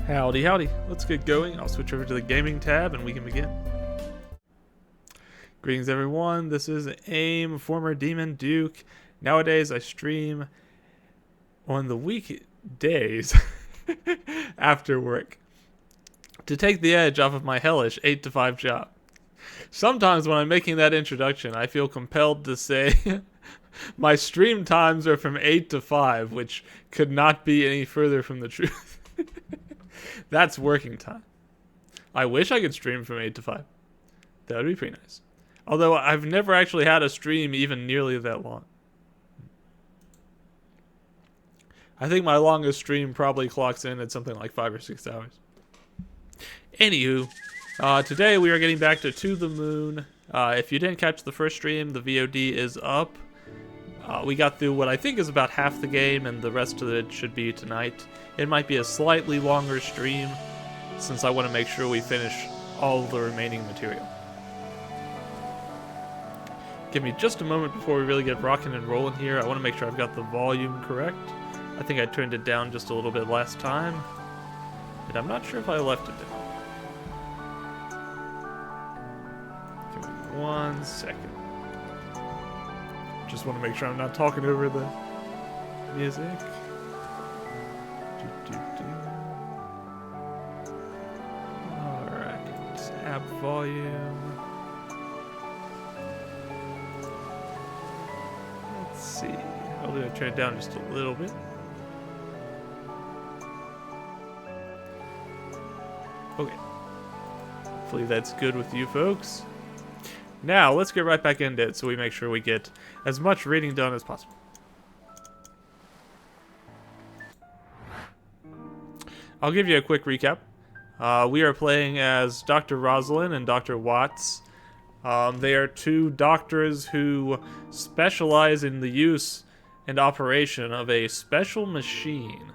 Howdy, howdy. Let's get going. I'll switch over to the gaming tab and we can begin. Greetings, everyone. This is AIM, former Demon Duke. Nowadays, I stream on the weekdays after work to take the edge off of my hellish 8 to 5 job. Sometimes when I'm making that introduction, I feel compelled to say my stream times are from 8 to 5, which could not be any further from the truth. That's working time. I wish I could stream from 8 to 5. That would be pretty nice. Although I've never actually had a stream even nearly that long. I think my longest stream probably clocks in at something like 5 or 6 hours. Anywho, today we are getting back to the Moon. If you didn't catch the first stream, the VOD is up. We got through what I think is about half the game, and the rest of it should be tonight. It might be a slightly longer stream, since I want to make sure we finish all the remaining material. Give me just a moment before we really get rocking and rolling here. I want to make sure I've got the volume correct. I think I turned it down just a little bit last time, and I'm not sure if I left it down. Give me 1 second. Just want to make sure I'm not talking over the music. Alright, app volume. Let's see. I'll do it, turn it down just a little bit. Okay. Hopefully that's good with you folks. Now, let's get right back into it so we make sure we get as much reading done as possible. I'll give you a quick recap. We are playing as Dr. Rosalind and Dr. Watts. They are two doctors who specialize in the use and operation of a special machine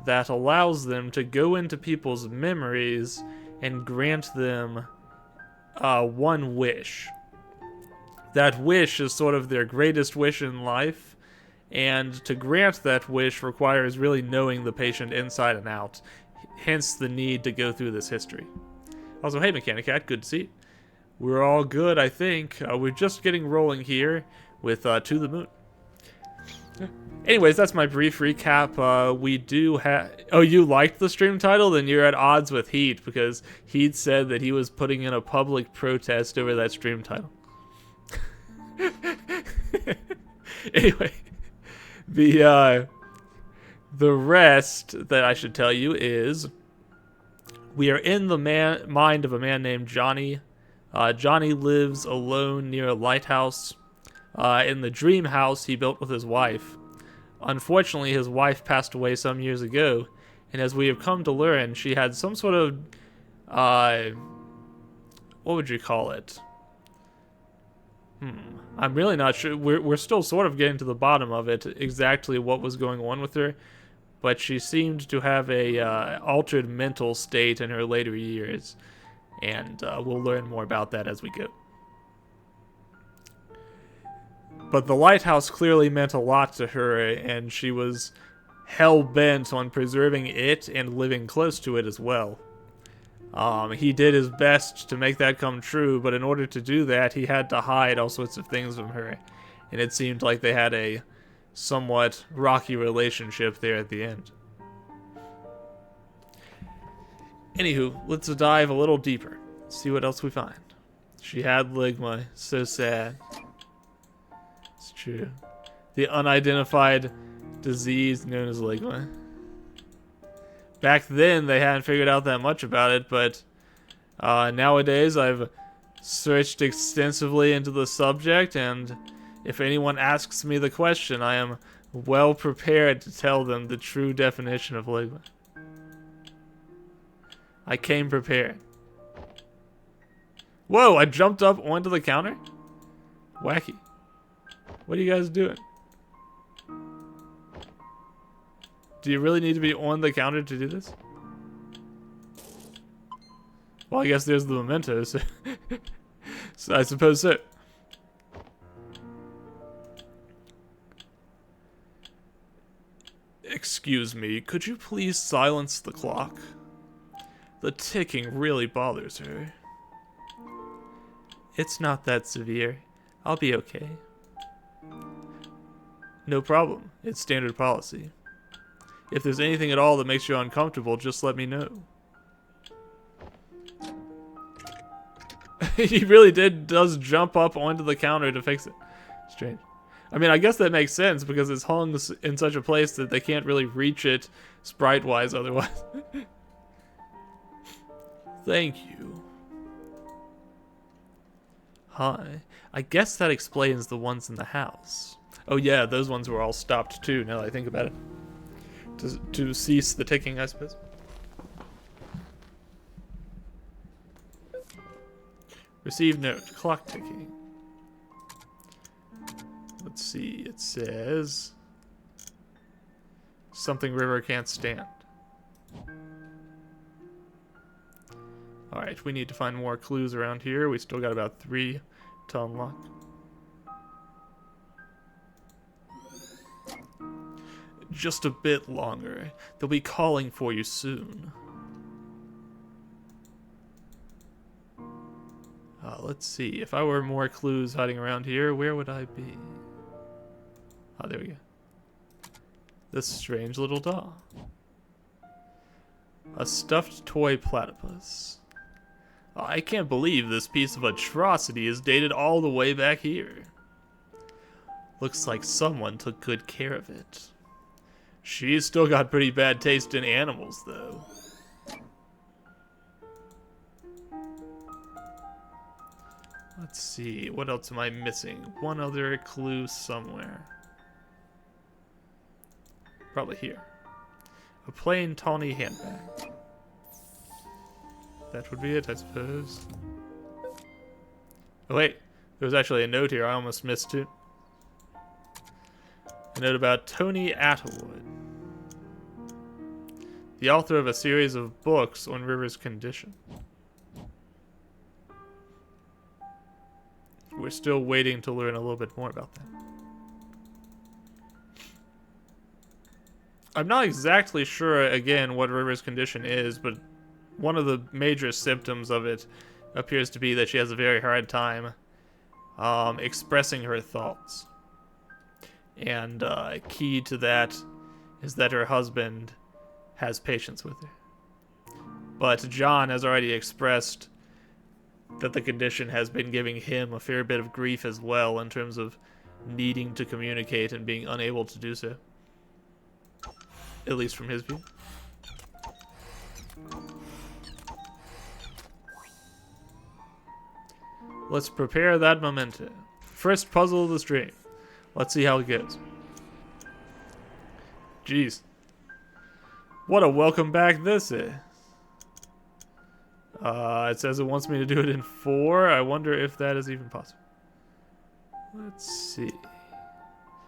that allows them to go into people's memories and grant them one wish. That wish is sort of their greatest wish in life, and to grant that wish requires really knowing the patient inside and out, hence the need to go through this history. Also, hey Mechanic Cat, good to see you. We're all good, I think. We're just getting rolling here with To the Moon. Anyways, that's my brief recap. We do have... Oh, you liked the stream title? Then you're at odds with Heat, because Heat said that he was putting in a public protest over that stream title. Anyway, the rest that I should tell you is we are in the mind of a man named Johnny. Johnny lives alone near a lighthouse in the dream house he built with his wife. Unfortunately, his wife passed away some years ago, and as we have come to learn, she had some sort of, what would you call it? I'm really not sure. We're still sort of getting to the bottom of it, exactly what was going on with her, but she seemed to have a altered mental state in her later years, and we'll learn more about that as we go. But the lighthouse clearly meant a lot to her, and she was hell-bent on preserving it and living close to it as well. He did his best to make that come true, but in order to do that, he had to hide all sorts of things from her, and it seemed like they had a somewhat rocky relationship there at the end. Anywho, let's dive a little deeper, see what else we find. She had ligma, so sad. It's true. The unidentified disease known as ligma. Back then, they hadn't figured out that much about it, but nowadays I've searched extensively into the subject, and if anyone asks me the question, I am well prepared to tell them the true definition of ligma. I came prepared. Whoa, I jumped up onto the counter? Wacky. What are you guys doing? Do you really need to be on the counter to do this? Well, I guess there's the mementos. So I suppose so. Excuse me, could you please silence the clock? The ticking really bothers her. It's not that severe. I'll be okay. No problem. It's standard policy. If there's anything at all that makes you uncomfortable, just let me know. He really does jump up onto the counter to fix it. Strange. I mean, I guess that makes sense because it's hung in such a place that they can't really reach it sprite-wise otherwise. Thank you. Hi. I guess that explains the ones in the house. Oh yeah, those ones were all stopped too, now that I think about it. To cease the ticking, I suppose. Receive note. Clock ticking. Let's see. It says something River can't stand. Alright, we need to find more clues around here. We still got about 3 to unlock. Just a bit longer. They'll be calling for you soon. Let's see. If I were more clues hiding around here, where would I be? Oh, there we go. This strange little doll. A stuffed toy platypus. Oh, I can't believe this piece of atrocity is dated all the way back here. Looks like someone took good care of it. She's still got pretty bad taste in animals, though. Let's see, what else am I missing? One other clue somewhere. Probably here. A plain tawny handbag. That would be it, I suppose. Oh wait, there was actually a note here I almost missed too. A note about Tony Attlewood, the author of a series of books on River's condition. We're still waiting to learn a little bit more about that. I'm not exactly sure, again, what River's condition is, but one of the major symptoms of it appears to be that she has a very hard time expressing her thoughts. And key to that is that her husband has patience with her. But John has already expressed that the condition has been giving him a fair bit of grief as well in terms of needing to communicate and being unable to do so. At least from his view. Let's prepare that memento. First puzzle of the stream. Let's see how it goes. Jeez. What a welcome back this is. It says it wants me to do it in 4. I wonder if that is even possible. Let's see.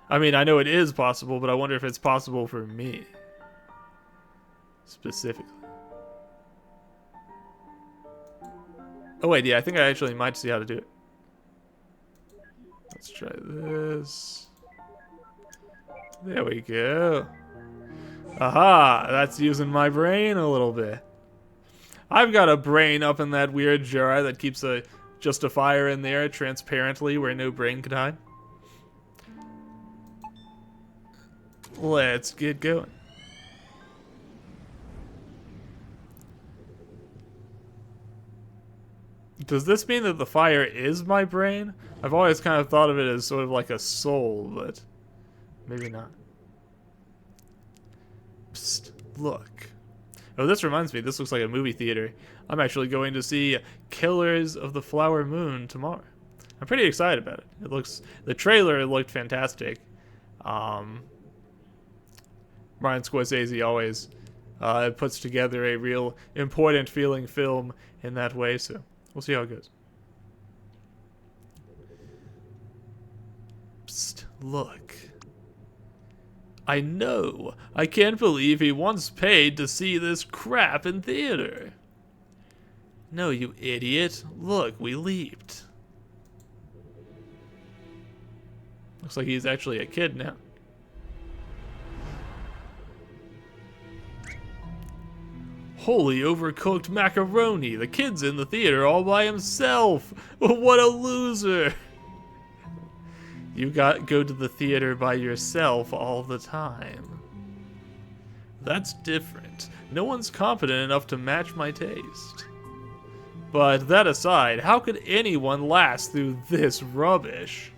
I mean, I know it is possible, but I wonder if it's possible for me. Specifically. Oh wait, yeah, I think I actually might see how to do it. Let's try this. There we go. Aha! That's using my brain a little bit. I've got a brain up in that weird jar that keeps a justifier in there transparently where no brain could hide. Let's get going. Does this mean that the fire is my brain? I've always kind of thought of it as sort of like a soul, but maybe not. Psst, look. Oh, this reminds me, this looks like a movie theater. I'm actually going to see Killers of the Flower Moon tomorrow. I'm pretty excited about it. The trailer looked fantastic. Martin Scorsese always puts together a real important feeling film in that way, so we'll see how it goes. Psst, look. I know. I can't believe he once paid to see this crap in theater. No, you idiot. Look, we leaped. Looks like he's actually a kid now. Holy overcooked macaroni. The kid's in the theater all by himself. What a loser. You go to the theater by yourself all the time. That's different. No one's competent enough to match my taste. But that aside, how could anyone last through this rubbish?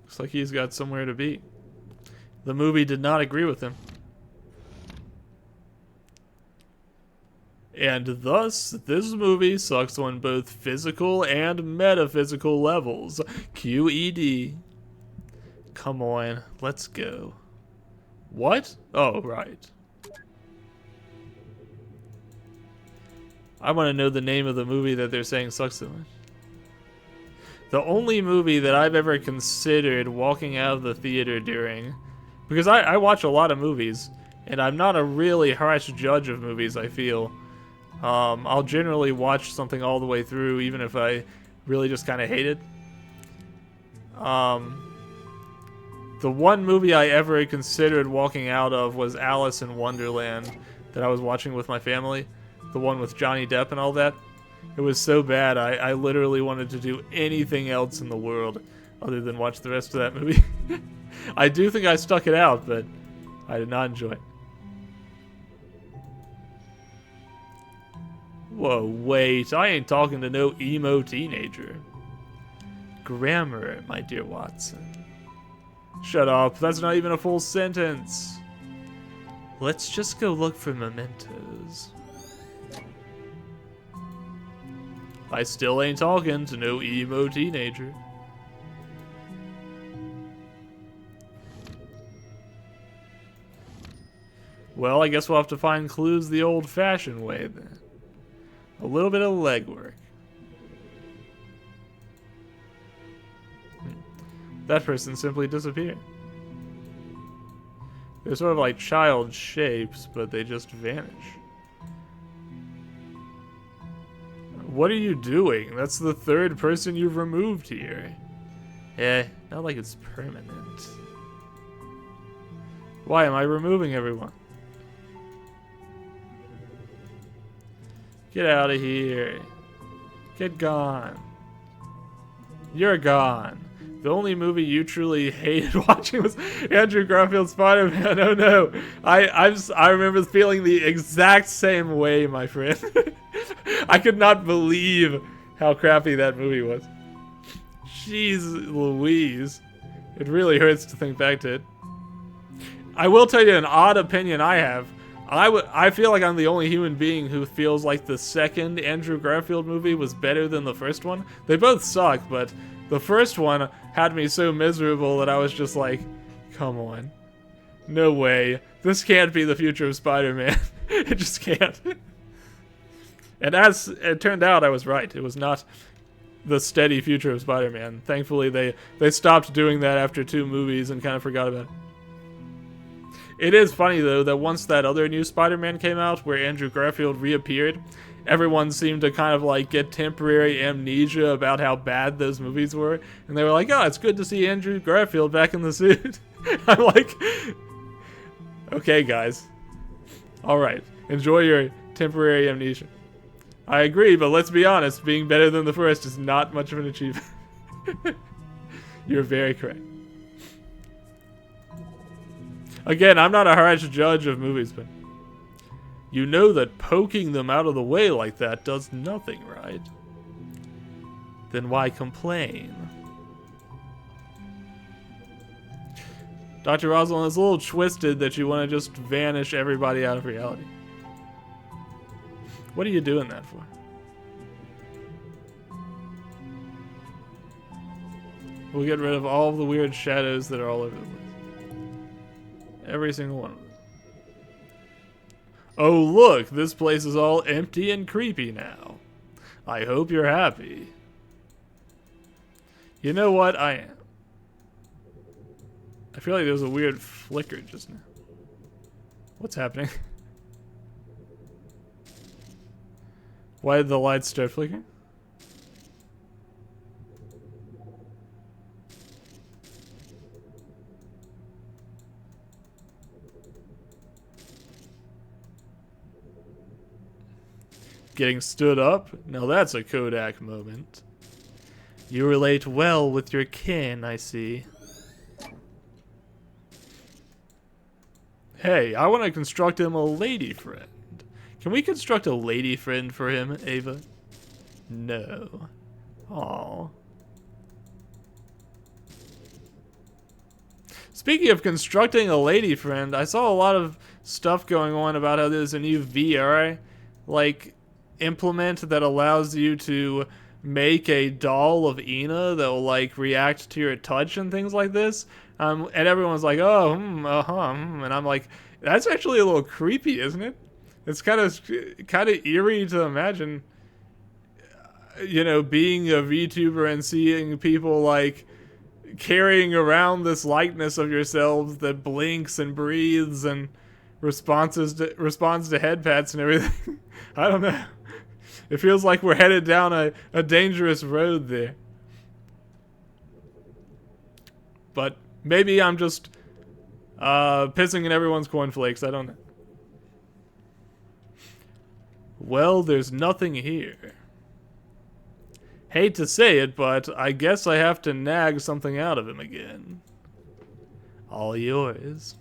Looks like he's got somewhere to be. The movie did not agree with him. And thus, this movie sucks on both physical and metaphysical levels. QED. Come on, let's go. What? Oh, right. I want to know the name of the movie that they're saying sucks so much. The only movie that I've ever considered walking out of the theater during, because I watch a lot of movies, and I'm not a really harsh judge of movies, I feel. I'll generally watch something all the way through, even if I really just kind of hate it. The one movie I ever considered walking out of was Alice in Wonderland that I was watching with my family. The one with Johnny Depp and all that. It was so bad, I literally wanted to do anything else in the world other than watch the rest of that movie. I do think I stuck it out, but I did not enjoy it. Whoa, wait, I ain't talking to no emo teenager. Grammar, my dear Watson. Shut up, that's not even a full sentence. Let's just go look for mementos. I still ain't talking to no emo teenager. Well, I guess we'll have to find clues the old-fashioned way then. A little bit of legwork. That person simply disappeared. They're sort of like child shapes, but they just vanish. What are you doing? That's the third person you've removed here. Not like it's permanent. Why am I removing everyone? Get out of here. Get gone. You're gone. The only movie you truly hated watching was Andrew Garfield's Spider-Man. Oh no. I remember feeling the exact same way, my friend. I could not believe how crappy that movie was. Jeez Louise. It really hurts to think back to it. I will tell you an odd opinion I have. I feel like I'm the only human being who feels like the second Andrew Garfield movie was better than the first one. They both suck, but the first one had me so miserable that I was just like, come on. No way. This can't be the future of Spider-Man. It just can't. And as it turned out, I was right. It was not the steady future of Spider-Man. Thankfully, they stopped doing that after 2 movies and kind of forgot about it. It is funny, though, that once that other new Spider-Man came out, where Andrew Garfield reappeared, everyone seemed to kind of, like, get temporary amnesia about how bad those movies were. And they were like, oh, it's good to see Andrew Garfield back in the suit. I'm like, okay, guys. Alright, enjoy your temporary amnesia. I agree, but let's be honest, being better than the first is not much of an achievement. You're very correct. Again, I'm not a harsh judge of movies, but you know that poking them out of the way like that does nothing, right? Then why complain? Dr. Rosalind, it's a little twisted that you want to just vanish everybody out of reality. What are you doing that for? We'll get rid of all the weird shadows that are all over the place. Every single one of them. Oh look, this place is all empty and creepy now. I hope you're happy. You know what? I am. I feel like there was a weird flicker just now. What's happening? Why did the lights start flickering? Getting stood up? Now that's a Kodak moment. You relate well with your kin, I see. Hey, I want to construct him a lady friend. Can we construct a lady friend for him, Ava? No. Aww. Speaking of constructing a lady friend, I saw a lot of stuff going on about how there's a new VR, like, implement that allows you to make a doll of Ina that will, like, react to your touch and things like this. And everyone's like, oh, and I'm like, that's actually a little creepy, isn't it? It's kind of eerie to imagine, you know, being a VTuber and seeing people, like, carrying around this likeness of yourselves that blinks and breathes and responds to head pats and everything. I don't know. It feels like we're headed down a dangerous road there. But maybe I'm just pissing in everyone's cornflakes. I don't know. Well, there's nothing here. Hate to say it, but I guess I have to nag something out of him again. All yours.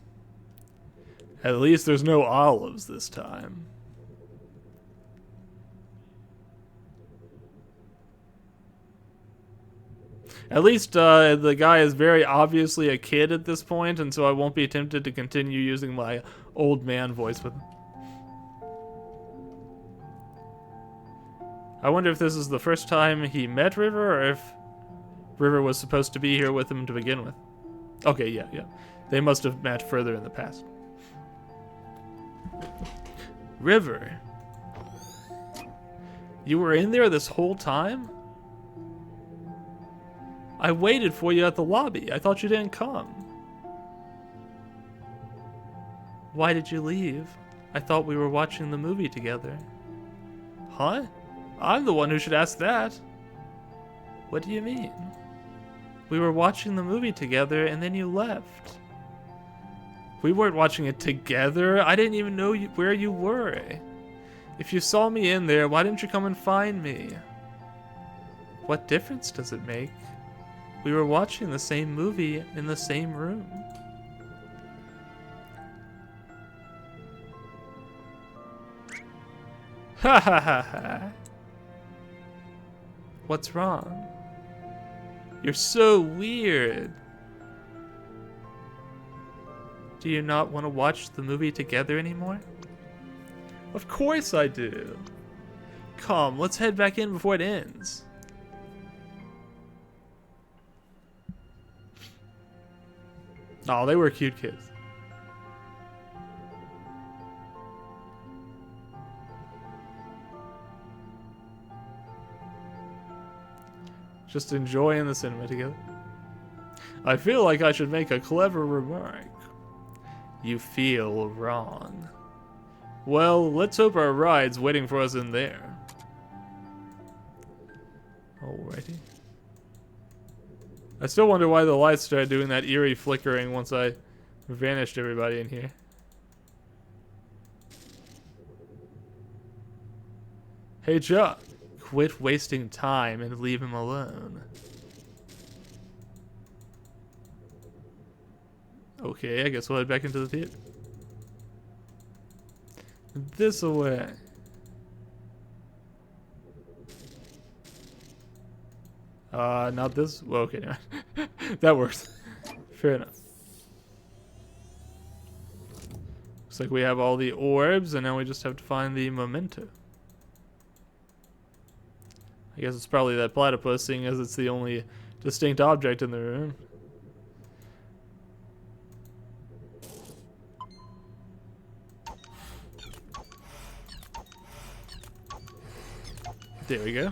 At least there's no olives this time. At least the guy is very obviously a kid at this point, and so I won't be tempted to continue using my old man voice with him. I wonder if this is the first time he met River, or if River was supposed to be here with him to begin with. Okay, yeah. They must have met further in the past. River. You were in there this whole time? I waited for you at the lobby. I thought you didn't come. Why did you leave? I thought we were watching the movie together. Huh? I'm the one who should ask that. What do you mean? We were watching the movie together and then you left. We weren't watching it together. I didn't even know where you were. If you saw me in there, why didn't you come and find me? What difference does it make? We were watching the same movie in the same room. Ha ha ha ha. What's wrong? You're so weird. Do you not want to watch the movie together anymore? Of course I do. Come, let's head back in before it ends. Oh, they were cute kids. Just enjoying the cinema together. I feel like I should make a clever remark. You feel wrong. Well, let's hope our ride's waiting for us in there. Alrighty. I still wonder why the lights started doing that eerie flickering once I vanished everybody in here. Hey Chuck, quit wasting time and leave him alone. Okay, I guess we'll head back into the theater. This away. Not this. Well, okay, that works. Fair enough. Looks like we have all the orbs, and now we just have to find the memento. I guess it's probably that platypus, seeing as it's the only distinct object in the room. There we go.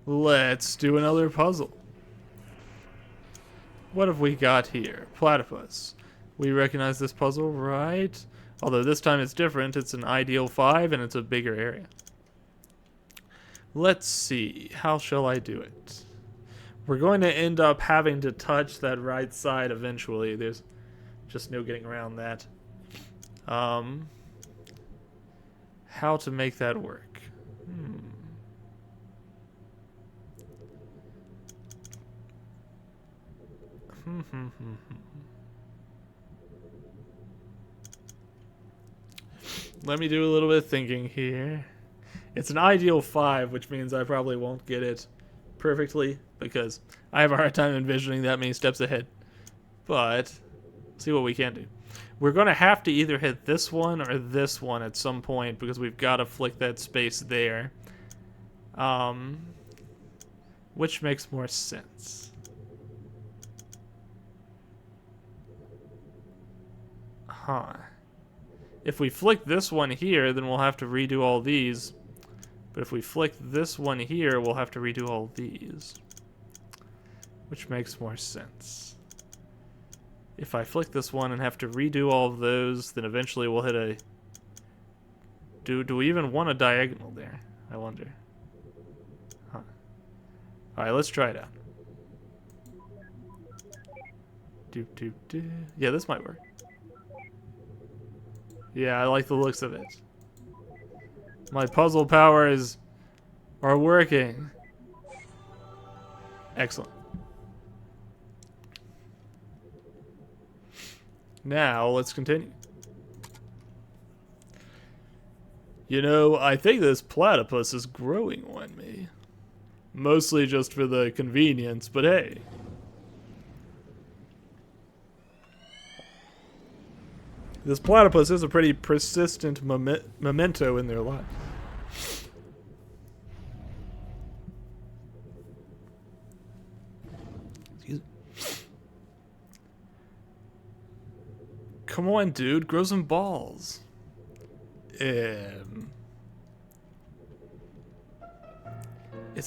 Let's do another puzzle. What have we got here? Platypus. We recognize this puzzle, right? Although this time it's different. It's an ideal 5 and it's a bigger area. Let's see. How shall I do it? We're going to end up having to touch that right side eventually. There's just no getting around that. How to make that work? Let me do a little bit of thinking here. It's an ideal 5, which means I probably won't get it perfectly because I have a hard time envisioning that many steps ahead. But see what we can do. We're going to have to either hit this one or this one at some point because we've got to flick that space there. Which makes more sense? Huh. If we flick this one here, then we'll have to redo all these. But if we flick this one here, we'll have to redo all these. Which makes more sense. If I flick this one and have to redo all of those, then eventually we'll hit a... Do we even want a diagonal there? I wonder. Huh. Alright, let's try it out. Yeah, this might work. Yeah, I like the looks of it. My puzzle powers are working. Excellent. Now, let's continue. You know, I think this platypus is growing on me. Mostly just for the convenience, but hey. This platypus is a pretty persistent memento in their life. Excuse me. Come on, dude. Grow some balls. It's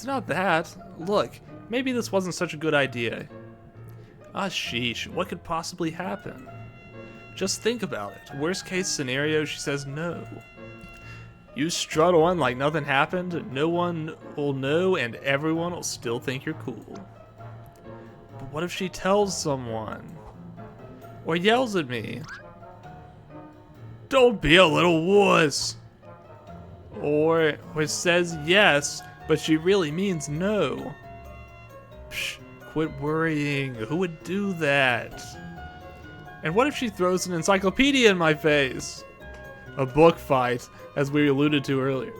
not that. Look, maybe this wasn't such a good idea. Ah, sheesh. What could possibly happen? Just think about it. Worst case scenario, she says no. You strut on like nothing happened, no one will know, and everyone will still think you're cool. But what if she tells someone? Or yells at me? Don't be a little wuss! Or says yes, but she really means no. Psh, quit worrying. Who would do that? And what if she throws an encyclopedia in my face? A book fight, as we alluded to earlier.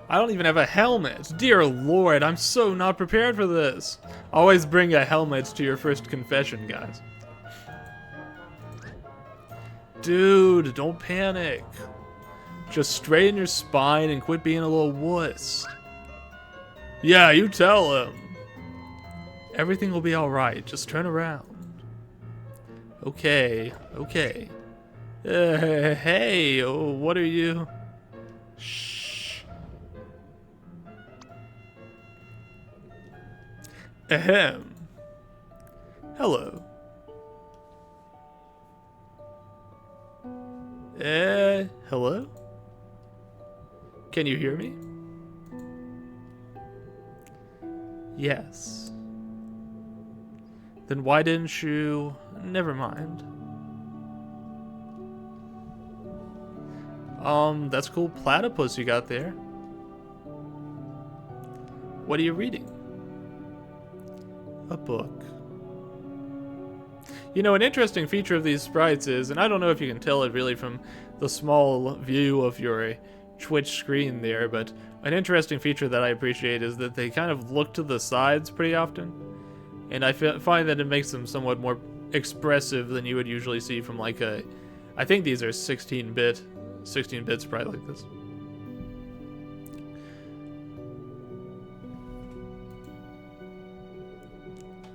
I don't even have a helmet. Dear Lord, I'm so not prepared for this. Always bring a helmet to your first confession, guys. Dude, don't panic. Just straighten your spine and quit being a little wuss. Yeah, you tell him. Everything will be alright. Just turn around. Okay, okay. Hey, what are you? Shh. Ahem. Hello. Hello? Can you hear me? Yes. Then why didn't you... Never mind. That's a cool platypus you got there. What are you reading? A book. You know, an interesting feature of these sprites is, and I don't know if you can tell it really from the small view of your Twitch screen there, but an interesting feature that I appreciate is that they kind of look to the sides pretty often. And I find that it makes them somewhat more expressive than you would usually see from like a... I think these are 16-bit sprite like this.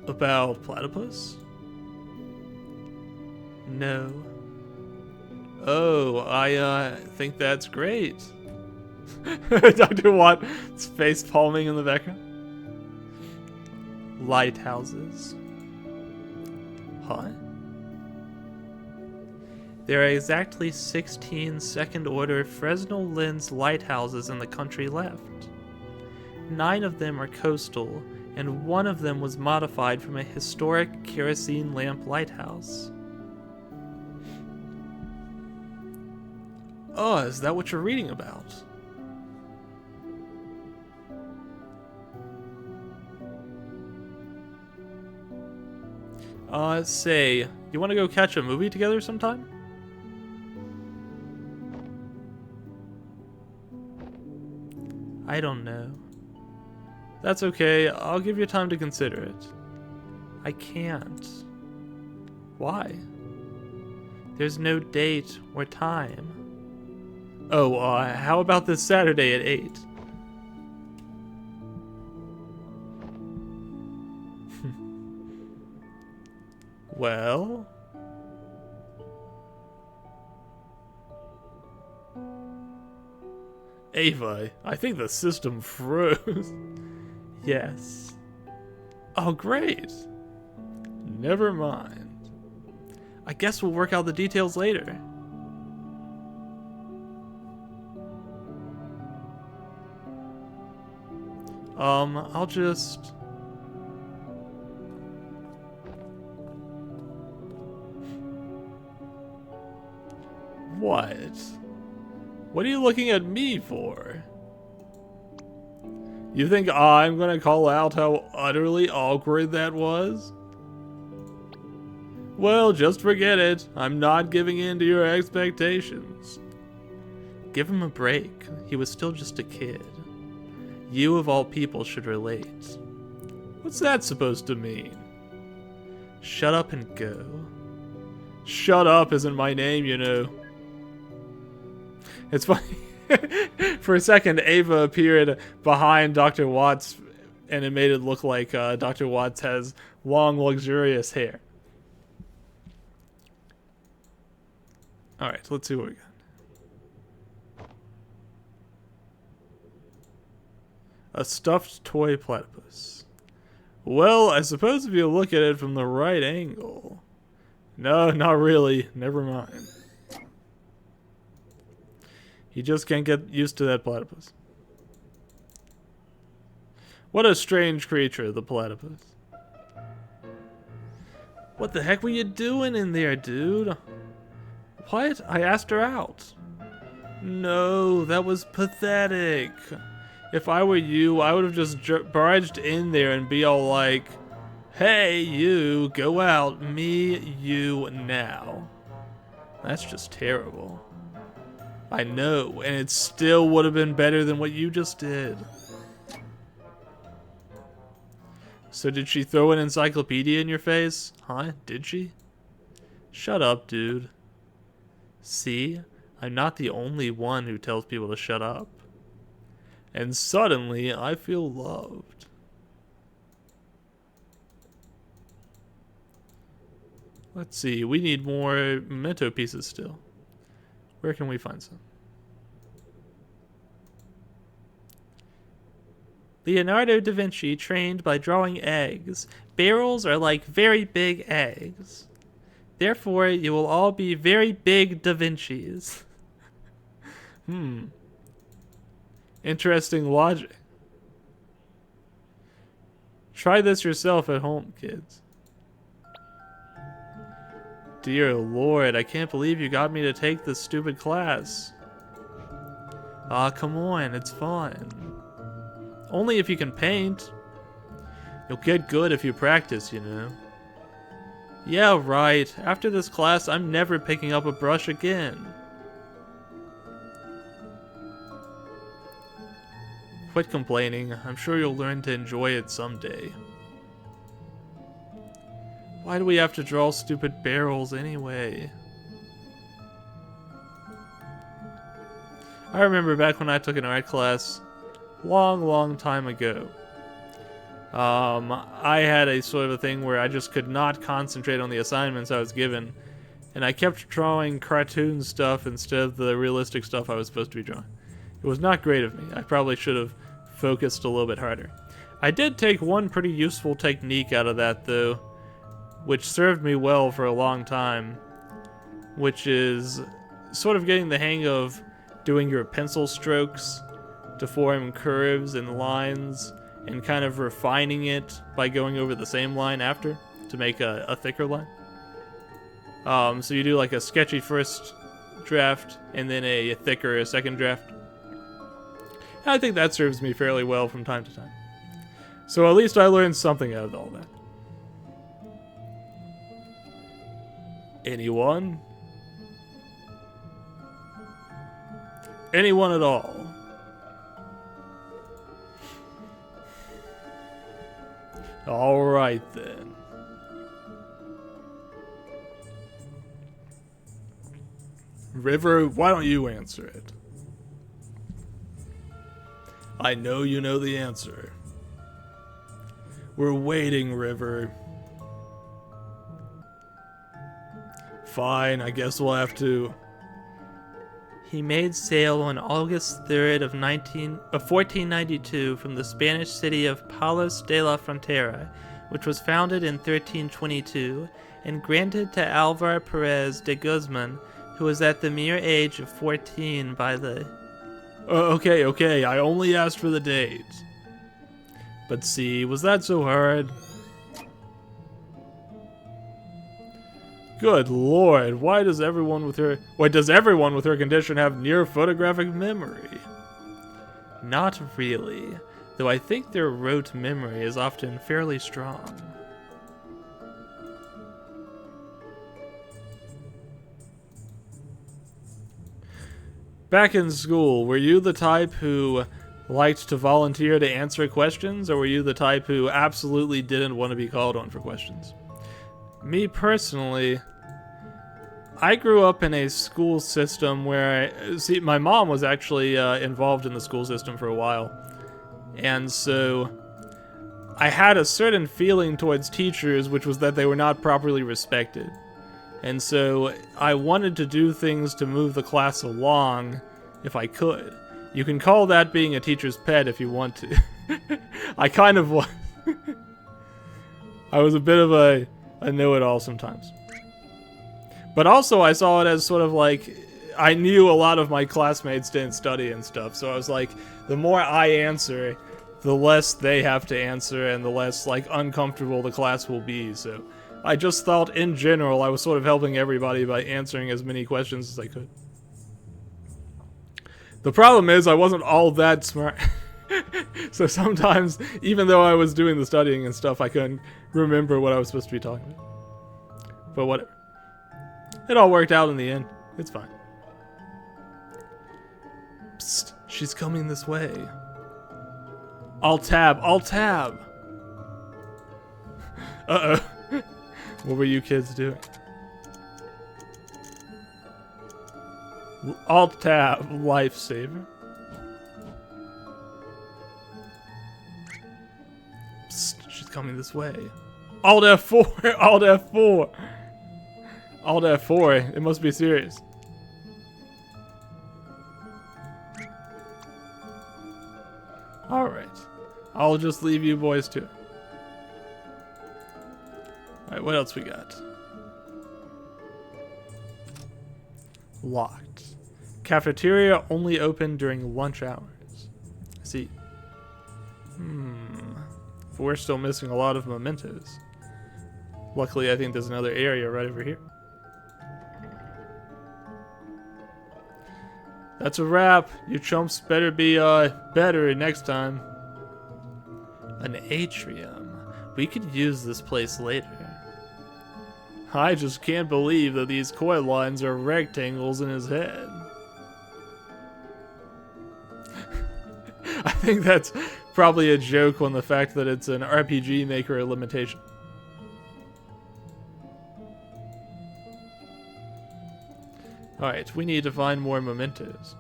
About platypus? No. Oh, I think that's great. Dr. Watt's face palming in the background. Lighthouses. Huh? There are exactly 16 second-order Fresnel lens lighthouses in the country left. 9 of them are coastal, and 1 of them was modified from a historic kerosene lamp lighthouse. Oh, is that what you're reading about? Say, you want to go catch a movie together sometime? I don't know. That's okay, I'll give you time to consider it. I can't. Why? There's no date or time. Oh, how about this Saturday at 8? Well? Ava, I think the system froze. Yes. Oh, great. Never mind. I guess we'll work out the details later. I'll just... What? What are you looking at me for? You think I'm gonna call out how utterly awkward that was? Well, just forget it. I'm not giving in to your expectations. Give him a break. He was still just a kid. You, of all people, should relate. What's that supposed to mean? Shut up and go. Shut up isn't my name, you know. It's funny. For a second, Ava appeared behind Dr. Watts, and it made it look like Dr. Watts has long, luxurious hair. Alright, let's see what we got. A stuffed toy platypus. Well, I suppose if you look at it from the right angle. No, not really. Never mind. You just can't get used to that platypus. What a strange creature, the platypus. What the heck were you doing in there, dude? What? I asked her out. No, that was pathetic. If I were you, I would have just barged in there and be all like, hey, you, go out, me, you, now. That's just terrible. I know, and it still would have been better than what you just did. So did she throw an encyclopedia in your face? Huh? Did she? Shut up, dude. See? I'm not the only one who tells people to shut up. And suddenly, I feel loved. Let's see, we need more memento pieces still. Where can we find some? Leonardo da Vinci trained by drawing eggs. Barrels are like very big eggs. Therefore, you will all be very big Da Vincis. Interesting logic. Try this yourself at home, kids. Dear Lord, I can't believe you got me to take this stupid class. Aw, come on, it's fun. Only if you can paint. You'll get good if you practice, you know. Yeah, right. After this class, I'm never picking up a brush again. Quit complaining. I'm sure you'll learn to enjoy it someday. Why do we have to draw stupid barrels anyway? I remember back when I took an art class, long time ago. I had a sort of a thing where I just could not concentrate on the assignments I was given, and I kept drawing cartoon stuff instead of the realistic stuff I was supposed to be drawing. It was not great of me. I probably should have focused a little bit harder. I did take one pretty useful technique out of that, though, which served me well for a long time. which is sort of getting the hang of doing your pencil strokes to form curves and lines, and kind of refining it by going over the same line after to make a thicker line. So you do like a sketchy first draft and then a thicker second draft. And I think that serves me fairly well from time to time. So at least I learned something out of all that. Anyone? Anyone at all? Alright then. River, why don't you answer it? I know you know the answer. We're waiting, River. Fine, I guess we'll have to. He made sail on August 3rd of 1492 from the Spanish city of Palos de la Frontera, which was founded in 1322, and granted to Alvar Perez de Guzman, who was at the mere age of 14 by the... Okay, I only asked for the date. But see, was that so hard? Good lord, why does everyone with her condition have near photographic memory? Not really, though I think their rote memory is often fairly strong. Back in school, were you the type who liked to volunteer to answer questions, or were you the type who absolutely didn't want to be called on for questions? Me personally, I grew up in a school system where my mom was actually involved in the school system for a while. And so I had a certain feeling towards teachers, which was that they were not properly respected. And so I wanted to do things to move the class along if I could. You can call that being a teacher's pet if you want to. I kind of was. I was a bit of a know-it-all sometimes. But also I saw it as sort of like, I knew a lot of my classmates didn't study and stuff, so I was like, the more I answer, the less they have to answer and the less like uncomfortable the class will be. So I just thought in general I was sort of helping everybody by answering as many questions as I could. The problem is I wasn't all that smart. So sometimes, even though I was doing the studying and stuff, I couldn't remember what I was supposed to be talking about. But whatever. It all worked out in the end. It's fine. Psst, she's coming this way. I'll tab. Uh-oh. What were you kids doing? Alt tab, lifesaver. Psst, she's coming this way. Alt F4, Alt F4. Alt F4, it must be serious. Alright. I'll just leave you boys to it. Alright, what else we got? Locked. Cafeteria only open during lunch hours. I see. We're still missing a lot of mementos. Luckily, I think there's another area right over here. That's a wrap. You chumps better be better next time. An atrium. We could use this place later. I just can't believe that these coil lines are rectangles in his head. I think that's probably a joke on the fact that it's an RPG Maker limitation. Alright, we need to find more mementos.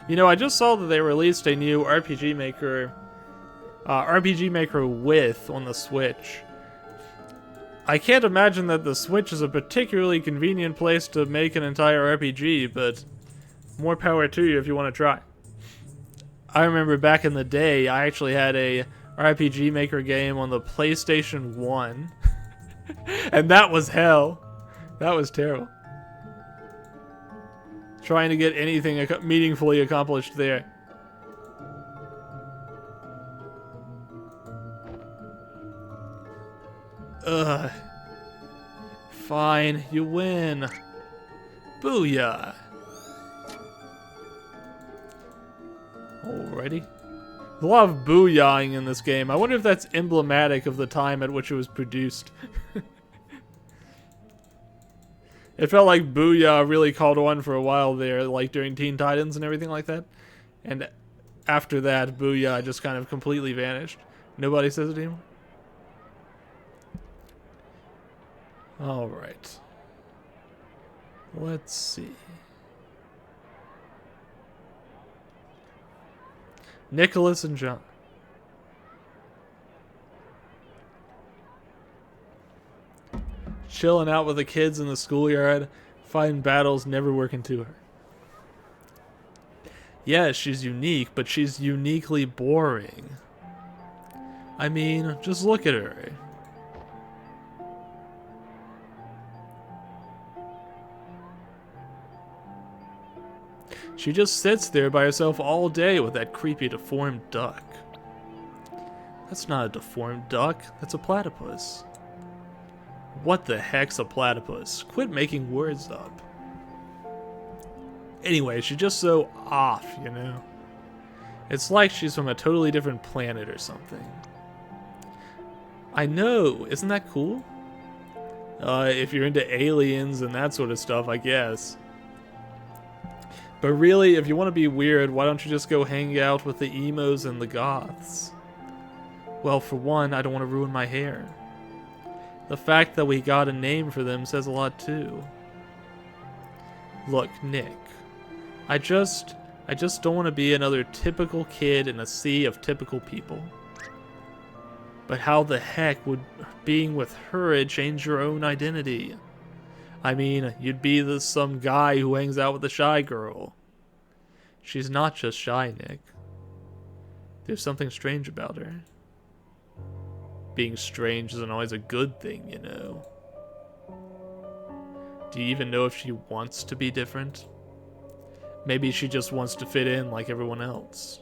You know, I just saw that they released a new RPG Maker with on the Switch. I can't imagine that the Switch is a particularly convenient place to make an entire RPG, but more power to you if you want to try. I remember back in the day, I actually had a RPG Maker game on the PlayStation 1. And that was hell. That was terrible. trying to get anything meaningfully accomplished there. Ugh. Fine, you win. Booyah. Alrighty. There's a lot of booyahing in this game. I wonder if that's emblematic of the time at which it was produced. It felt like booyah really caught on for a while there, like during Teen Titans and everything like that. And after that, booyah just kind of completely vanished. Nobody says it anymore? Alright. Let's see. Nicholas and John. Chilling out with the kids in the schoolyard. Fighting battles never working to her. Yeah, she's unique, but she's uniquely boring. I mean, just look at her. She just sits there by herself all day with that creepy deformed duck. That's not a deformed duck, that's a platypus. What the heck's a platypus? Quit making words up. Anyway, she's just so off, you know? It's like she's from a totally different planet or something. I know, isn't that cool? If you're into aliens and that sort of stuff, I guess. But really, if you want to be weird, why don't you just go hang out with the emos and the goths? Well, for one, I don't want to ruin my hair. The fact that we got a name for them says a lot too. Look, Nick. I just don't want to be another typical kid in a sea of typical people. But how the heck would being with her change your own identity? I mean, you'd be some guy who hangs out with a shy girl. She's not just shy, Nick. There's something strange about her. Being strange isn't always a good thing, you know. Do you even know if she wants to be different? Maybe she just wants to fit in like everyone else.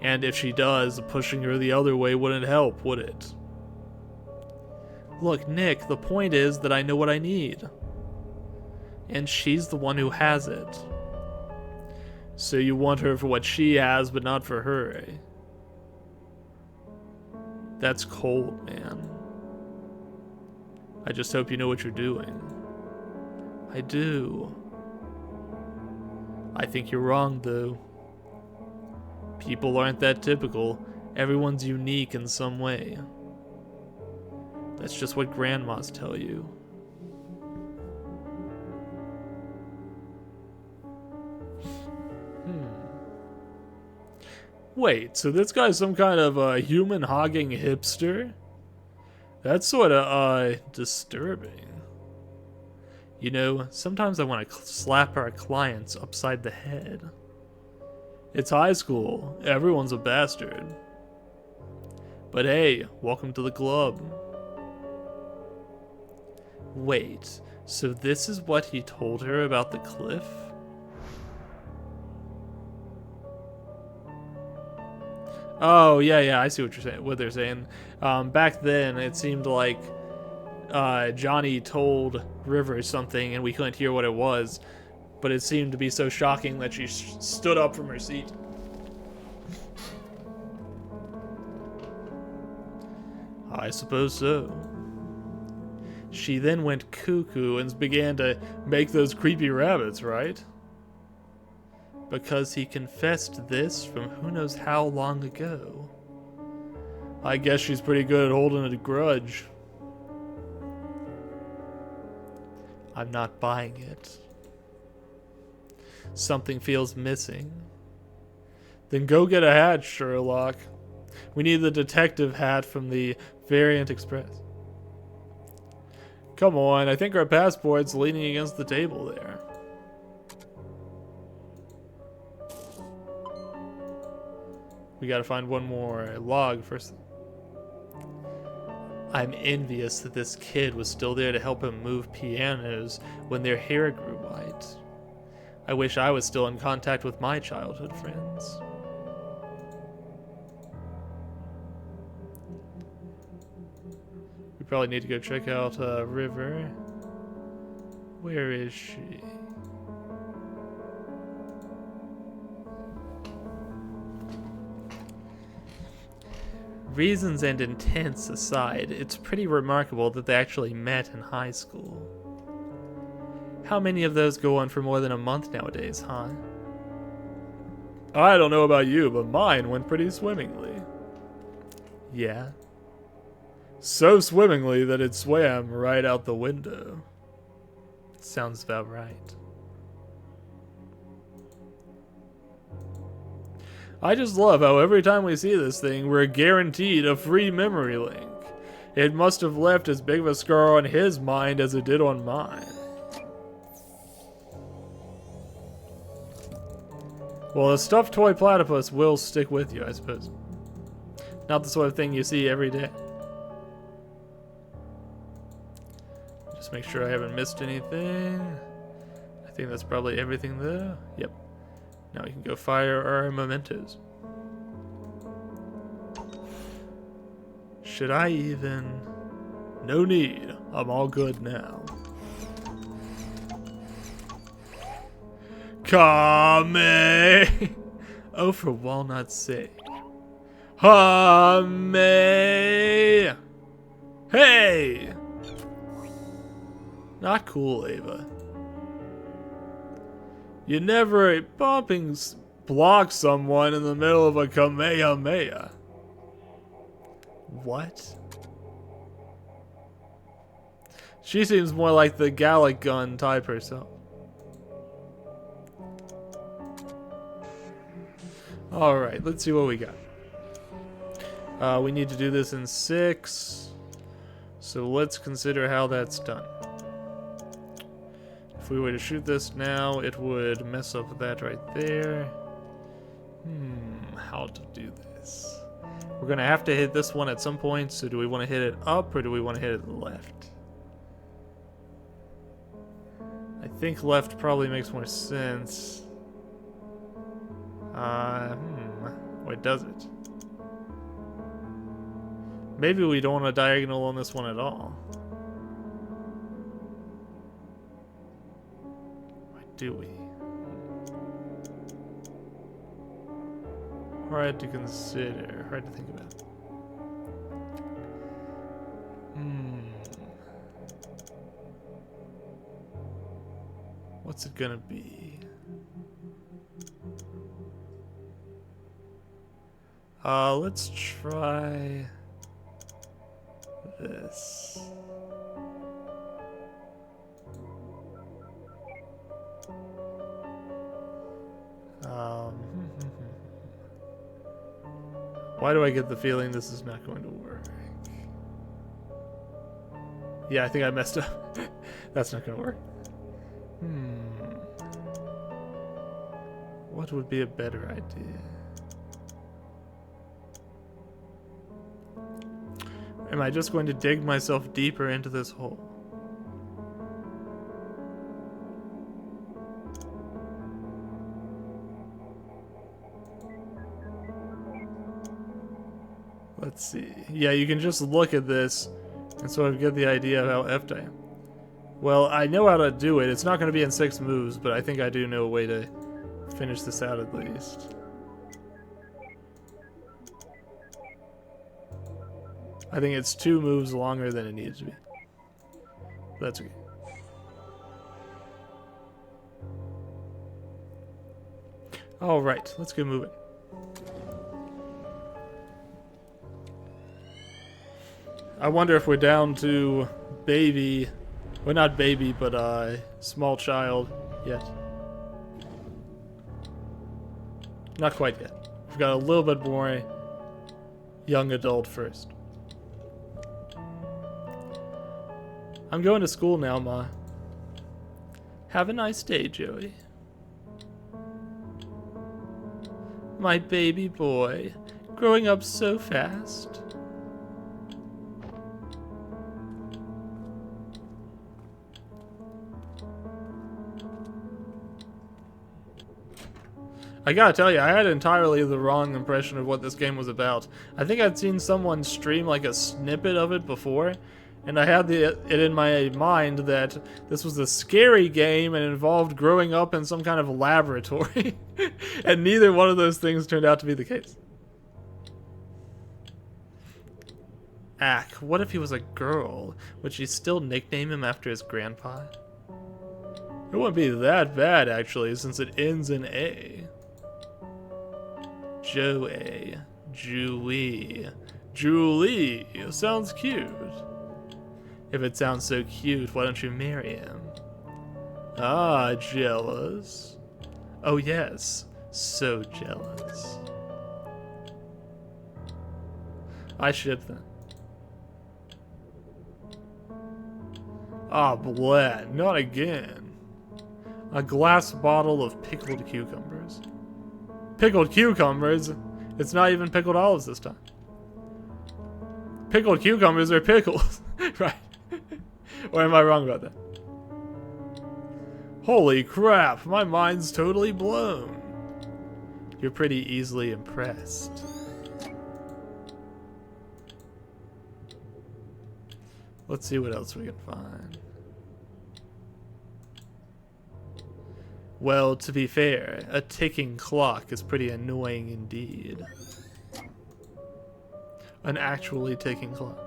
And if she does, pushing her the other way wouldn't help, would it? Look, Nick, the point is that I know what I need. And she's the one who has it. So you want her for what she has, but not for her, eh? That's cold, man. I just hope you know what you're doing. I do. I think you're wrong, though. People aren't that typical. Everyone's unique in some way. That's just what grandmas tell you. Wait, so this guy's some kind of human-hogging hipster? That's sort of, disturbing. You know, sometimes I want to slap our clients upside the head. It's high school. Everyone's a bastard. But hey, welcome to the club. Wait, so this is what he told her about the cliff? Oh, yeah, I see what you're saying. What they're saying. Back then, it seemed like Johnny told River something, and we couldn't hear what it was. But it seemed to be so shocking that she stood up from her seat. I suppose so. She then went cuckoo and began to make those creepy rabbits, right? Because he confessed this from who knows how long ago. I guess she's pretty good at holding a grudge. I'm not buying it. Something feels missing. Then go get a hat, Sherlock. We need the detective hat from the Variant Express. Come on, I think our passport's leaning against the table there. We gotta find one more log first. I'm envious that this kid was still there to help him move pianos when their hair grew white. I wish I was still in contact with my childhood friends. We probably need to go check out River. Where is she? Reasons and intents aside, it's pretty remarkable that they actually met in high school. How many of those go on for more than a month nowadays, huh? I don't know about you, but mine went pretty swimmingly. Yeah? So swimmingly that it swam right out the window. Sounds about right. I just love how every time we see this thing, we're guaranteed a free memory link. It must have left as big of a scar on his mind as it did on mine. Well, a stuffed toy platypus will stick with you, I suppose. Not the sort of thing you see every day. Just make sure I haven't missed anything. I think that's probably everything though. Yep. Now we can go fire our mementos. Should I even? No need. I'm all good now. Kame! Oh, for walnut's sake. Hame! Hey! Not cool, Ava. You never bumping block someone in the middle of a Kamehameha. What? She seems more like the Gallic gun type herself. Alright, let's see what we got. We need to do this in 6. So let's consider how that's done. If we were to shoot this now, it would mess up that right there. How to do this? We're gonna have to hit this one at some point, so do we want to hit it up or do we want to hit it left? I think left probably makes more sense. Wait, does it? Maybe we don't want a diagonal on this one at all. Do we? Hard to consider, hard to think about. What's it gonna be? Let's try this. Why do I get the feeling this is not going to work? Yeah, I think I messed up. That's not going to work. What would be a better idea? Am I just going to dig myself deeper into this hole? Let's see. Yeah, you can just look at this and sort of get the idea of how effed I am. Well, I know how to do it. It's not going to be in 6 moves, but I think I do know a way to finish this out at least. I think it's 2 moves longer than it needs to be. That's okay. Alright, let's get moving. I wonder if we're down to baby. Well, not baby, but small child yet. Not quite yet. We've got a little bit more young adult first. I'm going to school now, Ma. Have a nice day, Joey. My baby boy, growing up so fast. I gotta tell you, I had entirely the wrong impression of what this game was about. I think I'd seen someone stream like a snippet of it before, and I had it in my mind that this was a scary game and involved growing up in some kind of laboratory. And neither one of those things turned out to be the case. Ack, what if he was a girl? Would she still nickname him after his grandpa? It wouldn't be that bad, actually, since it ends in A. Joey. Julie. Julie. Sounds cute. If it sounds so cute, why don't you marry him? Ah, jealous. Oh yes, so jealous. I ship them. Ah, bleh, not again. A glass bottle of pickled cucumbers. Pickled cucumbers? It's not even pickled olives this time. Pickled cucumbers are pickles. Right. Or am I wrong about that? Holy crap, my mind's totally blown. You're pretty easily impressed. Let's see what else we can find. Well, to be fair, a ticking clock is pretty annoying indeed. An actually ticking clock.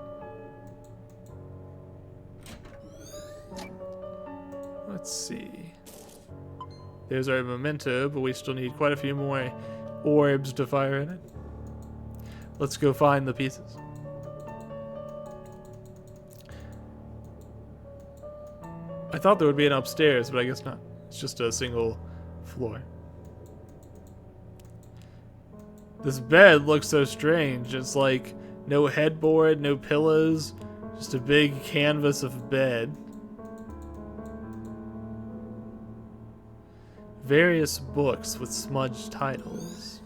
Let's see. There's our memento, but we still need quite a few more orbs to fire in it. Let's go find the pieces. I thought there would be an upstairs, but I guess not. It's just a single floor. This bed looks so strange. It's like no headboard, no pillows, just a big canvas of bed. Various books with smudged titles.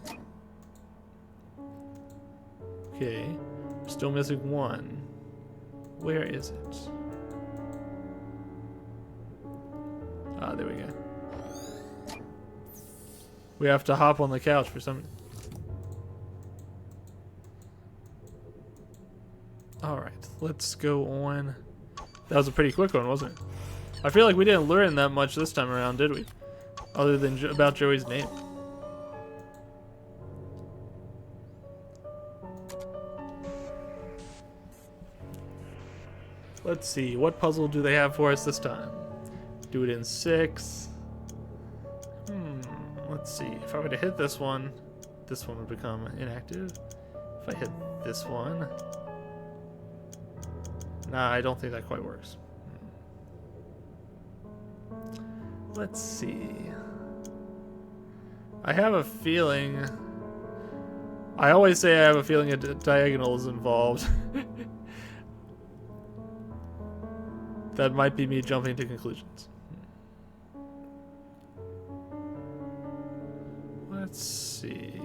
Okay, we're still missing one. Where is it? Ah, there we go. We have to hop on the couch for some... Alright, let's go on. That was a pretty quick one, wasn't it? I feel like we didn't learn that much this time around, did we? Other than about Joey's name. Let's see, what puzzle do they have for us this time? Do it in 6. Let's see. If I were to hit this one would become inactive. If I hit this one... Nah, I don't think that quite works. Let's see. I have a feeling... I always say I have a feeling a diagonal is involved. That might be me jumping to conclusions. Let's see.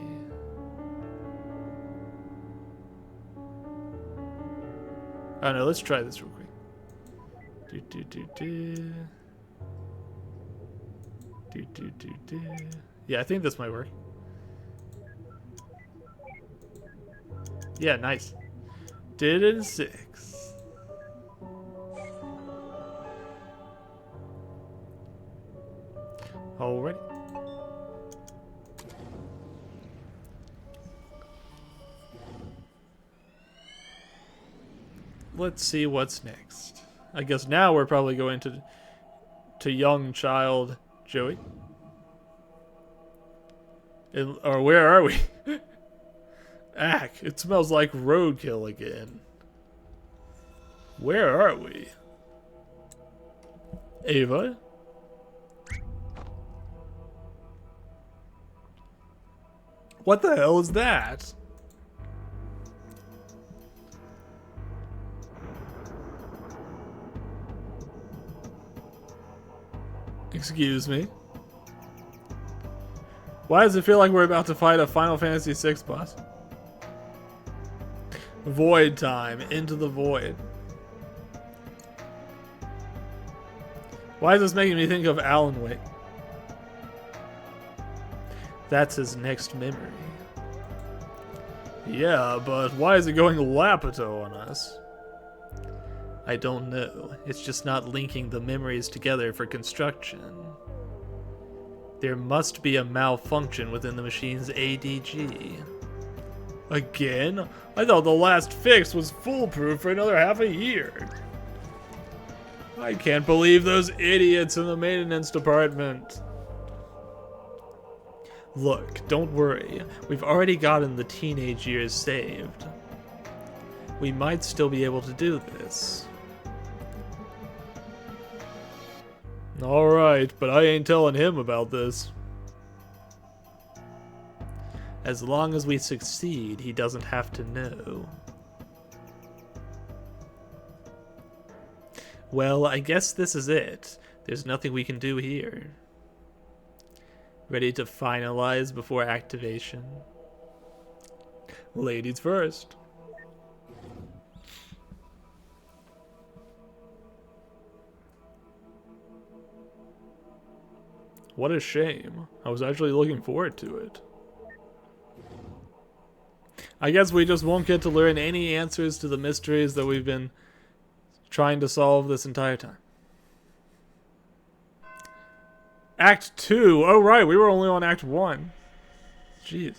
Oh no, let's try this real quick. Yeah, I think this might work. Yeah, nice. Did it in 6. Alright. Let's see what's next. I guess now we're probably going to young child Joey. Or where are we? Ack, it smells like roadkill again. Where are we? Ava? What the hell is that? Excuse me. Why does it feel like we're about to fight a Final Fantasy VI boss? Void time. Into the void. Why is this making me think of Alan Wake? That's his next memory. Yeah, but why is it going Lapato on us? I don't know. It's just not linking the memories together for construction. There must be a malfunction within the machine's ADG. Again? I thought the last fix was foolproof for another half a year. I can't believe those idiots in the maintenance department. Look, don't worry. We've already gotten the teenage years saved. We might still be able to do this. Alright, but I ain't telling him about this. As long as we succeed, he doesn't have to know. Well, I guess this is it. There's nothing we can do here. Ready to finalize before activation? Ladies first. What a shame. I was actually looking forward to it. I guess we just won't get to learn any answers to the mysteries that we've been trying to solve this entire time. Act 2. Oh, right. We were only on Act 1. Jeez.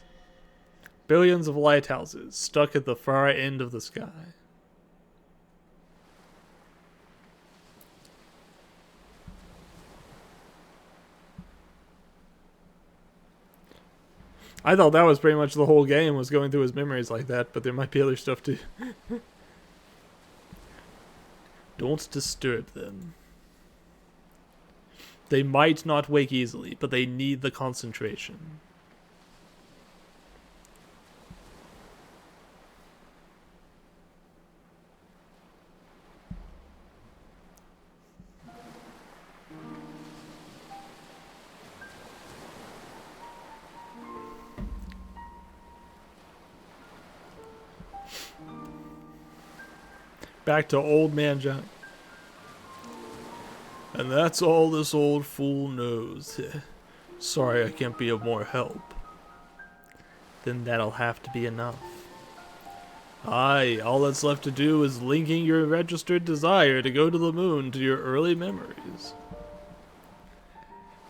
Billions of lighthouses stuck at the far end of the sky. I thought that was pretty much the whole game, was going through his memories like that, but there might be other stuff too. Don't disturb them. They might not wake easily, but they need the concentration. Back to old man Johnny. And that's all this old fool knows. Sorry I can't be of more help. Then that'll have to be enough. Aye, all that's left to do is linking your registered desire to go to the moon to your early memories.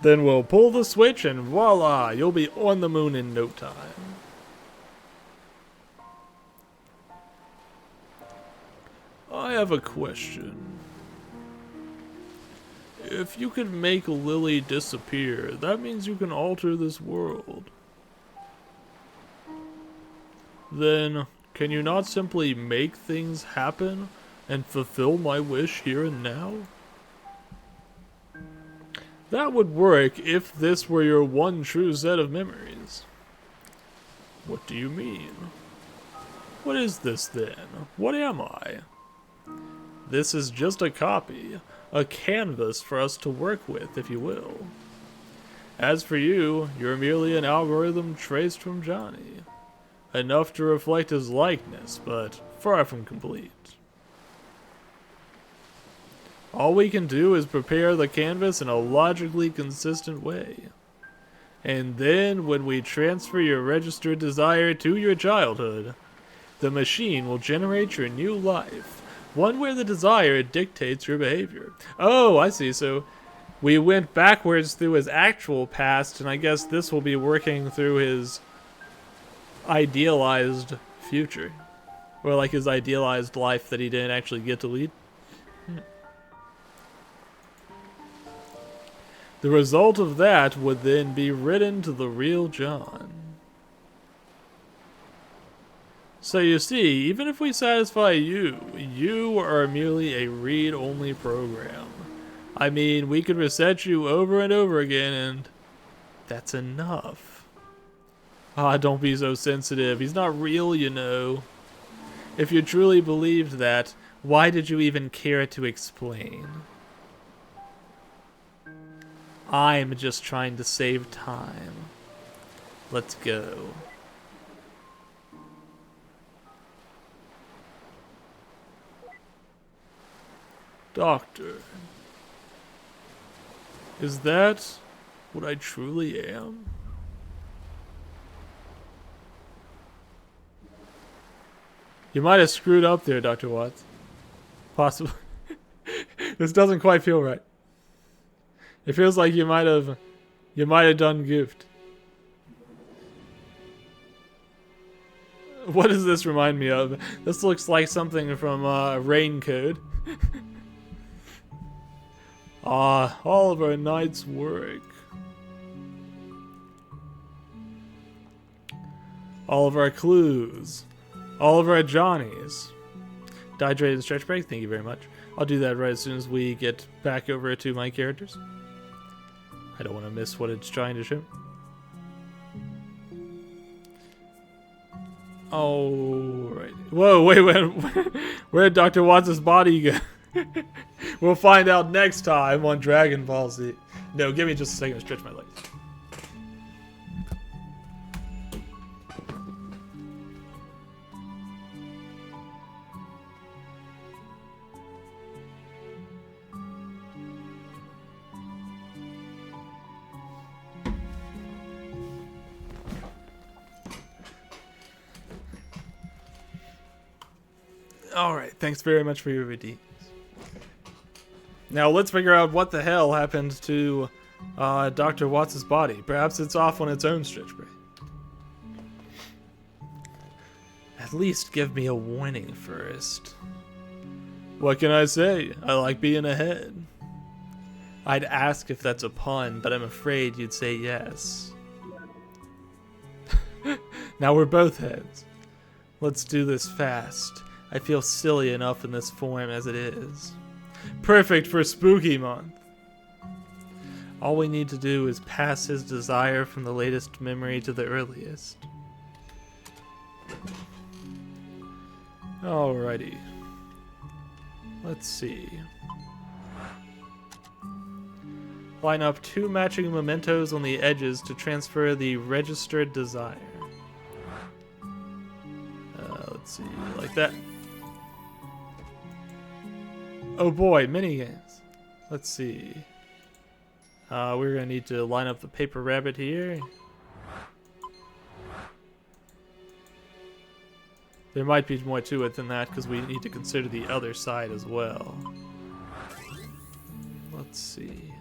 Then we'll pull the switch and voila, you'll be on the moon in no time. I have a question. If you could make Lily disappear, that means you can alter this world. Then, can you not simply make things happen and fulfill my wish here and now? That would work if this were your one true set of memories. What do you mean? What is this then? What am I? This is just a copy, a canvas for us to work with, if you will. As for you, you're merely an algorithm traced from Johnny. Enough to reflect his likeness, but far from complete. All we can do is prepare the canvas in a logically consistent way. And then, when we transfer your registered desire to your childhood, the machine will generate your new life. One where the desire dictates your behavior. Oh, I see. So we went backwards through his actual past, and I guess this will be working through his idealized future. Or like his idealized life that he didn't actually get to lead. The result of that would then be written to the real John. So you see, even if we satisfy you, you are merely a read-only program. I mean, we could reset you over and over again and that's enough. Ah, don't be so sensitive. He's not real, you know. If you truly believed that, why did you even care to explain? I'm just trying to save time. Let's go. Doctor, is that what I truly am? You might have screwed up there, Dr. Watts. Possibly. This doesn't quite feel right. It feels like you might have done goofed. What does this remind me of? This looks like something from Rain Code. All of our night's work. All of our clues. All of our Johnnies. Dehydrated stretch break, thank you very much. I'll do that right as soon as we get back over to my characters. I don't want to miss what it's trying to show. Oh, right. Whoa, wait. Where did Dr. Watts' body go? We'll find out next time on Dragon Ball Z. No, give me just a second to stretch my legs. Alright, thanks very much for your redeems. Now let's figure out what the hell happened to Dr. Watts' body. Perhaps it's off on its own stretch break. At least give me a warning first. What can I say? I like being ahead. I'd ask if that's a pun, but I'm afraid you'd say yes. Now we're both heads. Let's do this fast. I feel silly enough in this form as it is. Perfect for Spooky Month. All we need to do is pass his desire from the latest memory to the earliest. Alrighty. Let's see. Line up 2 matching mementos on the edges to transfer the registered desire. Let's see, like that. Oh boy, minigames. Let's see. We're gonna need to line up the paper rabbit here. There might be more to it than that because we need to consider the other side as well. Let's see.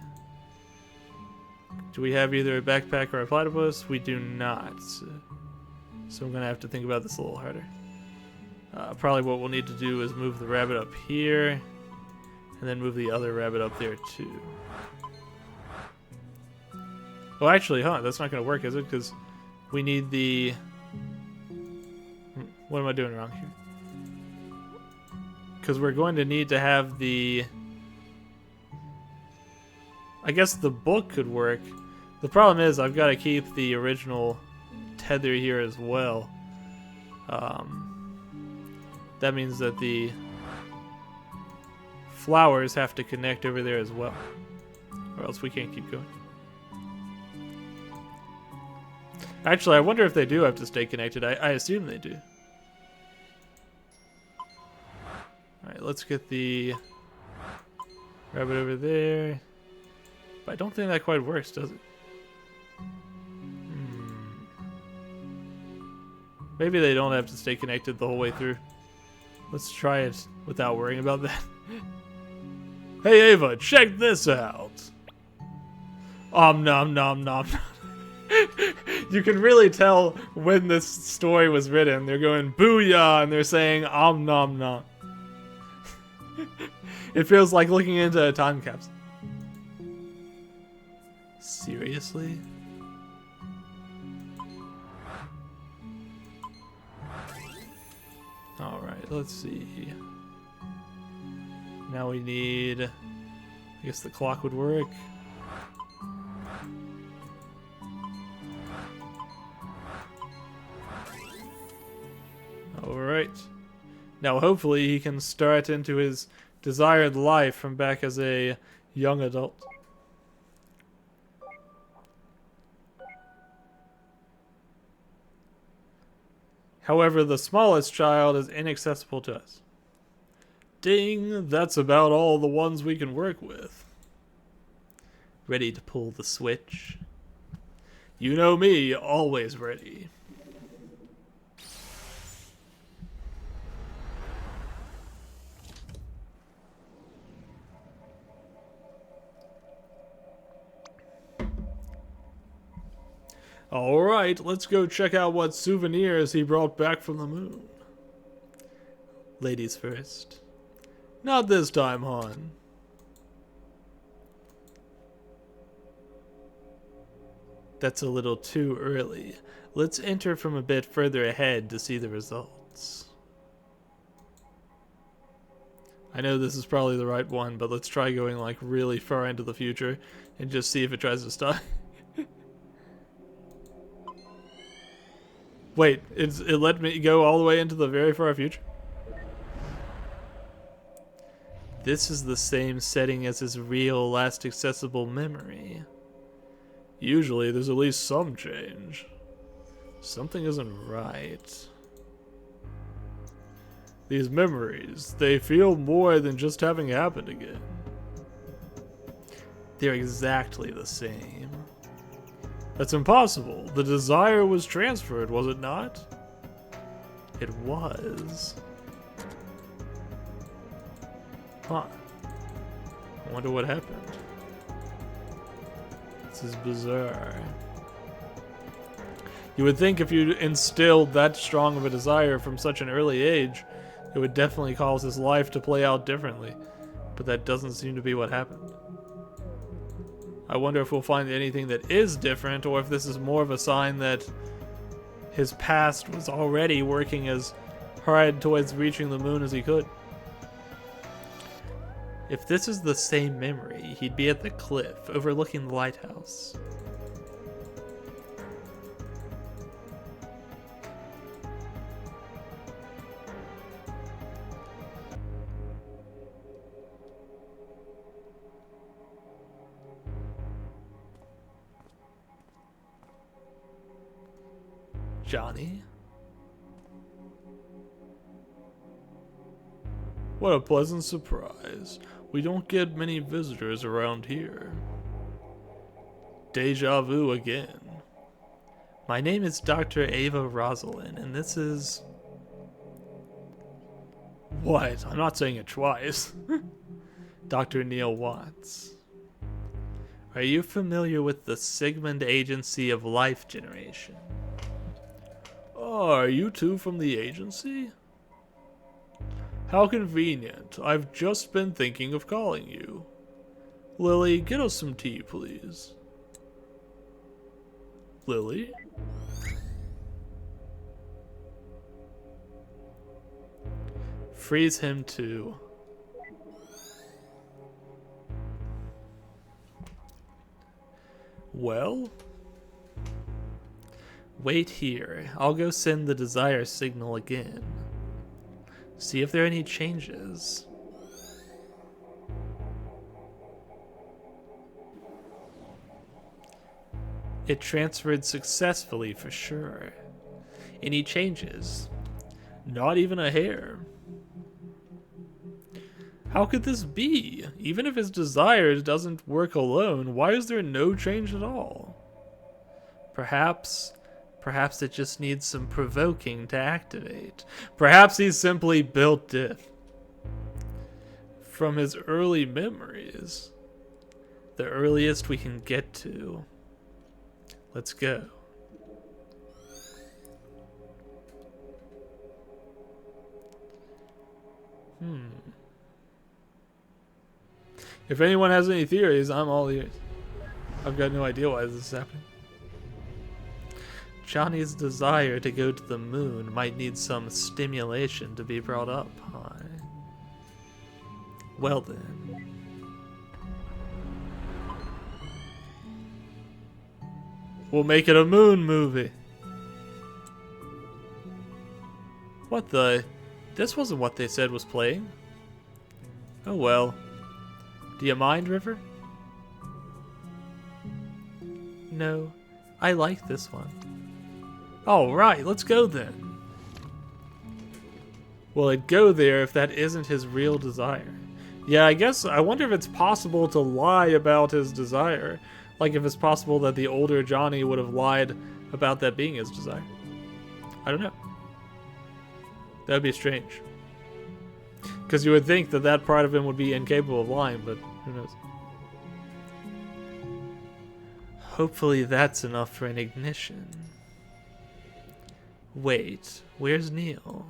Do we have either a backpack or a platypus? We do not. So I'm gonna have to think about this a little harder. Probably what we'll need to do is move the rabbit up here. And then move the other rabbit up there too. Oh, actually, that's not going to work, is it? Because we need the... What am I doing wrong here? Because we're going to need to have the... I guess the book could work. The problem is I've got to keep the original tether here as well. That means that the flowers have to connect over there as well, or else we can't keep going. Actually, I wonder if they do have to stay connected. I assume they do. Alright, let's get the rabbit over there. But I don't think that quite works, does it? Maybe they don't have to stay connected the whole way through. Let's try it without worrying about that. Hey Ava, check this out! Nom nom nom. You can really tell when this story was written. They're going booyah and they're saying nom nom. It feels like looking into a time capsule. Seriously? Alright, let's see. Now we need... I guess the clock would work. Alright. Now hopefully he can start into his desired life from back as a young adult. However, the smallest child is inaccessible to us. Ding, that's about all the ones we can work with. Ready to pull the switch? You know me, always ready. Alright, let's go check out what souvenirs he brought back from the moon. Ladies first. Not this time, hon. That's a little too early. Let's enter from a bit further ahead to see the results. I know this is probably the right one, but let's try going like really far into the future and just see if it tries to stop. Wait, it let me go all the way into the very far future? This is the same setting as his real last accessible memory. Usually there's at least some change. Something isn't right. These memories, they feel more than just having happened again. They're exactly the same. That's impossible. The desire was transferred, was it not? It was. Huh. I wonder what happened. This is bizarre. You would think if you instilled that strong of a desire from such an early age, it would definitely cause his life to play out differently. But that doesn't seem to be what happened. I wonder if we'll find anything that is different, or if this is more of a sign that his past was already working as hard towards reaching the moon as he could. If this is the same memory, he'd be at the cliff overlooking the lighthouse. Johnny? What a pleasant surprise. We don't get many visitors around here. Deja vu again. My name is Dr. Ava Rosalind, and this is... What? I'm not saying it twice. Dr. Neil Watts. Are you familiar with the Sigmund Agency of Life Generation? Oh, are you two from the agency? How convenient. I've just been thinking of calling you. Lily, get us some tea, please. Lily? Freeze him too. Well? Wait here. I'll go send the desire signal again. See if there are any changes. It transferred successfully for sure. Any changes? Not even a hair. How could this be? Even if his desire doesn't work alone, why is there no change at all? Perhaps it just needs some provoking to activate. Perhaps he's simply built it from his early memories. The earliest we can get to. Let's go. If anyone has any theories, I'm all ears. I've got no idea why this is happening. Johnny's desire to go to the moon might need some stimulation to be brought up high. Well then. We'll make it a moon movie. What the? This wasn't what they said was playing. Oh well. Do you mind, River? No, I like this one. Alright, let's go then. Will it go there if that isn't his real desire? Yeah, I wonder if it's possible to lie about his desire. Like if it's possible that the older Johnny would have lied about that being his desire. I don't know. That would be strange. Because you would think that that part of him would be incapable of lying, but who knows. Hopefully that's enough for an ignition. Wait, where's Neil?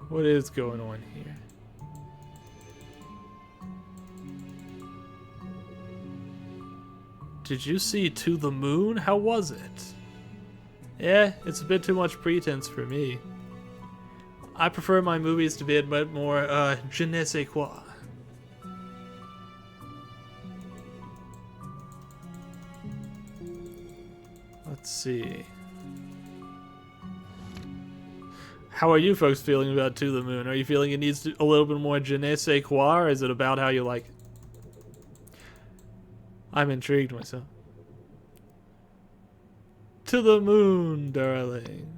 What is going on here? Did you see To the Moon? How was it? Yeah, it's a bit too much pretense for me. I prefer my movies to be a bit more, je ne sais quoi. Let's see. How are you folks feeling about To the Moon? Are you feeling it needs a little bit more je ne sais quoi, or is it about how you like it? I'm intrigued myself. To the moon, darling.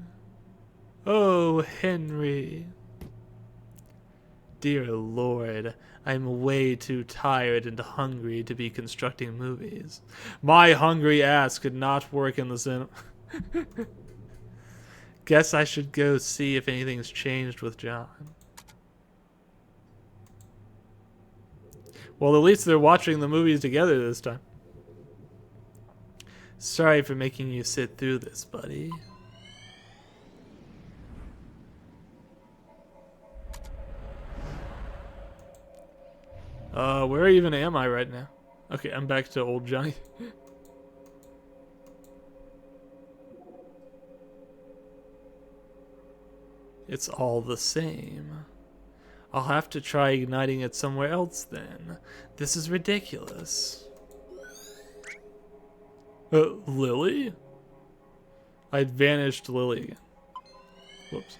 Oh, Henry. Dear Lord, I'm way too tired and hungry to be constructing movies. My hungry ass could not work in the cinema. Guess I should go see if anything's changed with John. Well, at least they're watching the movies together this time. Sorry for making you sit through this, buddy. Where even am I right now? Okay, I'm back to old Johnny. It's all the same. I'll have to try igniting it somewhere else then. This is ridiculous. Lily? I'd vanished Lily again. Whoops.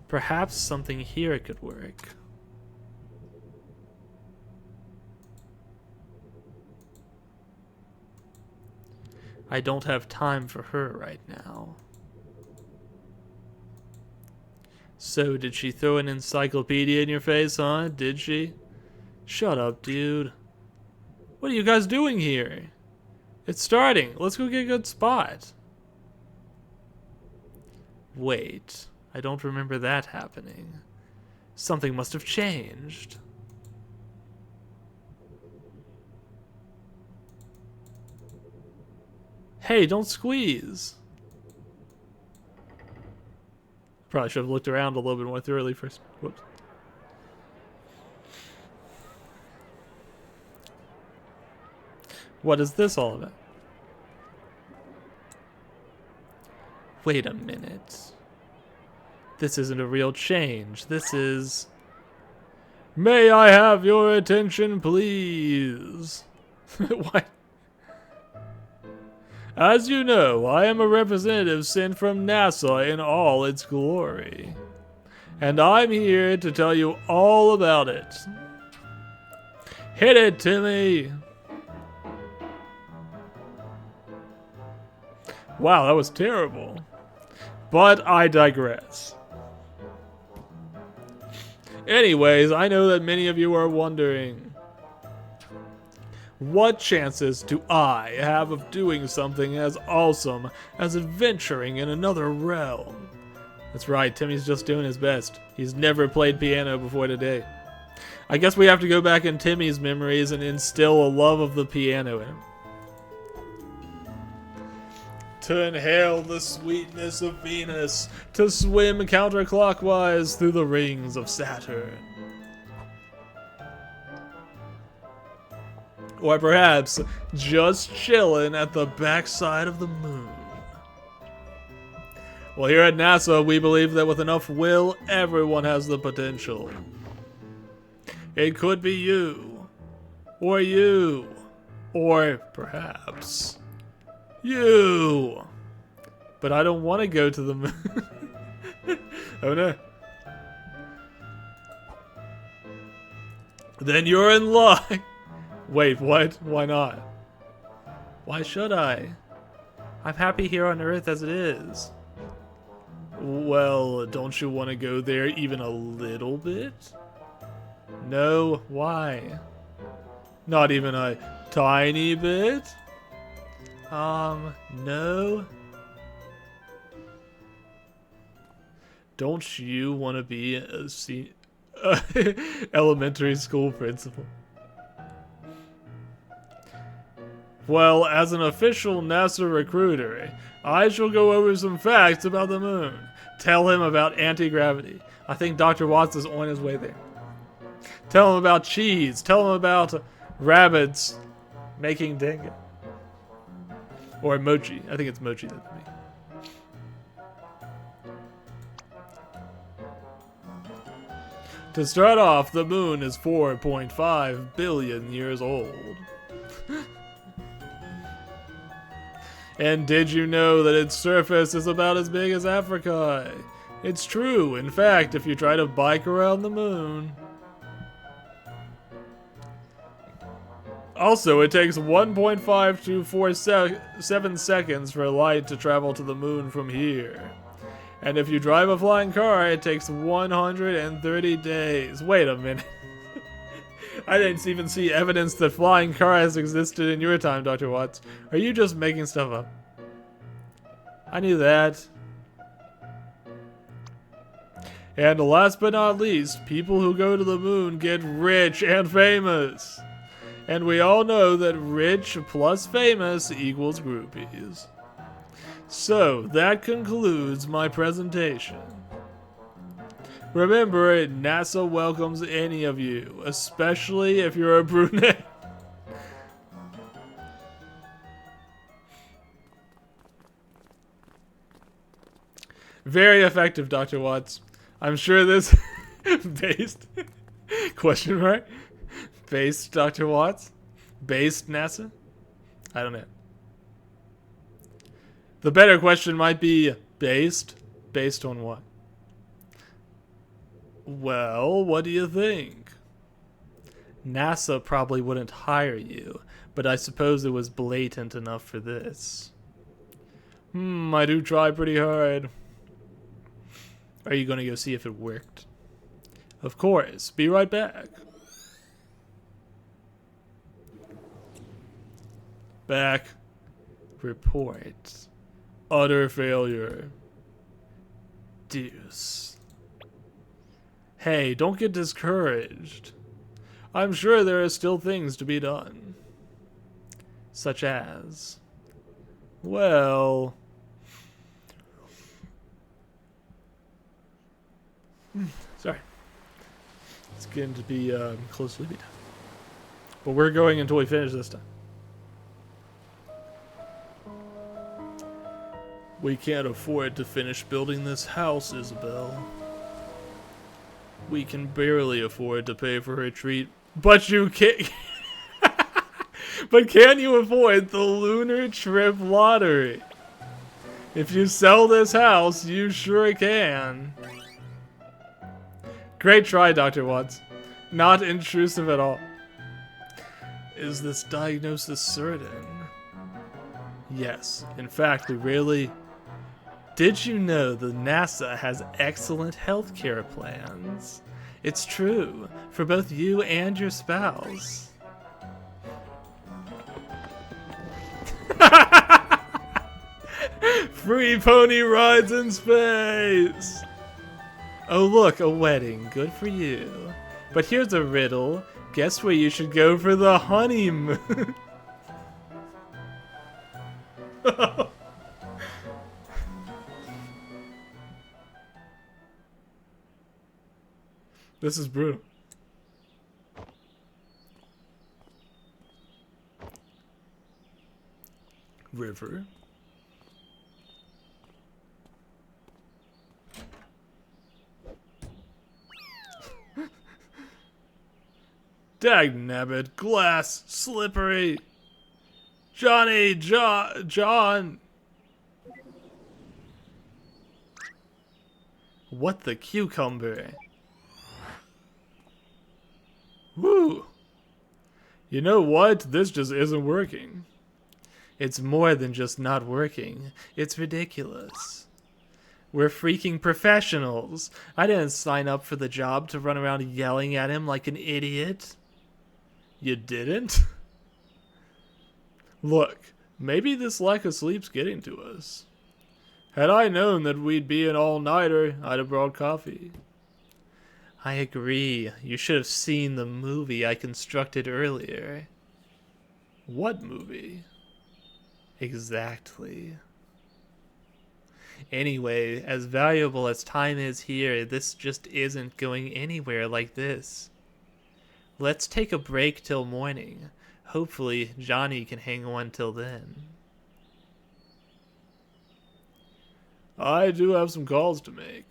Perhaps something here could work. I don't have time for her right now. So, did she throw an encyclopedia in your face, huh? Did she? Shut up, dude. What are you guys doing here? It's starting. Let's go get a good spot. Wait, I don't remember that happening. Something must have changed. Hey, don't squeeze. Probably should have looked around a little bit more thoroughly first. Whoops. What is this all about? Wait a minute. This isn't a real change. This is... May I have your attention, please? What? As you know, I am a representative sent from NASA in all its glory. And I'm here to tell you all about it. Hit it, Timmy! Wow, that was terrible. But I digress. Anyways, I know that many of you are wondering, what chances do I have of doing something as awesome as adventuring in another realm? That's right, Timmy's just doing his best. He's never played piano before today. I guess we have to go back in Timmy's memories and instill a love of the piano in him. To inhale the sweetness of Venus, to swim counterclockwise through the rings of Saturn. Or perhaps just chillin' at the backside of the moon. Well, here at NASA, we believe that with enough will, everyone has the potential. It could be you, or perhaps you. But I don't want to go to the moon. Oh no. Then you're in luck. Wait, what? Why not? Why should I? I'm happy here on Earth as it is. Well, don't you want to go there even a little bit? No, why? Not even a tiny bit? No. Don't you want to be a elementary school principal? Well, as an official NASA recruiter, I shall go over some facts about the moon. Tell him about anti-gravity. I think Dr. Watts is on his way there. Tell him about cheese. Tell him about rabbits making dengue. Or mochi. I think it's mochi that's me. To start off, the moon is 4.5 billion years old. And did you know that its surface is about as big as Africa? It's true. In fact, if you try to bike around the moon... Also, it takes 1.5 to 7 seconds for light to travel to the moon from here. And if you drive a flying car, it takes 130 days. Wait a minute. I didn't even see evidence that flying cars existed in your time, Dr. Watts. Are you just making stuff up? I knew that. And last but not least, people who go to the moon get rich and famous. And we all know that rich plus famous equals groupies. So, that concludes my presentation. Remember, NASA welcomes any of you, especially if you're a brunette. Very effective, Dr. Watts. I'm sure this based question mark based Dr. Watts based NASA. I don't know. The better question might be based on what? Well, what do you think? NASA probably wouldn't hire you, but I suppose it was blatant enough for this. I do try pretty hard. Are you gonna go see if it worked? Of course. Be right back. Back. Report. Utter failure. Deuce. Hey, don't get discouraged. I'm sure there are still things to be done. Such as... Well... Sorry. It's getting to be close to sleepy time. But we're going until we finish this time. We can't afford to finish building this house, Isabel. We can barely afford to pay for her treat. But you can't... But can you afford the lunar trip lottery? If you sell this house, you sure can. Great try, Dr. Watts. Not intrusive at all. Is this diagnosis certain? Yes. In fact, we really... Did you know that NASA has excellent healthcare plans? It's true, for both you and your spouse. Free pony rides in space! Oh look, a wedding. Good for you. But here's a riddle. Guess where you should go for the honeymoon? This is brutal. River. Dagnabbit, glass, slippery. Johnny, John. What the cucumber? Woo! You know what? This just isn't working. It's more than just not working. It's ridiculous. We're freaking professionals. I didn't sign up for the job to run around yelling at him like an idiot. You didn't? Look, Maybe this lack of sleep's getting to us. Had I known that we'd be an all-nighter, I'd have brought coffee. I agree. You should have seen the movie I constructed earlier. What movie? Exactly. Anyway, as valuable as time is here, this just isn't going anywhere like this. Let's take a break till morning. Hopefully, Johnny can hang on till then. I do have some calls to make.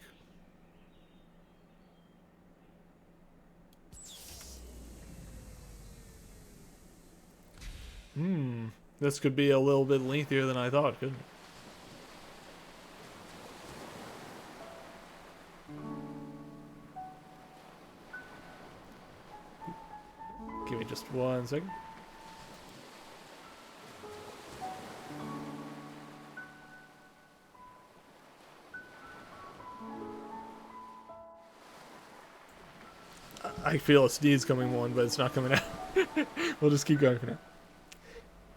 This could be a little bit lengthier than I thought, couldn't it? Give me just 1 second. I feel a sneeze coming on, but it's not coming out. We'll just keep going for now.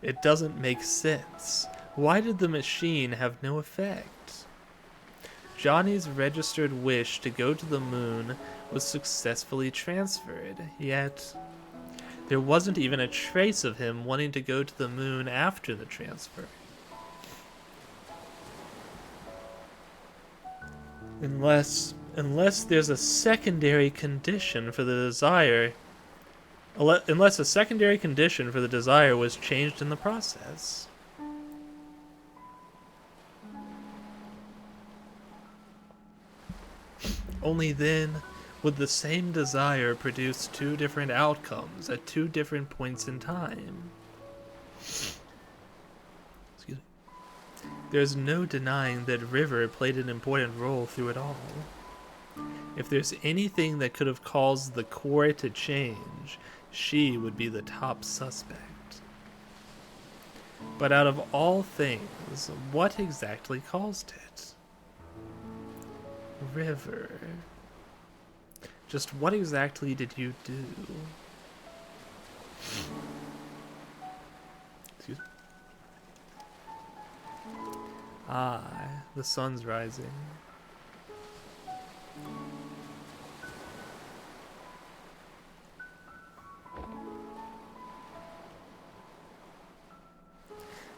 It doesn't make sense. Why did the machine have no effect? Johnny's registered wish to go to the moon was successfully transferred, yet there wasn't even a trace of him wanting to go to the moon after the transfer. Unless there's a secondary condition for the desire. Unless a secondary condition for the desire was changed in the process. Only then would the same desire produce two different outcomes at two different points in time. Excuse me. There's no denying that River played an important role through it all. If there's anything that could have caused the core to change, she would be the top suspect. But out of all things, what exactly caused it? River. Just what exactly did you do? Excuse me. The sun's rising.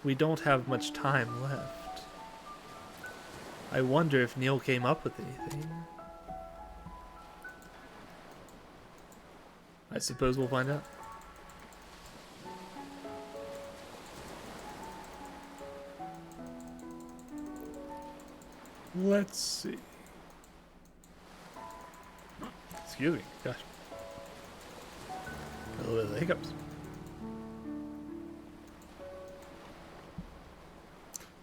We don't have much time left. I wonder if Neil came up with anything. I suppose we'll find out. Let's see. Excuse me, gosh. A little bit of the hiccups.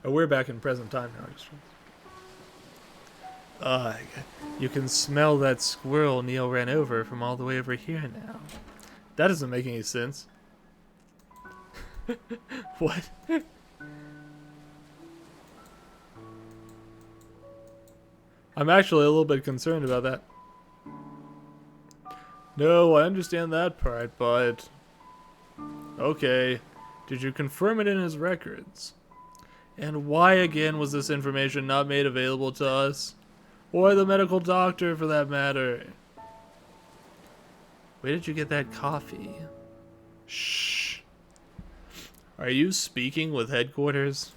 Oh, we're back in present time now. You can smell that squirrel Neil ran over from all the way over here now. That doesn't make any sense. What? I'm actually a little bit concerned about that. No, I understand that part, but... Okay. Did you confirm it in his records? And why again was this information not made available to us? Or the medical doctor, for that matter? Where did you get that coffee? Shh. Are you speaking with headquarters?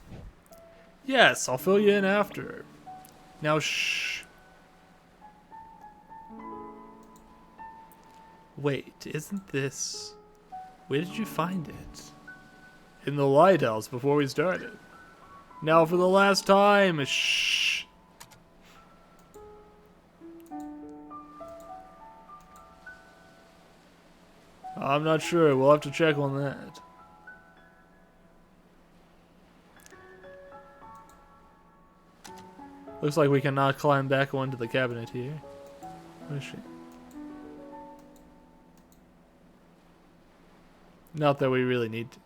Yes, I'll fill you in after. Now shh. Wait, isn't this... Where did you find it? In the lighthouse before we started. Now for the last time, shh. I'm not sure, we'll have to check on that. Looks like we cannot climb back onto the cabinet here. Where is she? Not that we really need to.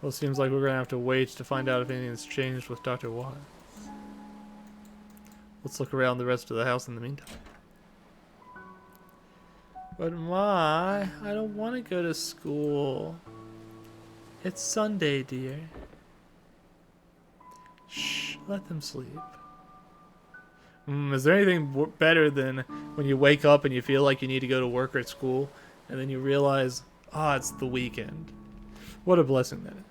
Well, it seems like we're gonna have to wait to find out if anything's changed with Dr. Watt. Let's look around the rest of the house in the meantime. But Ma, I don't want to go to school. It's Sunday, dear. Shh, let them sleep. Is there anything better than when you wake up and you feel like you need to go to work or school, and then you realize, ah, it's the weekend. What a blessing that is.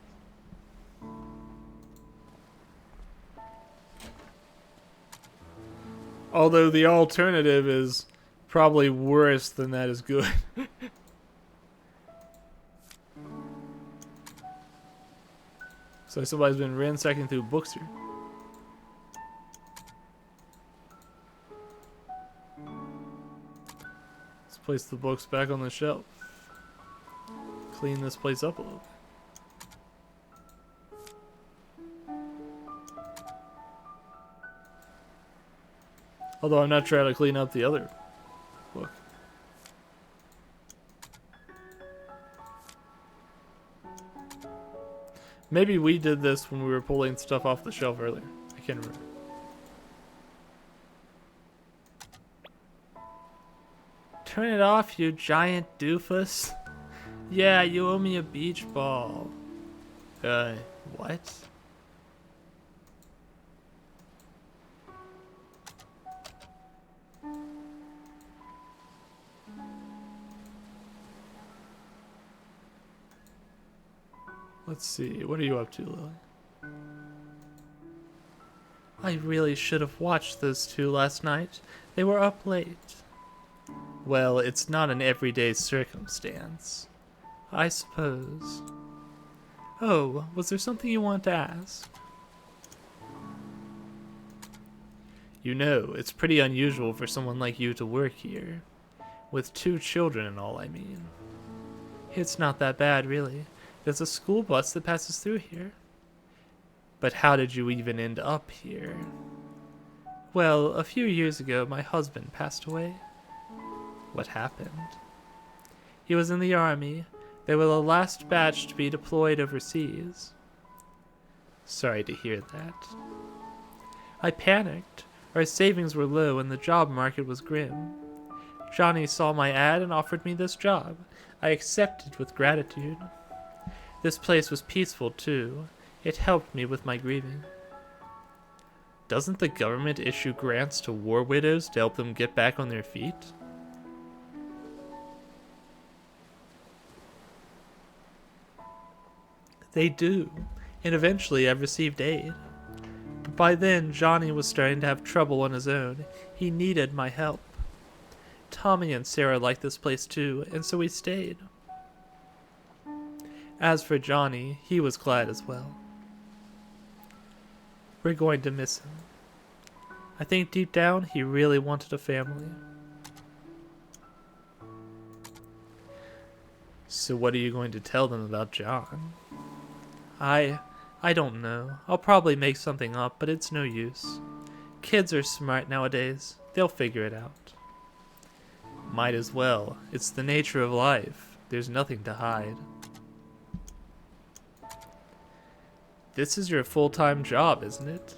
Although the alternative is probably worse than that is good. So somebody's been ransacking through books here. Let's place the books back on the shelf. Clean this place up a little bit. Although I'm not trying to clean up the other book. Maybe we did this when we were pulling stuff off the shelf earlier. I can't remember. Turn it off, you giant doofus. Yeah, you owe me a beach ball. What? Let's see, what are you up to, Lily? I really should have watched those two last night. They were up late. Well, it's not an everyday circumstance, I suppose. Oh, was there something you want to ask? You know, it's pretty unusual for someone like you to work here. With 2 children and all, I mean. It's not that bad, really. There's a school bus that passes through here. But how did you even end up here? Well, a few years ago, my husband passed away. What happened? He was in the army. They were the last batch to be deployed overseas. Sorry to hear that. I panicked. Our savings were low and the job market was grim. Johnny saw my ad and offered me this job. I accepted with gratitude. This place was peaceful, too. It helped me with my grieving. Doesn't the government issue grants to war widows to help them get back on their feet? They do, and eventually I've received aid. But by then, Johnny was starting to have trouble on his own. He needed my help. Tommy and Sarah liked this place too, and so we stayed. As for Johnny, he was glad as well. We're going to miss him. I think deep down, he really wanted a family. So what are you going to tell them about John? I don't know. I'll probably make something up, but it's no use. Kids are smart nowadays. They'll figure it out. Might as well. It's the nature of life. There's nothing to hide. This is your full-time job, isn't it?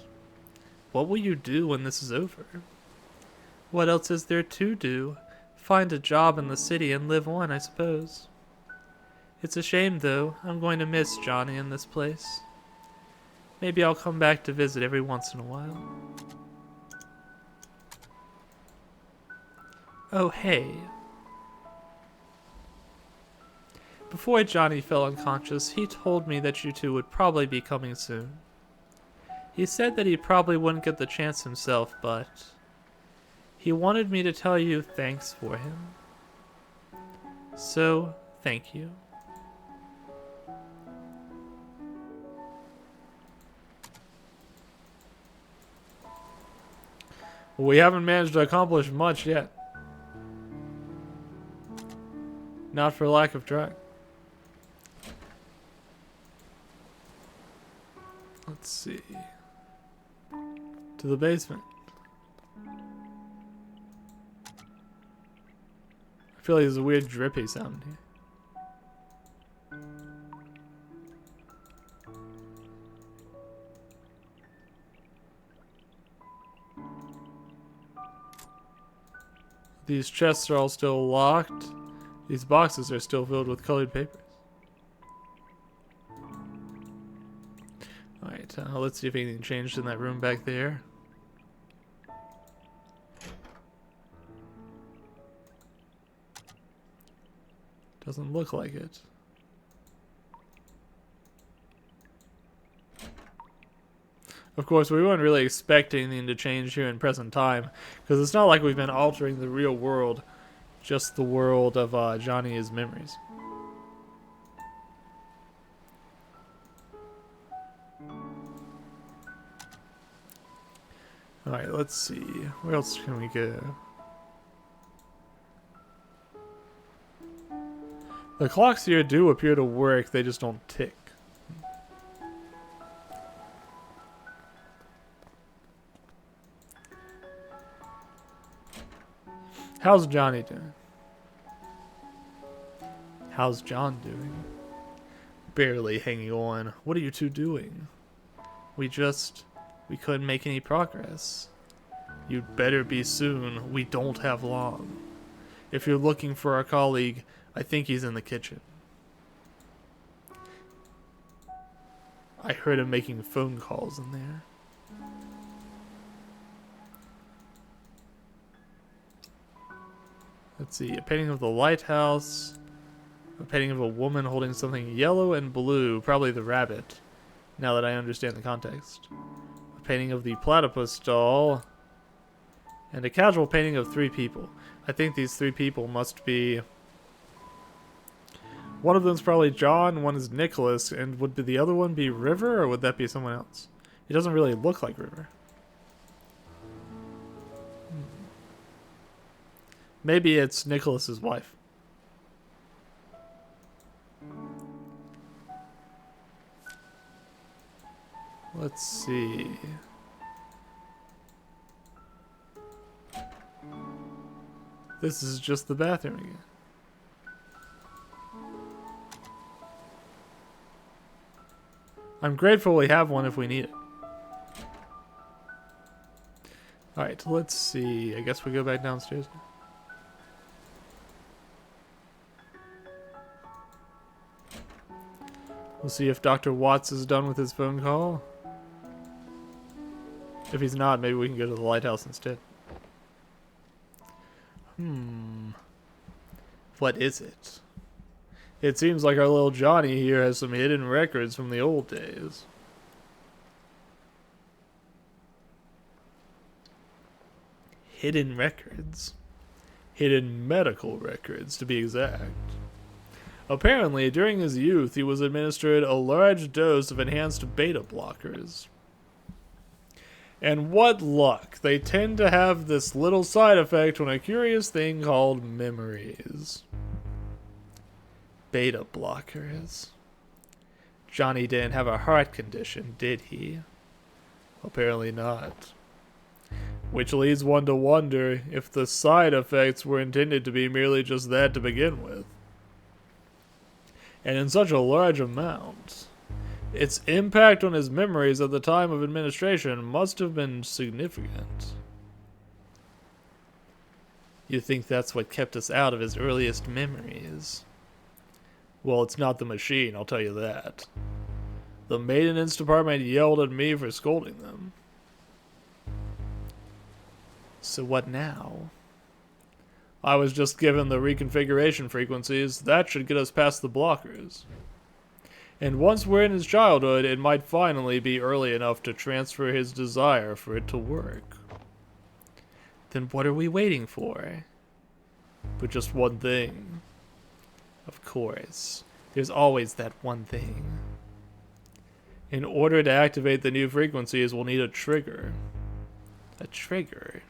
What will you do when this is over? What else is there to do? Find a job in the city and live on, I suppose. It's a shame, though. I'm going to miss Johnny in this place. Maybe I'll come back to visit every once in a while. Oh, hey. Before Johnny fell unconscious, he told me that you two would probably be coming soon. He said that he probably wouldn't get the chance himself, but he wanted me to tell you thanks for him. So, thank you. Well, we haven't managed to accomplish much yet. Not for lack of trying. Let's see. To the basement. I feel like there's a weird drippy sound here. These chests are all still locked. These boxes are still filled with colored papers. Alright, let's see if anything changed in that room back there. Doesn't look like it. Of course, we weren't really expecting anything to change here in present time, because it's not like we've been altering the real world, just the world of Johnny's memories. Alright, let's see. Where else can we go? The clocks here do appear to work, they just don't tick. How's Johnny doing? How's John doing? Barely hanging on. What are you two doing? We couldn't make any progress. You'd better be soon. We don't have long. If you're looking for our colleague, I think he's in the kitchen. I heard him making phone calls in there. Let's see, a painting of the lighthouse, a painting of a woman holding something yellow and blue, probably the rabbit, now that I understand the context. A painting of the platypus doll, and a casual painting of 3 people. I think these 3 people must be... One of them's probably John, one is Nicholas, and would the other one be River, or would that be someone else? It doesn't really look like River. Maybe it's Nicholas's wife. Let's see. This is just the bathroom again. I'm grateful we have one if we need it. Alright, let's see. I guess we go back downstairs now. We'll see if Dr. Watts is done with his phone call. If he's not, maybe we can go to the lighthouse instead. What is it? It seems like our little Johnny here has some hidden records from the old days. Hidden records? Hidden medical records, to be exact. Apparently, during his youth, he was administered a large dose of enhanced beta blockers. And what luck! They tend to have this little side effect when a curious thing called memories. Beta blockers. Johnny didn't have a heart condition, did he? Apparently not. Which leads one to wonder if the side effects were intended to be merely just that to begin with. And in such a large amount, its impact on his memories at the time of administration must have been significant. You think that's what kept us out of his earliest memories? Well, it's not the machine, I'll tell you that. The maintenance department yelled at me for scolding them. So what now? I was just given the reconfiguration frequencies. That should get us past the blockers. And once we're in his childhood, it might finally be early enough to transfer his desire for it to work. Then what are we waiting for? But just one thing. Of course. There's always that one thing. In order to activate the new frequencies, we'll need a trigger. A trigger?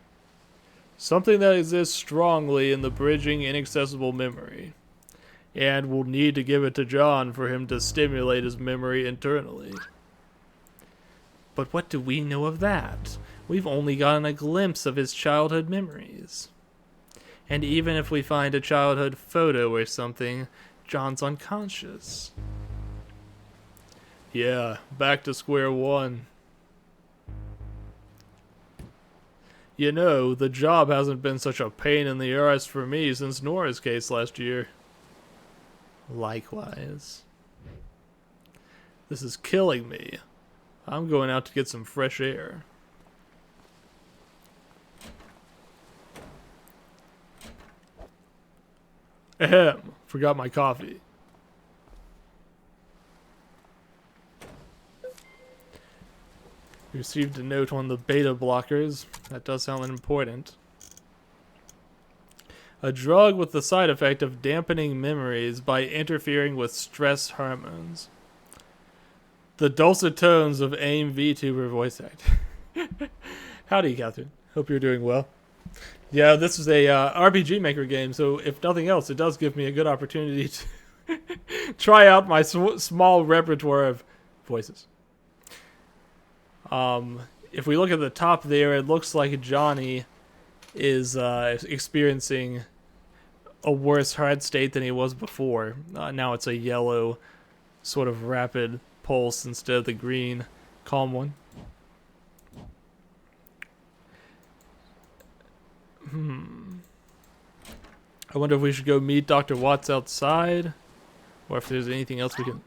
Something that exists strongly in the bridging inaccessible memory. And we'll need to give it to John for him to stimulate his memory internally. But what do we know of that? We've only gotten a glimpse of his childhood memories. And even if we find a childhood photo or something, John's unconscious. Yeah, back to square one. You know, the job hasn't been such a pain in the arse for me since Nora's case last year. Likewise. This is killing me. I'm going out to get some fresh air. Ahem, forgot my coffee. Received a note on the beta blockers. That does sound important. A drug with the side effect of dampening memories by interfering with stress hormones. The dulcet tones of AIM VTuber voice act. Howdy, Catherine. Hope you're doing well. Yeah, this is a RPG Maker game, so if nothing else, it does give me a good opportunity to try out my small repertoire of voices. If we look at the top there, it looks like Johnny is experiencing a worse heart state than he was before. Now it's a yellow, sort of rapid pulse instead of the green, calm one. I wonder if we should go meet Dr. Watts outside, or if there's anything else we can...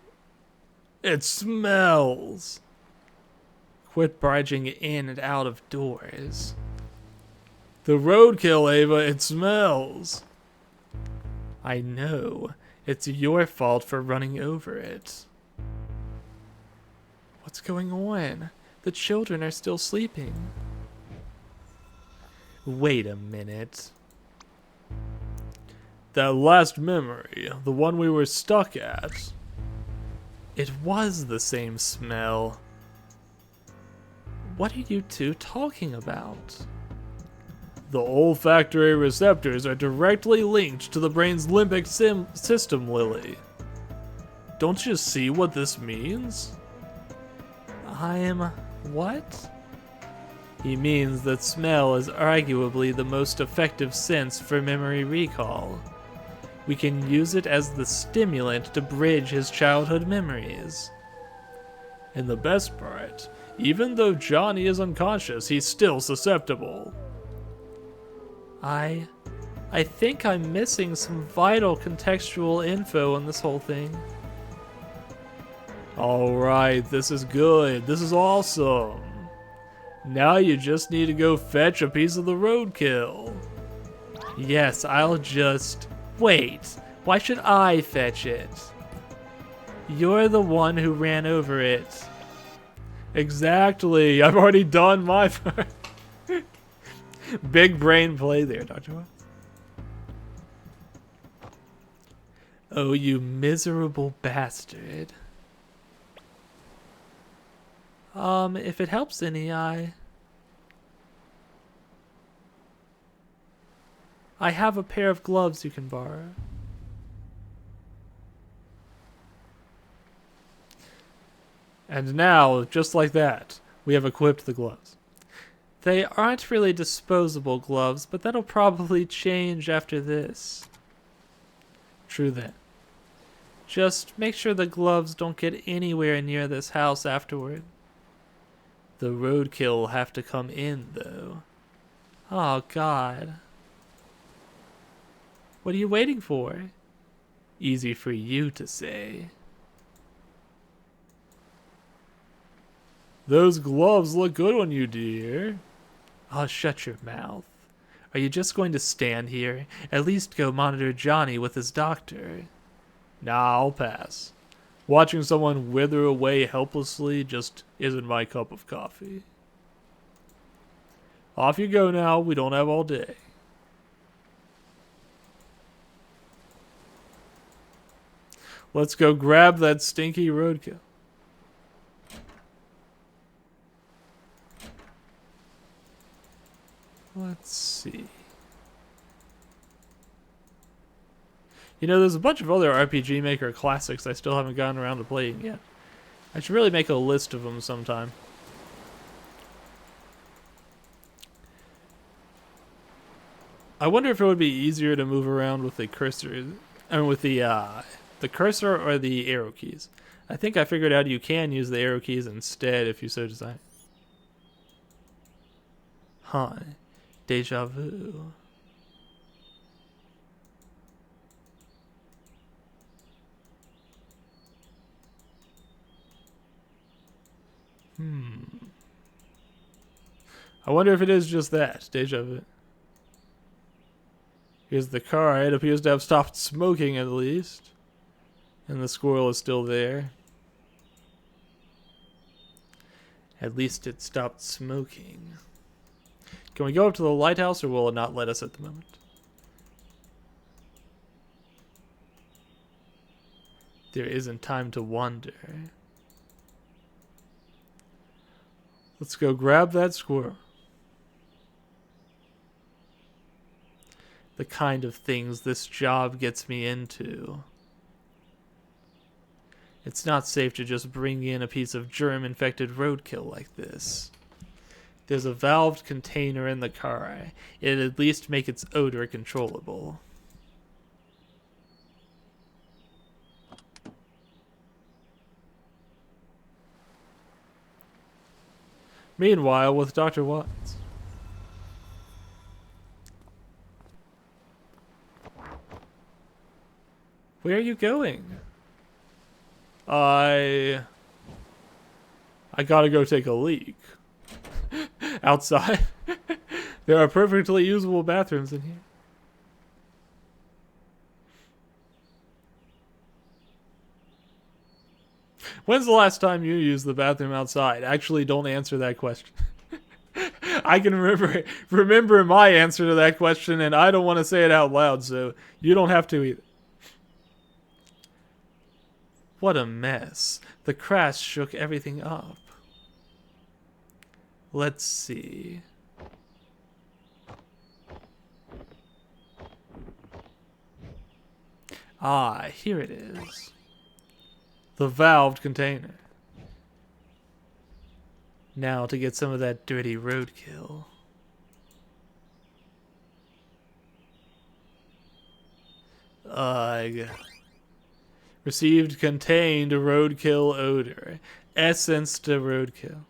It smells! Quit barging in and out of doors. The roadkill, Ava, it smells! I know. It's your fault for running over it. What's going on? The children are still sleeping. Wait a minute. That last memory, the one we were stuck at. It was the same smell. What are you two talking about? The olfactory receptors are directly linked to the brain's limbic system, Lily. Don't you see what this means? What? He means that smell is arguably the most effective sense for memory recall. We can use it as the stimulant to bridge his childhood memories. And the best part, even though Johnny is unconscious, he's still susceptible. I think I'm missing some vital contextual info on this whole thing. Alright, this is good. This is awesome. Now you just need to go fetch a piece of the roadkill. Yes, I'll just... Wait, why should I fetch it? You're the one who ran over it. Exactly, I've already done my part. Big brain play there, Dr. Watts. Oh, you miserable bastard. If it helps any, I have a pair of gloves you can borrow. And now, just like that, we have equipped the gloves. They aren't really disposable gloves, but that'll probably change after this. True that. Just make sure the gloves don't get anywhere near this house afterward. The roadkill will have to come in, though. Oh, God. What are you waiting for? Easy for you to say. Those gloves look good on you, dear. Oh, shut your mouth. Are you just going to stand here? At least go monitor Johnny with his doctor. Nah, I'll pass. Watching someone wither away helplessly just isn't my cup of coffee. Off you go now, we don't have all day. Let's go grab that stinky roadkill. Let's see. You know, there's a bunch of other RPG Maker classics I still haven't gotten around to playing yet. I should really make a list of them sometime. I wonder if it would be easier to move around with the cursor, and with the cursor or the arrow keys. I think I figured out you can use the arrow keys instead if you so desire. Huh. Deja vu. I wonder if it is just that. Deja vu. Here's the car. It appears to have stopped smoking at least. And the squirrel is still there. At least it stopped smoking. Can we go up to the lighthouse, or will it not let us at the moment? There isn't time to wander. Let's go grab that squirrel. The kind of things this job gets me into. It's not safe to just bring in a piece of germ-infected roadkill like this. There's a valved container in the car. It'd at least make its odor controllable. Meanwhile, with Dr. Watts. Where are you going? I gotta go take a leak. Outside. There are perfectly usable bathrooms in here. When's the last time you used the bathroom outside? Actually, don't answer that question. I can remember my answer to that question, and I don't want to say it out loud, so you don't have to either. What a mess. The crash shook everything up. Let's see. Ah, here it is. The valved container. Now to get some of that dirty roadkill. Ugh. Received contained roadkill odor. Essence to roadkill.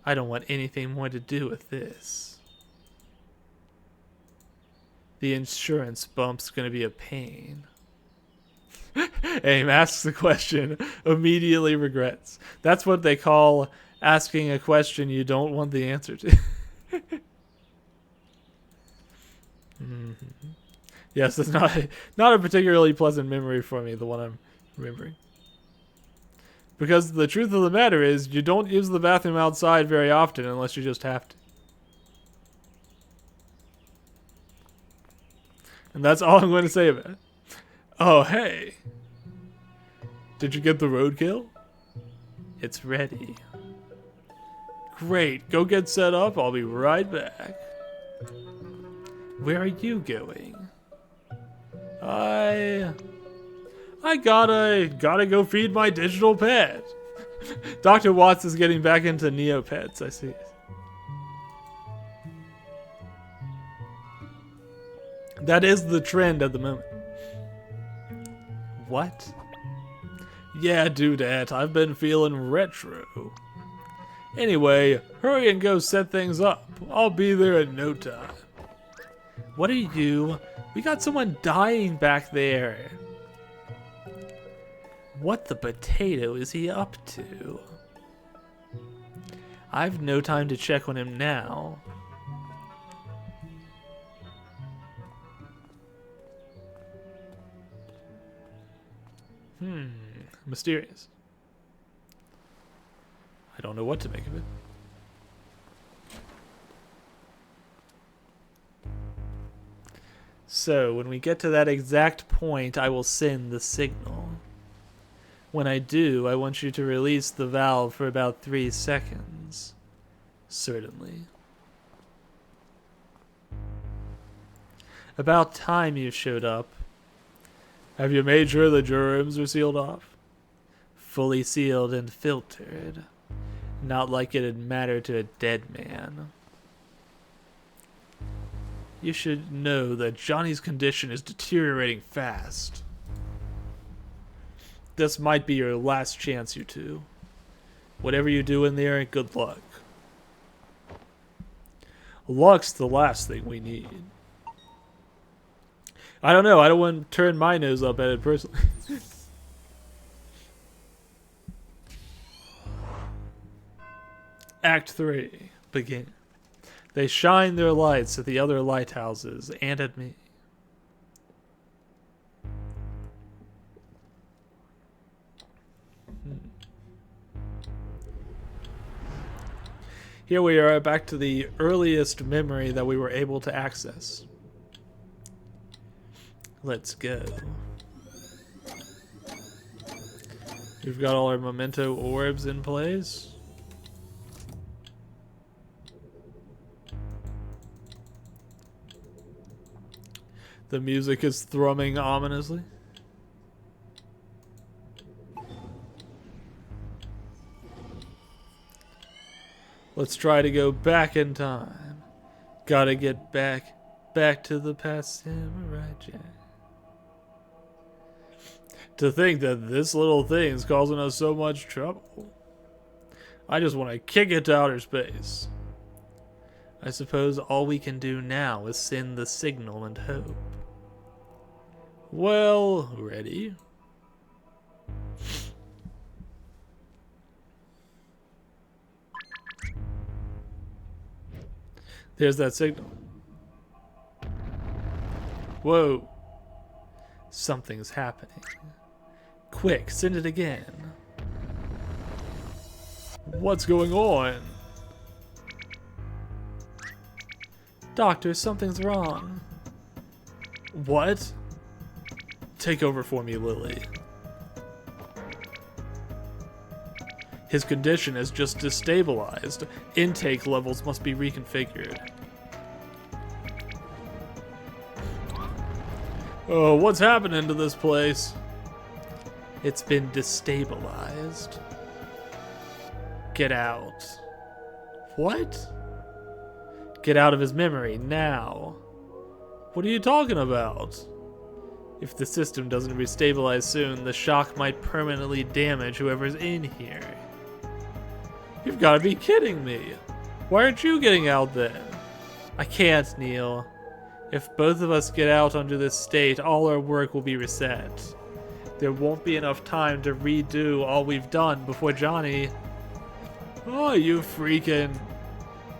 I don't want anything more to do with this. The insurance bump's gonna be a pain. Aim asks the question, immediately regrets. That's what they call asking a question you don't want the answer to. Yes, it's not a particularly pleasant memory for me, the one I'm remembering. Because the truth of the matter is, you don't use the bathroom outside very often unless you just have to. And that's all I'm going to say about it. Oh, hey. Did you get the roadkill? It's ready. Great. Go get set up. I'll be right back. Where are you going? I gotta go feed my digital pet. Dr. Watts is getting back into Neopets, I see. That is the trend at the moment. What? Yeah, dudette, I've been feeling retro. Anyway, hurry and go set things up. I'll be there in no time. What are you? We got someone dying back there. What the potato is he up to? I've no time to check on him now. Mysterious. I don't know what to make of it. So, when we get to that exact point, I will send the signal. When I do, I want you to release the valve for about 3 seconds. Certainly. About time you showed up. Have you made sure the germs are sealed off? Fully sealed and filtered. Not like it'd matter to a dead man. You should know that Johnny's condition is deteriorating fast. This might be your last chance, you two. Whatever you do in there, good luck. Luck's the last thing we need. I don't know. I don't want to turn my nose up at it personally. Act 3. Begin. They shine their lights at the other lighthouses and at me. Here we are back to the earliest memory that we were able to access. Let's go. We've got all our memento orbs in place. The music is thrumming ominously. Let's try to go back in time. Gotta get back to the past, Samurai Jack. To think that this little thing's causing us so much trouble. I just want to kick it to outer space. I suppose all we can do now is send the signal and hope. Well, ready? There's that signal. Whoa. Something's happening. Quick, send it again. What's going on? Doctor, something's wrong. What? Take over for me, Lily. His condition is just destabilized. Intake levels must be reconfigured. Oh, what's happening to this place? It's been destabilized. Get out. What? Get out of his memory now. What are you talking about? If the system doesn't restabilize soon, the shock might permanently damage whoever's in here. You've got to be kidding me. Why aren't you getting out then? I can't, Neil. If both of us get out under this state, all our work will be reset. There won't be enough time to redo all we've done before Johnny... Oh, you freaking...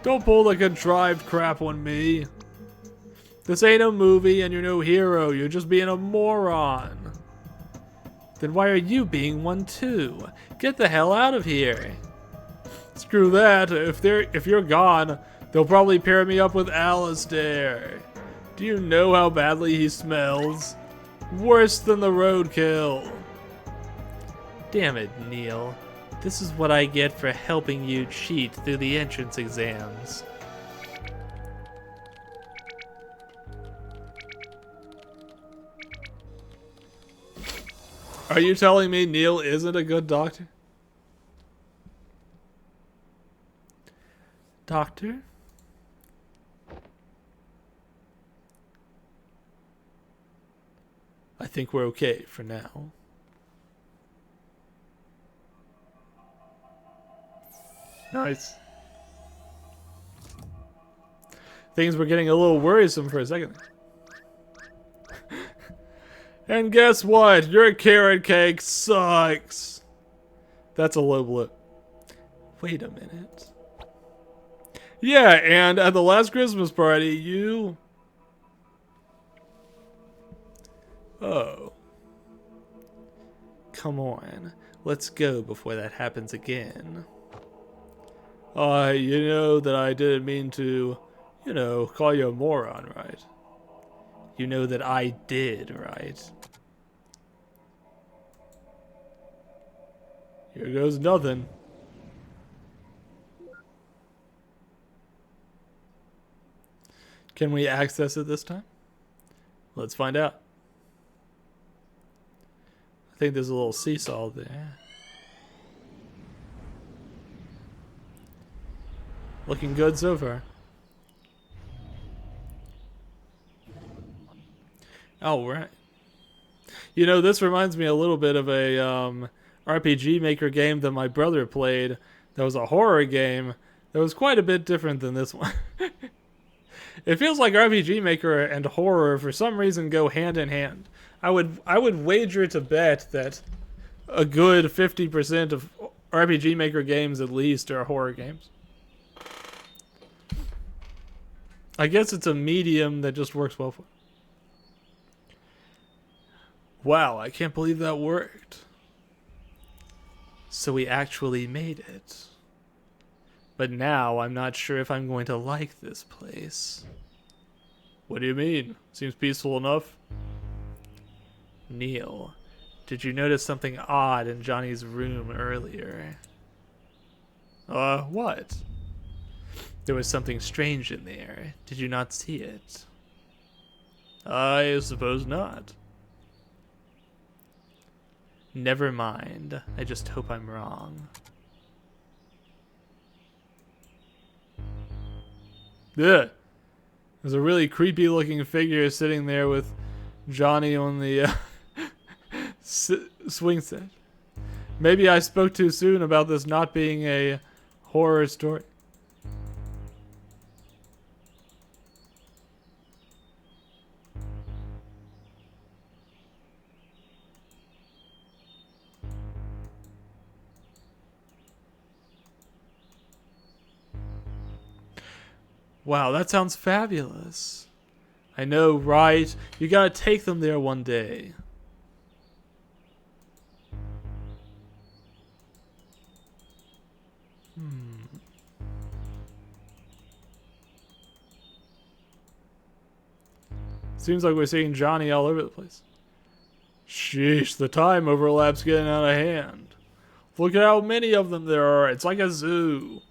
Don't pull the contrived crap on me. This ain't a movie and you're no hero. You're just being a moron. Then why are you being one too? Get the hell out of here. Screw that. If you're gone, they'll probably pair me up with Alistair. Do you know how badly he smells? Worse than the roadkill. Damn it, Neil. This is what I get for helping you cheat through the entrance exams. Are you telling me Neil isn't a good doctor? Doctor? I think we're okay for now. Nice. Things were getting a little worrisome for a second. And guess what? Your carrot cake sucks. That's a low blow. Wait a minute. Yeah, and at the last Christmas party, you... Oh. Come on. Let's go before that happens again. You know that I didn't mean to, call you a moron, right? You know that I did, right? Here goes nothing. Can we access it this time? Let's find out. I think there's a little seesaw there. Looking good so far. All right. You know, this reminds me a little bit of a RPG Maker game that my brother played. That was a horror game that was quite a bit different than this one. It feels like RPG Maker and horror for some reason go hand in hand. I would wager to bet that a good 50% of RPG Maker games at least are horror games. I guess it's a medium that just works well for it. Wow, I can't believe that worked. So we actually made it. But now I'm not sure if I'm going to like this place. What do you mean? Seems peaceful enough. Neil, did you notice something odd in Johnny's room earlier? What? There was something strange in there. Did you not see it? I suppose not. Never mind. I just hope I'm wrong. Ugh. There's a really creepy looking figure sitting there with Johnny on the swing set. Maybe I spoke too soon about this not being a horror story. Wow, that sounds fabulous. I know, right? You gotta take them there one day. Seems like we're seeing Johnny all over the place. Sheesh, the time overlap's getting out of hand. Look at how many of them there are. It's like a zoo.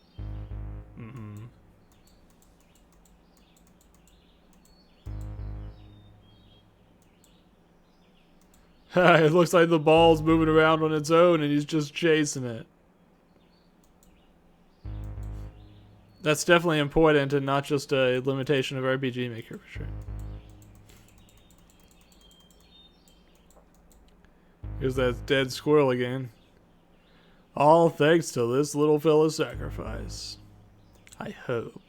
It looks like the ball's moving around on its own and he's just chasing it. That's definitely important and not just a limitation of RPG Maker for sure. Here's that dead squirrel again. All thanks to this little fella's sacrifice. I hope.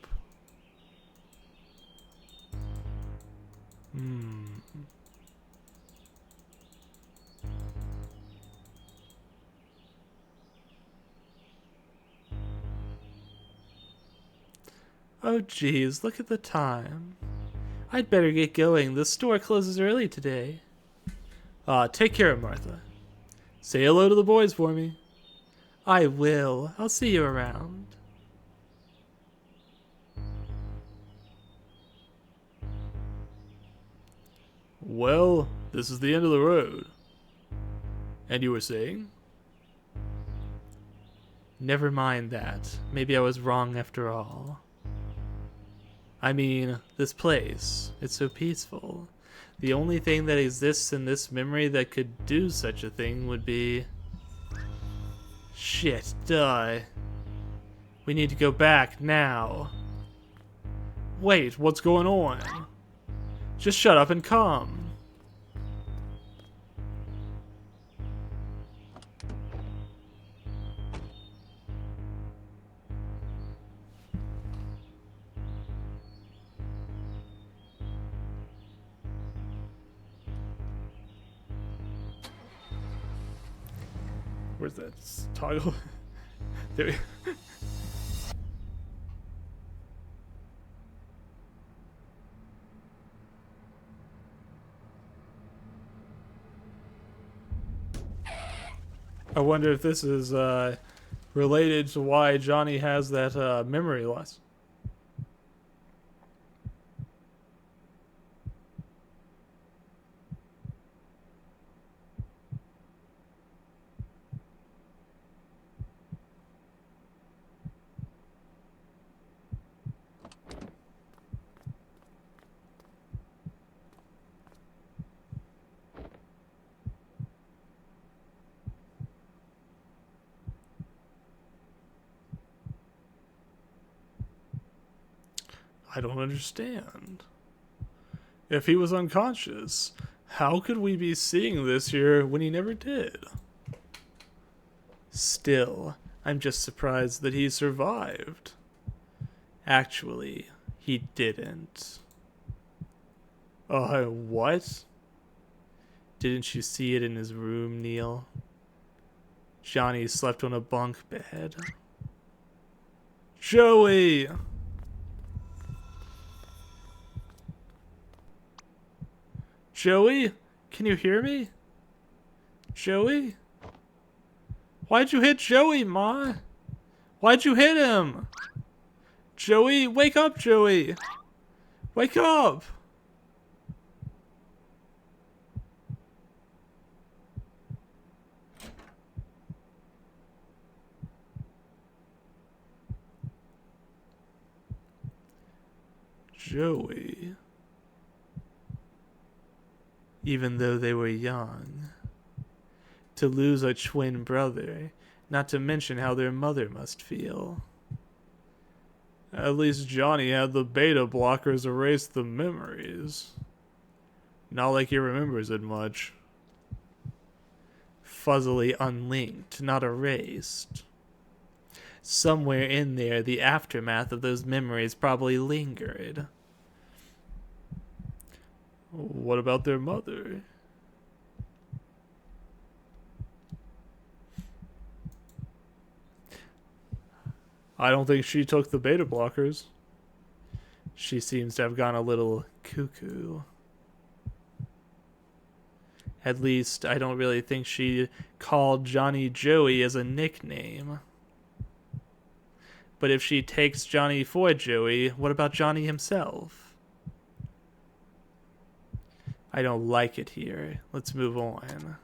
Oh geez, look at the time. I'd better get going. The store closes early today. Take care, Martha. Say hello to the boys for me. I will. I'll see you around. Well, this is the end of the road. And you were saying? Never mind that. Maybe I was wrong after all. I mean, this place, it's so peaceful. The only thing that exists in this memory that could do such a thing would be... Shit, duh. We need to go back now. Wait, what's going on? Just shut up and come. Where's that toggle? There we go. I wonder if this is related to why Johnny has that memory loss. I don't understand. If he was unconscious, how could we be seeing this here when he never did? Still, I'm just surprised that he survived. Actually, He didn't. What? Didn't you see it in his room, Neil? Johnny slept on a bunk bed. Joey! Joey? Can you hear me? Joey? Why'd you hit Joey, Ma? Why'd you hit him? Joey, wake up, Joey! Wake up! Joey. Even though they were young. To lose a twin brother, not to mention how their mother must feel. At least Johnny had the beta blockers erase the memories. Not like he remembers it much. Fuzzily unlinked, not erased. Somewhere in there, the aftermath of those memories probably lingered. What about their mother? I don't think she took the beta blockers. She seems to have gone a little cuckoo. At least, I don't really think she called Johnny Joey as a nickname. But if she takes Johnny for Joey, what about Johnny himself? I don't like it here. Let's move on.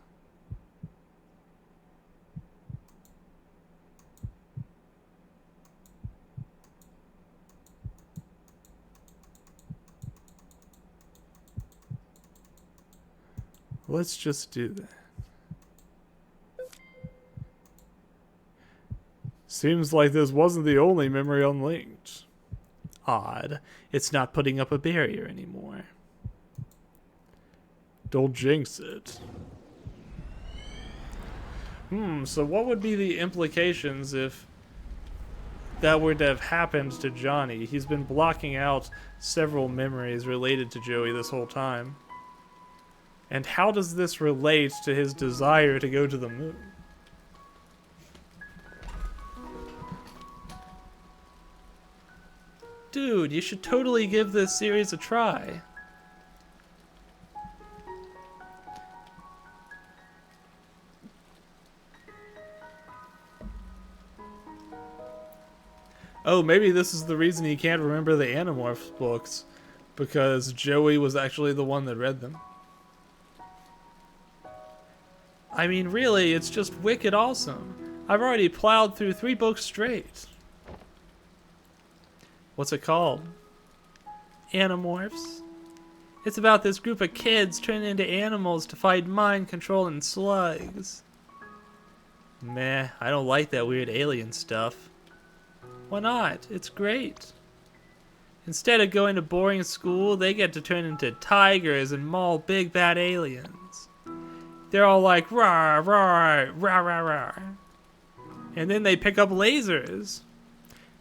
Let's just do that. Seems like this wasn't the only memory unlinked. Odd. It's not putting up a barrier anymore. Don't jinx it. So what would be the implications if that were to have happened to Johnny? He's been blocking out several memories related to Joey this whole time. And how does this relate to his desire to go to the moon? Dude, you should totally give this series a try. Oh, maybe this is the reason he can't remember the Animorphs books. Because Joey was actually the one that read them. I mean, really, it's just wicked awesome. I've already plowed through 3 books straight. What's it called? Animorphs. It's about this group of kids turning into animals to fight mind-controlling slugs. Meh, I don't like that weird alien stuff. Why not? It's great. Instead of going to boring school, they get to turn into tigers and maul big bad aliens. They're all like, rah, rah, rah, rah, rah. And then they pick up lasers.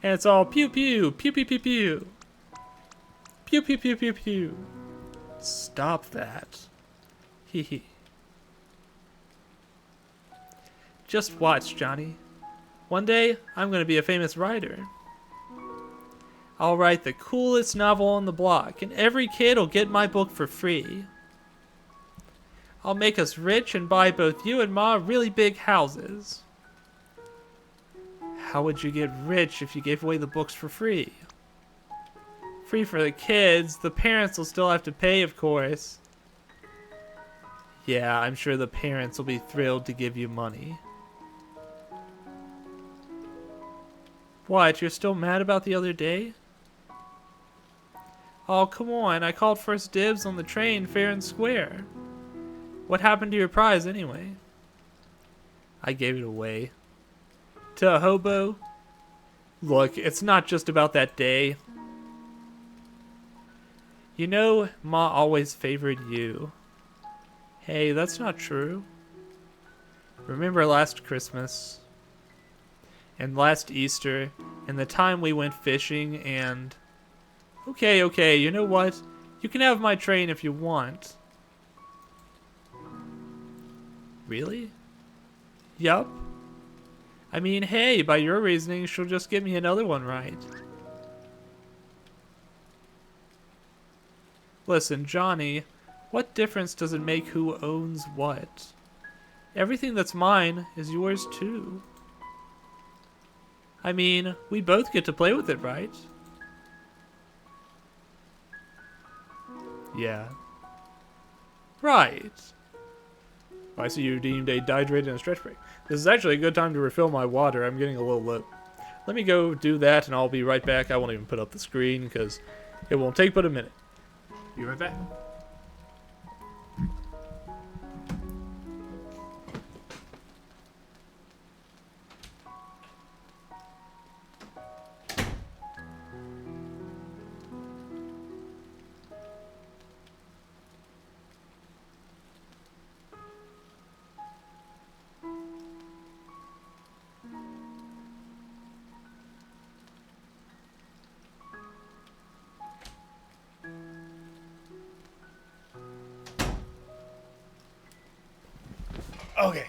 And it's all pew pew, pew pew pew pew. Pew pew pew pew pew. Stop that. Hee hee. Just watch, Johnny. One day, I'm going to be a famous writer. I'll write the coolest novel on the block, and every kid will get my book for free. I'll make us rich and buy both you and Ma really big houses. How would you get rich if you gave away the books for free? Free for the kids. The parents will still have to pay, of course. Yeah, I'm sure the parents will be thrilled to give you money. What, you're still mad about the other day? Oh, come on, I called first dibs on the train fair and square. What happened to your prize, anyway? I gave it away. To a hobo? Look, it's not just about that day. You know, Ma always favored you. Hey, that's not true. Remember last Christmas? And last Easter, and the time we went fishing, and Okay, okay, you know what? You can have my train if you want. Really? Yup. I mean, hey, by your reasoning, she'll just give me another one right. Listen, Johnny, what difference does it make who owns what? Everything that's mine is yours too. I mean, we both get to play with it, right? Yeah. Right. I see you deemed a dehydrated and a stretch break. This is actually a good time to refill my water. I'm getting a little low. Let me go do that and I'll be right back. I won't even put up the screen because it won't take but a minute. Be right back. Okay.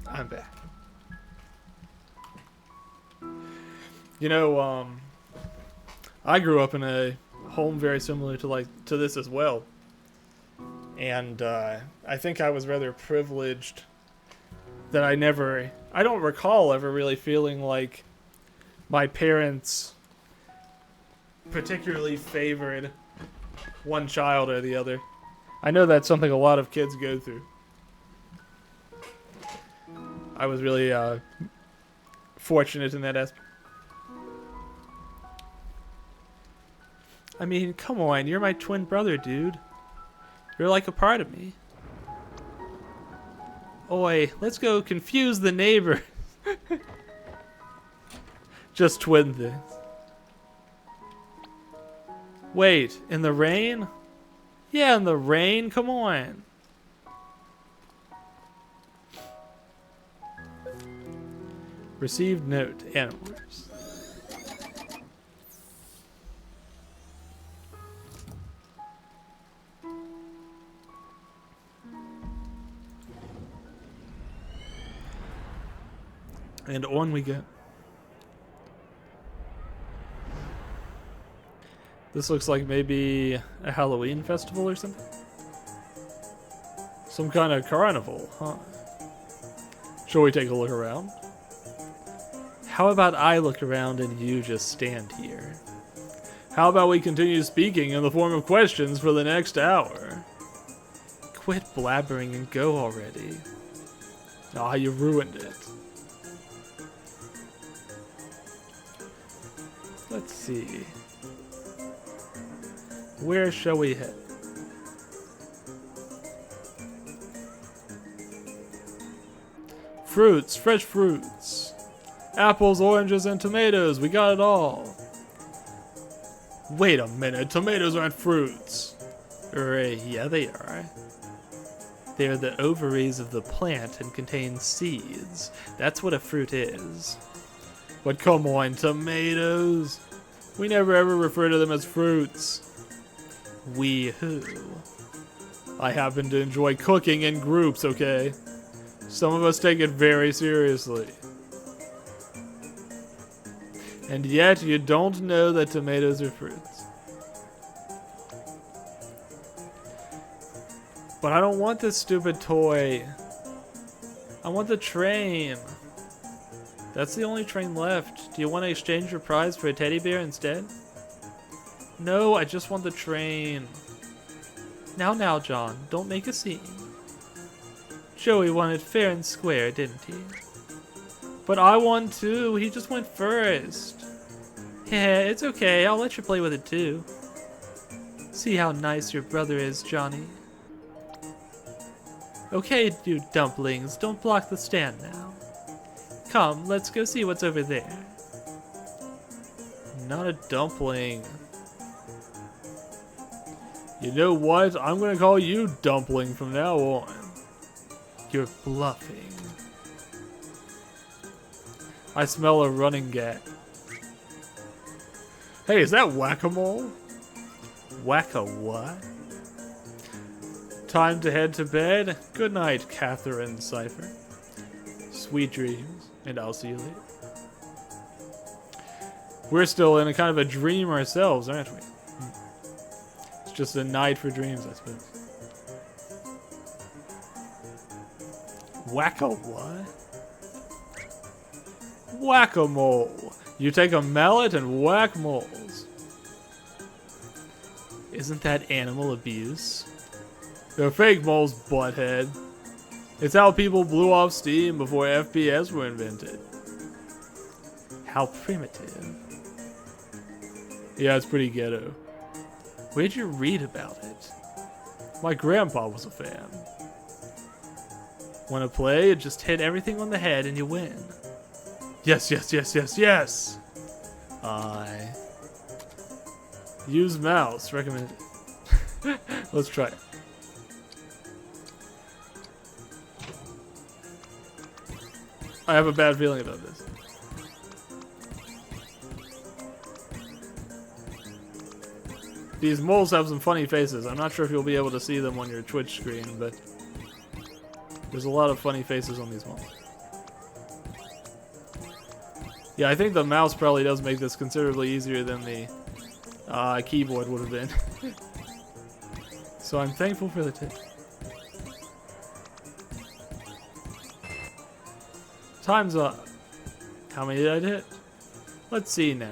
I'm back. You know, I grew up in a home very similar to this as well. And I think I was rather privileged that I don't recall ever really feeling like my parents particularly favored one child or the other. I know that's something a lot of kids go through. I was really fortunate in that aspect. I mean, come on, you're my twin brother, dude. You're like a part of me. Oi, let's go confuse the neighbor. Just twin things. Wait, in the rain? Yeah, in the rain, come on. Received note, animals. And on we go. This looks like maybe a Halloween festival or something. Some kind of carnival, huh? Shall we take a look around? How about I look around and you just stand here? How about we continue speaking in the form of questions for the next hour? Quit blabbering and go already. Ah, you ruined it. Let's see. Where shall we head? Fruits, fresh fruits. Apples, oranges, and tomatoes. We got it all. Wait a minute, tomatoes aren't fruits. Yeah, they are. They are the ovaries of the plant and contain seeds. That's what a fruit is. But come on, tomatoes. We never ever refer to them as fruits. We who? I happen to enjoy cooking in groups, okay? Some of us take it very seriously. And yet you don't know that tomatoes are fruits. But I don't want this stupid toy. I want the train. That's the only train left. Do you want to exchange your prize for a teddy bear instead? No, I just want the train. Now, John, don't make a scene. Joey won it fair and square, didn't he? But I won too. He just went first. Yeah, it's okay. I'll let you play with it too. See how nice your brother is, Johnny. Okay, you dumplings, don't block the stand now. Come, let's go see what's over there. Not a dumpling. You know what? I'm gonna call you Dumpling from now on. You're bluffing. I smell a running gag. Hey, is that whack-a-mole? Whack-a-what? Time to head to bed. Good night, Catherine Cipher. Sweet dreams, and I'll see you later. We're still in a kind of a dream ourselves, aren't we? It's just a night for dreams, I suppose. Whack-a-what? Whack-a-mole. You take a mallet and whack moles. Isn't that animal abuse? They're fake moles, butthead. It's how people blew off steam before FPS were invented. How primitive. Yeah, it's pretty ghetto. Where'd you read about it? My grandpa was a fan. Wanna play? Just hit everything on the head and you win. Yes, yes, yes, yes, yes! Use mouse, recommended. Let's try it. I have a bad feeling about this. These moles have some funny faces. I'm not sure if you'll be able to see them on your Twitch screen, but there's a lot of funny faces on these moles. Yeah, I think the mouse probably does make this considerably easier than the keyboard would have been. So I'm thankful for the tip. Time's up. How many did I hit? Let's see now.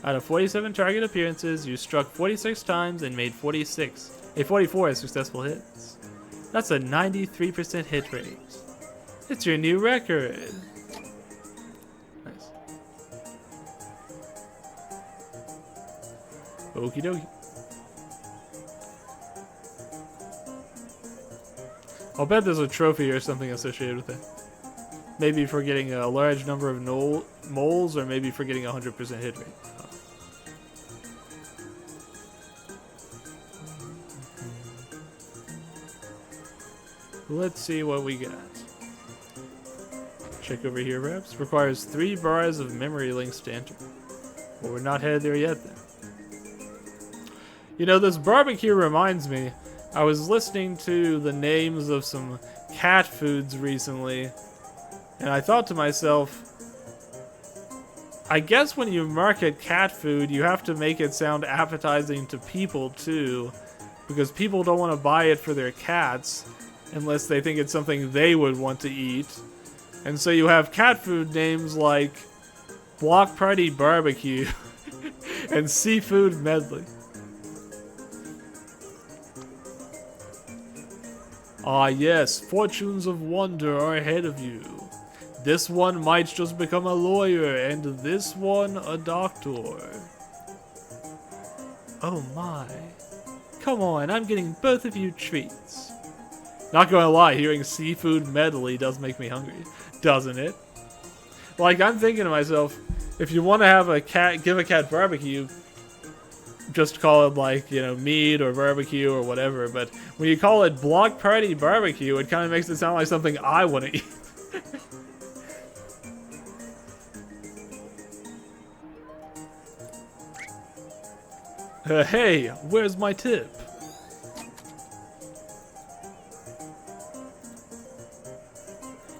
Out of 47 target appearances, you struck 46 times and made 44 successful hits. That's a 93% hit rate. It's your new record. Nice. Okie dokie. I'll bet there's a trophy or something associated with it. Maybe for getting a large number of moles, or maybe for getting a 100% hit rate. Let's see what we got. Check over here, reps. Requires 3 bars of memory links to enter. Well, we're not headed there yet, then. You know, this barbecue reminds me. I was listening to the names of some cat foods recently, and I thought to myself, I guess when you market cat food, you have to make it sound appetizing to people, too, because people don't want to buy it for their cats unless they think it's something they would want to eat. And so you have cat food names like Block Party Barbecue and Seafood Medley. Ah yes, fortunes of wonder are ahead of you. This one might just become a lawyer, and this one a doctor. Oh my. Come on, I'm getting both of you treats. Not gonna lie, hearing Seafood Medley does make me hungry, doesn't it? Like, I'm thinking to myself, if you want to have a cat, give a cat barbecue, just call it, like, you know, meat or barbecue or whatever, but when you call it Block Party Barbecue, it kind of makes it sound like something I want to eat. Hey, where's my tip?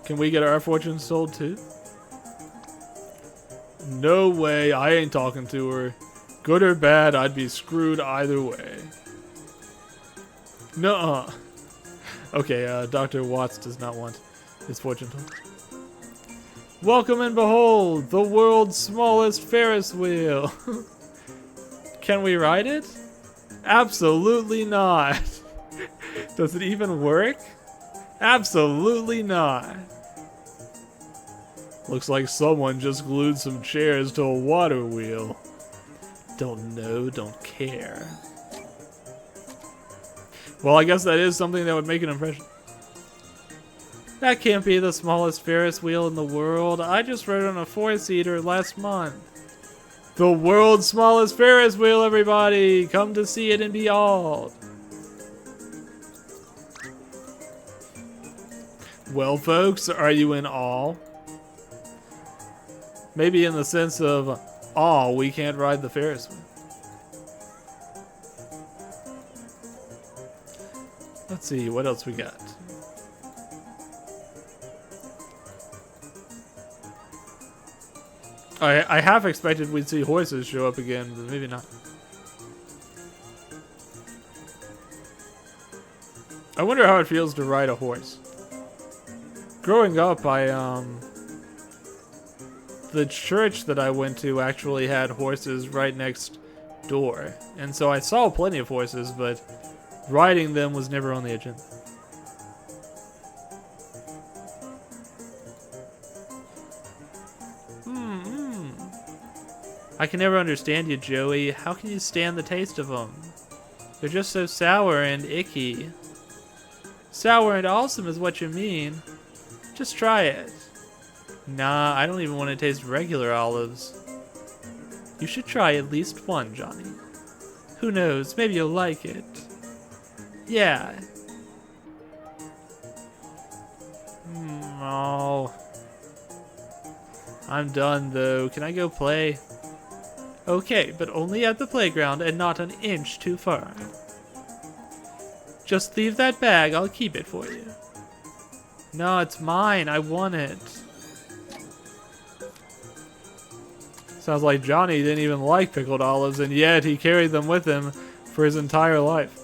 Can we get our fortunes sold too? No way, I ain't talking to her. Good or bad, I'd be screwed either way. Nuh-uh. Okay, Dr. Watts does not want his fortune told. Welcome and behold, the world's smallest Ferris wheel. Can we ride it? Absolutely not. Does it even work? Absolutely not. Looks like someone just glued some chairs to a water wheel. Don't know, don't care. Well, I guess that is something that would make an impression. That can't be the smallest Ferris wheel in the world. I just rode on a 4-seater last month. The world's smallest Ferris wheel, everybody! Come to see it and be awed. Well, folks, are you in awe? Maybe in the sense of Oh, we can't ride the Ferris wheel. Let's see, what else we got? I half expected we'd see horses show up again, but maybe not. I wonder how it feels to ride a horse. Growing up, the church that I went to actually had horses right next door. And so I saw plenty of horses, but riding them was never on the agenda. I can never understand you, Joey. How can you stand the taste of them? They're just so sour and icky. Sour and awesome is what you mean. Just try it. Nah, I don't even want to taste regular olives. You should try at least one, Johnny. Who knows, maybe you'll like it. Yeah. Oh. I'm done, though. Can I go play? Okay, but only at the playground and not an inch too far. Just leave that bag, I'll keep it for you. No, it's mine, I want it. Sounds like Johnny didn't even like pickled olives, and yet he carried them with him for his entire life.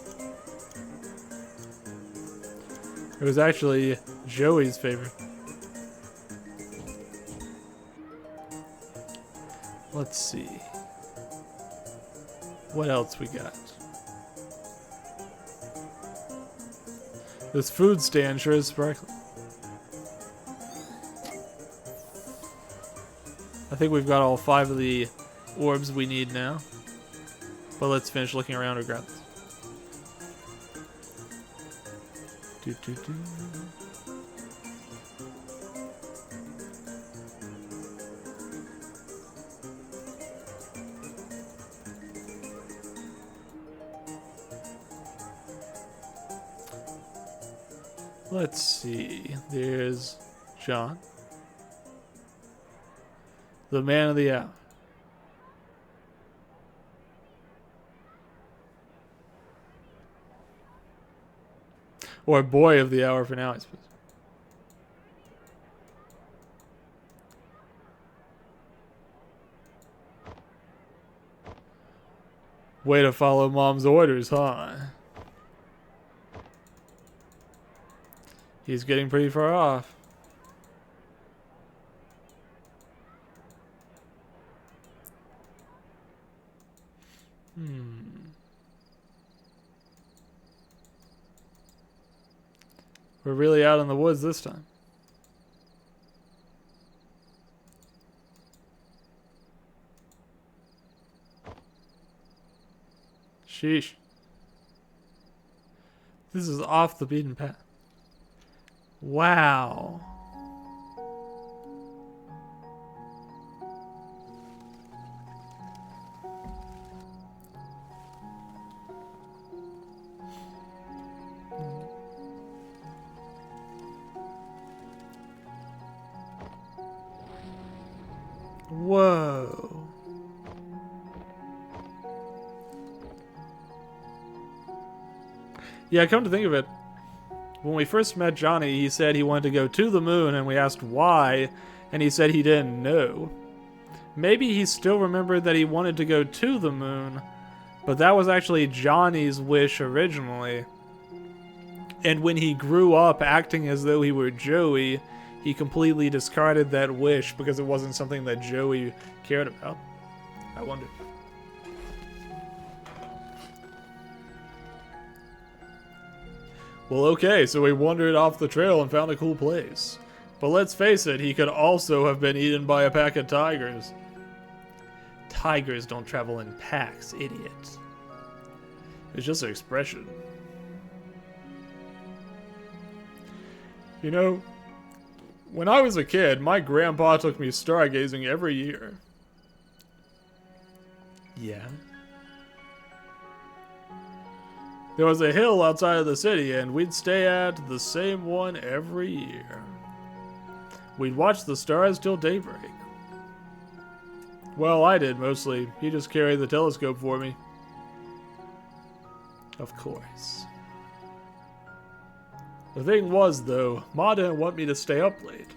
It was actually Joey's favorite. Let's see. What else we got? This food stand sure is sparkling. I think we've got all 5 of the orbs we need now. But let's finish looking around and grab this. Let's see. There's John. The man of the hour. Or boy of the hour for now, I suppose. Way to follow Mom's orders, huh? He's getting pretty far off. We're really out in the woods this time. Sheesh. This is off the beaten path. Wow. Whoa. Yeah, come to think of it, when we first met Johnny, he said he wanted to go to the moon, and we asked why, and he said he didn't know. Maybe he still remembered that he wanted to go to the moon, but that was actually Johnny's wish originally. And when he grew up acting as though he were Joey, he completely discarded that wish because it wasn't something that Joey cared about. I wonder. Well, okay, so we wandered off the trail and found a cool place. But let's face it, he could also have been eaten by a pack of tigers. Tigers don't travel in packs, idiot. It's just an expression. You know, when I was a kid, my grandpa took me stargazing every year. Yeah? There was a hill outside of the city, and we'd stay at the same one every year. We'd watch the stars till daybreak. Well, I did, mostly. He just carried the telescope for me. Of course. The thing was, though, Ma didn't want me to stay up late.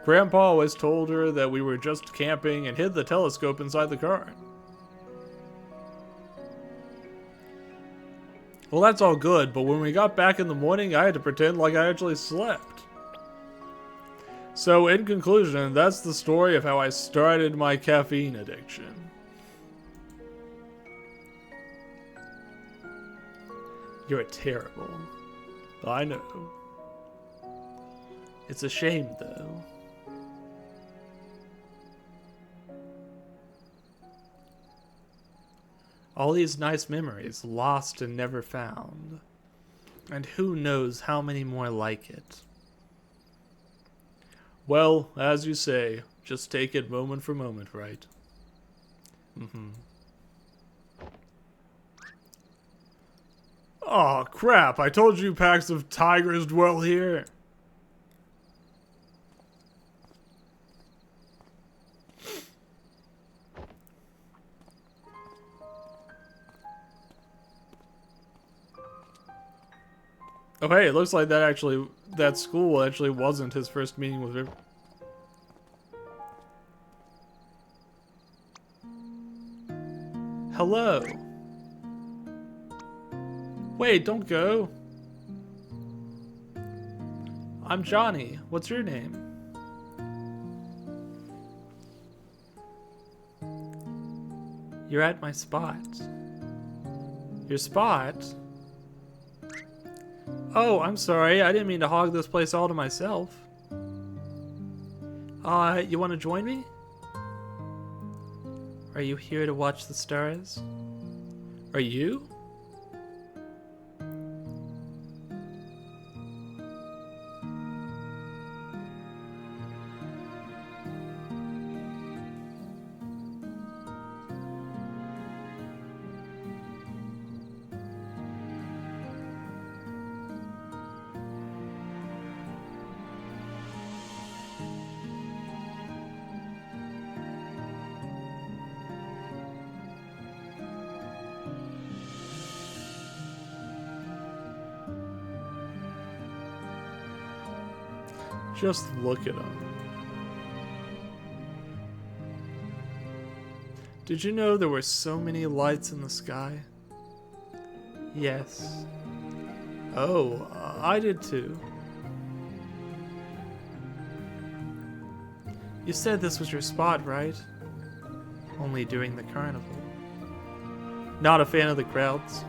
Grandpa always told her that we were just camping and hid the telescope inside the car. Well, that's all good, but when we got back in the morning, I had to pretend like I actually slept. So, in conclusion, that's the story of how I started my caffeine addiction. You're terrible. I know. It's a shame, though. All these nice memories lost and never found. And who knows how many more like it. Well, as you say, just take it moment for moment, right? Aw, crap, I told you packs of tigers dwell here. Oh hey, it looks like that school actually wasn't his first meeting with River. Hello. Wait, don't go. I'm Johnny. What's your name? You're at my spot. Your spot? Oh, I'm sorry. I didn't mean to hog this place all to myself. You want to join me? Are you here to watch the stars? Are you? Just look it up. Did you know there were so many lights in the sky? Yes. Oh, I did too. You said this was your spot, right? Only during the carnival. Not a fan of the crowds?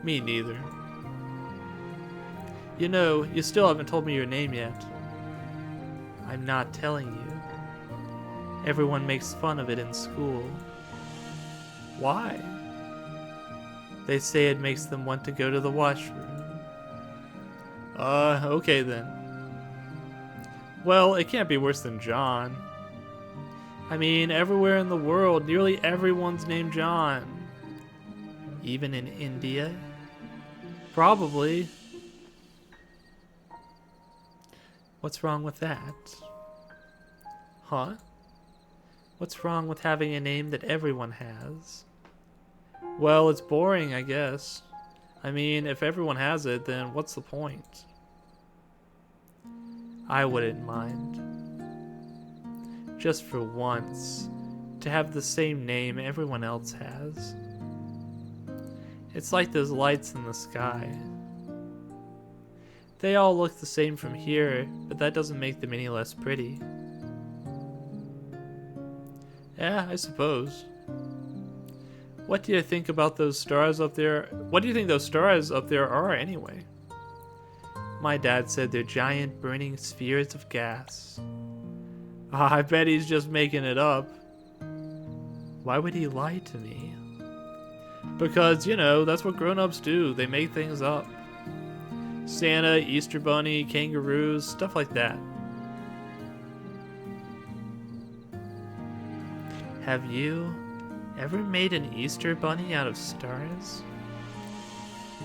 Me neither. You know, you still haven't told me your name yet. I'm not telling you. Everyone makes fun of it in school. Why? They say it makes them want to go to the washroom. Okay then. Well, it can't be worse than John. I mean, everywhere in the world, nearly everyone's named John. Even in India? Probably. What's wrong with that? Huh? What's wrong with having a name that everyone has? Well, it's boring, I guess. I mean, if everyone has it, then what's the point? I wouldn't mind. Just for once, to have the same name everyone else has. It's like those lights in the sky. They all look the same from here, but that doesn't make them any less pretty. Yeah, I suppose. What do you think about those stars up there? What do you think those stars up there are anyway? My dad said they're giant burning spheres of gas. I bet he's just making it up. Why would he lie to me? Because, you know, that's what grown-ups do. They make things up. Santa, Easter Bunny, kangaroos, stuff like that. Have you ever made an Easter Bunny out of stars?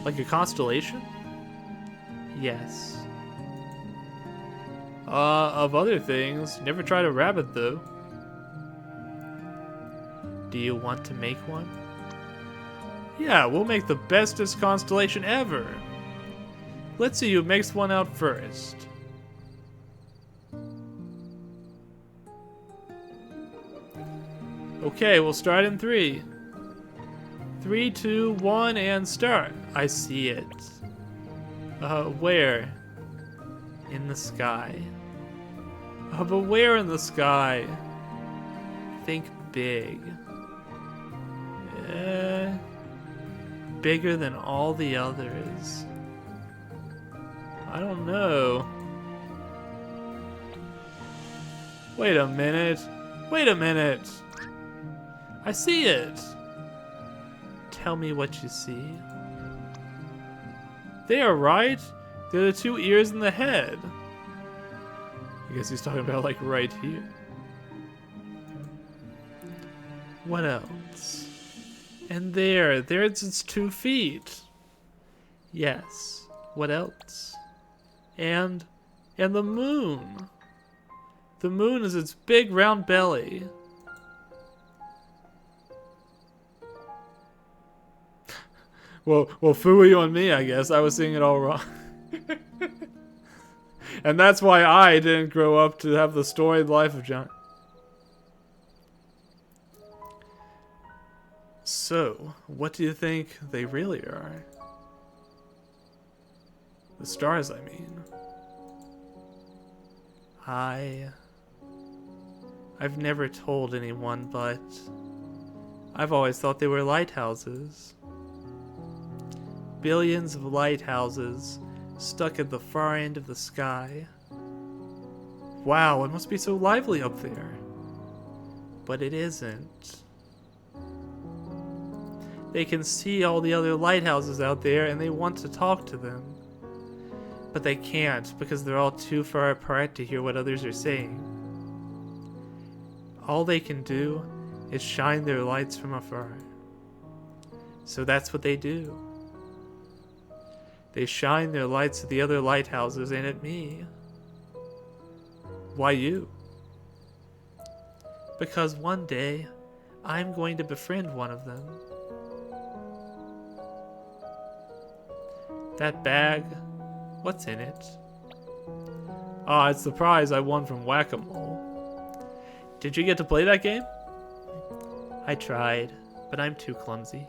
Like a constellation? Yes. Of other things, never tried a rabbit though. Do you want to make one? Yeah, we'll make the bestest constellation ever. Let's see who makes one out first. Okay, we'll start in 3. 3, 2, 1, and start. I see it. Where? In the sky. But where in the sky? Think big. Bigger than all the others. I don't know. Wait a minute. Wait a minute. I see it. Tell me what you see. They are right. They're the 2 ears and the head. I guess he's talking about like right here. What else? And there's its 2 feet. Yes. What else? And the moon. The moon is its big round belly. Well, fooey on me, I guess. I was seeing it all wrong. And that's why I didn't grow up to have the storied life of John. So, what do you think they really are? The stars, I mean. I've never told anyone, but I've always thought they were lighthouses. Billions of lighthouses stuck at the far end of the sky. Wow, it must be so lively up there. But it isn't. They can see all the other lighthouses out there and they want to talk to them. But they can't because they're all too far apart to hear what others are saying. All they can do is shine their lights from afar. So that's what they do. They shine their lights at the other lighthouses and at me. Why you? Because one day, I'm going to befriend one of them. That bag, what's in it? Ah, it's the prize I won from Whack-A-Mole. Did you get to play that game? I tried, but I'm too clumsy.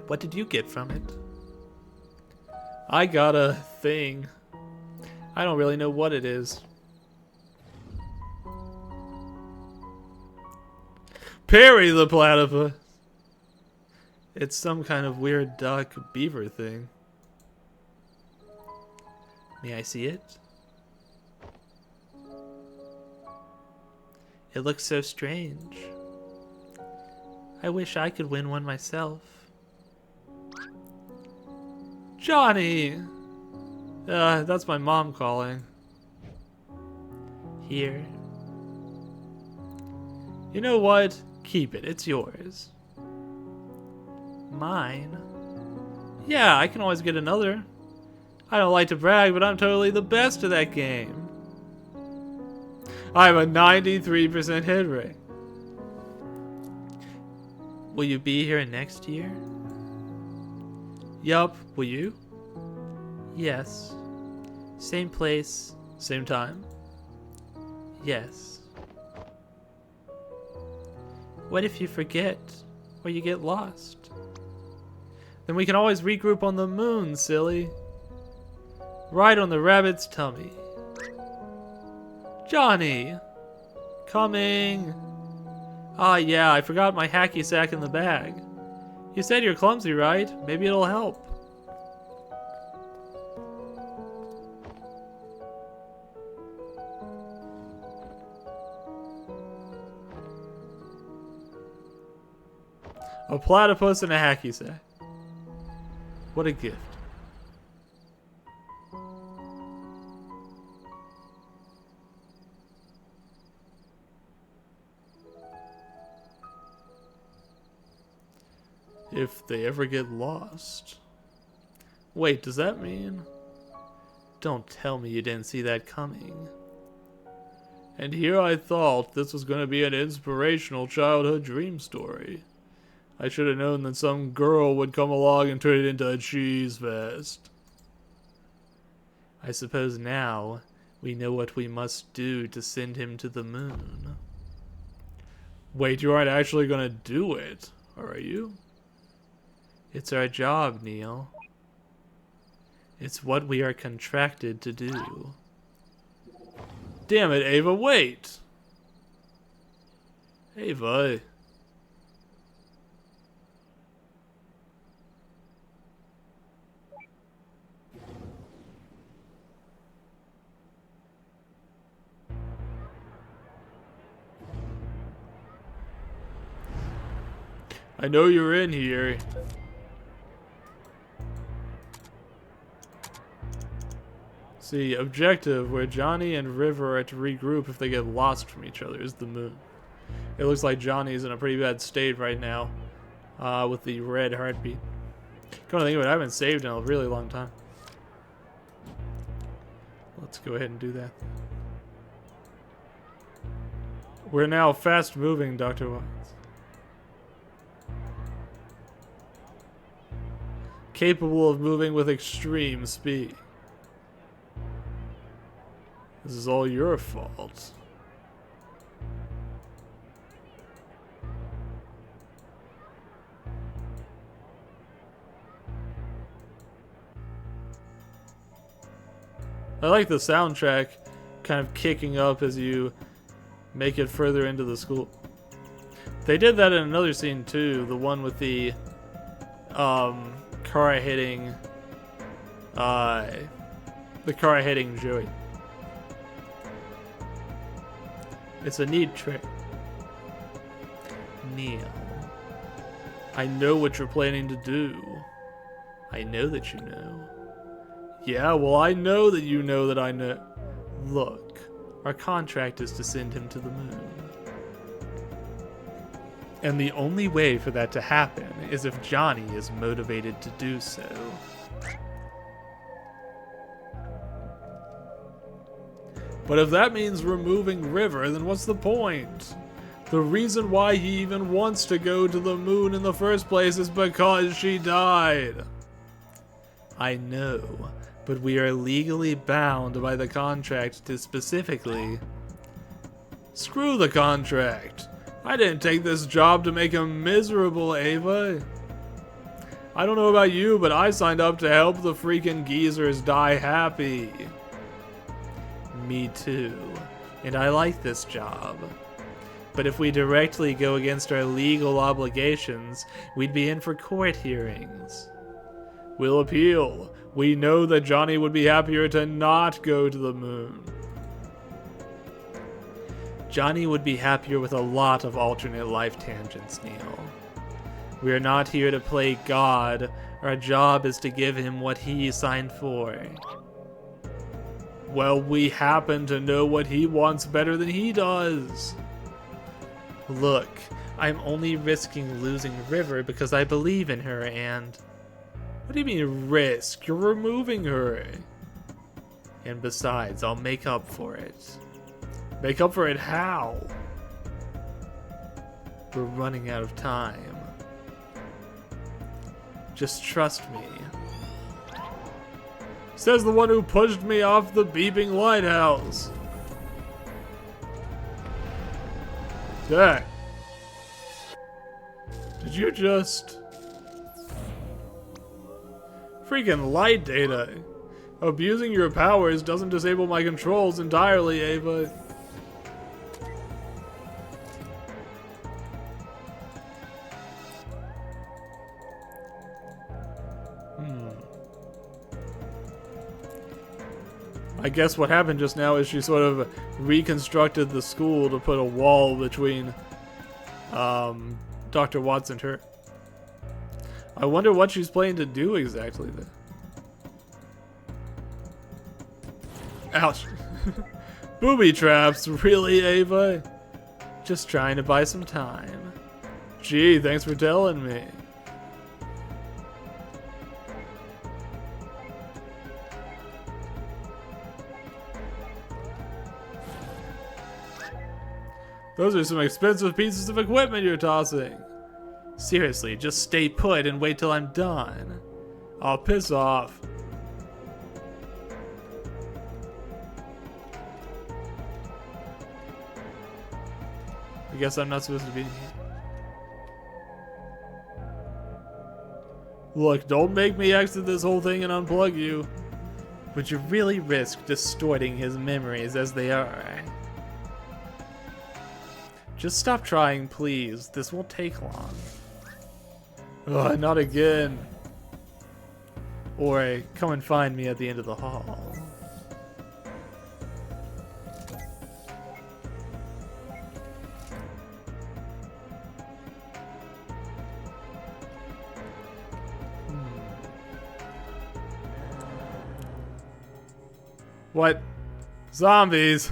What did you get from it? I got a thing. I don't really know what it is. Parry the platypus! It's some kind of weird duck beaver thing. May I see it? It looks so strange. I wish I could win one myself. Johnny! That's my mom calling. Here. You know what? Keep it. It's yours. Mine? Yeah, I can always get another. I don't like to brag, but I'm totally the best at that game. I have a 93% hit rate. Will you be here next year? Yup, will you? Yes. Same place, same time? Yes. What if you forget, or you get lost? Then we can always regroup on the moon, silly. Right on the rabbit's tummy. Johnny! Coming! Ah, yeah, I forgot my hacky sack in the bag. You said you're clumsy, right? Maybe it'll help. A platypus and a hacky sack. What a gift. If they ever get lost. Wait, does that mean? Don't tell me you didn't see that coming. And here I thought this was going to be an inspirational childhood dream story. I should have known that some girl would come along and turn it into a cheese fest. I suppose now we know what we must do to send him to the moon. Wait, you aren't actually going to do it, are you? It's our job, Neil. It's what we are contracted to do. Damn it, Ava, wait! Ava. I know you're in here. See, objective, where Johnny and River are to regroup if they get lost from each other, is the moon. It looks like Johnny's in a pretty bad state right now, with the red heartbeat. Come to think of it, I haven't saved in a really long time. Let's go ahead and do that. We're now fast moving, Dr. Watts. Capable of moving with extreme speed. This is all your fault. I like the soundtrack kind of kicking up as you make it further into the school. They did that in another scene too, the one with the car hitting Joey. It's a neat trick. Neil, I know what you're planning to do. I know that you know. Yeah, well, I know that you know that I know. Look, our contract is to send him to the moon. And the only way for that to happen is if Johnny is motivated to do so. But if that means removing River, then what's the point? The reason why he even wants to go to the moon in the first place is because she died. I know, but we are legally bound by the contract to specifically... Screw the contract. I didn't take this job to make him miserable, Ava. I don't know about you, but I signed up to help the freaking geezers die happy. Me too. And I like this job. But if we directly go against our legal obligations, we'd be in for court hearings. We'll appeal. We know that Johnny would be happier to not go to the moon. Johnny would be happier with a lot of alternate life tangents, Neil. We are not here to play God. Our job is to give him what he signed for. Well, we happen to know what he wants better than he does. Look, I'm only risking losing River because I believe in her and... What do you mean risk? You're removing her. And besides, I'll make up for it. Make up for it how? We're running out of time. Just trust me. Says the one who pushed me off the beeping lighthouse. Dang. Did you just... Freaking light data. Abusing your powers doesn't disable my controls entirely, Ava. I guess what happened just now is she sort of reconstructed the school to put a wall between Dr. Watts and her. I wonder what she's planning to do exactly then. Ouch. Booby traps, really, Ava? Just trying to buy some time. Gee, thanks for telling me. Those are some expensive pieces of equipment you're tossing. Seriously, just stay put and wait till I'm done. I'll piss off. I guess I'm not supposed to be in here. Look, don't make me exit this whole thing and unplug you. But you really risk distorting his memories as they are. Just stop trying, please. This won't take long. Ugh, not again. Or come and find me at the end of the hall. What? Zombies!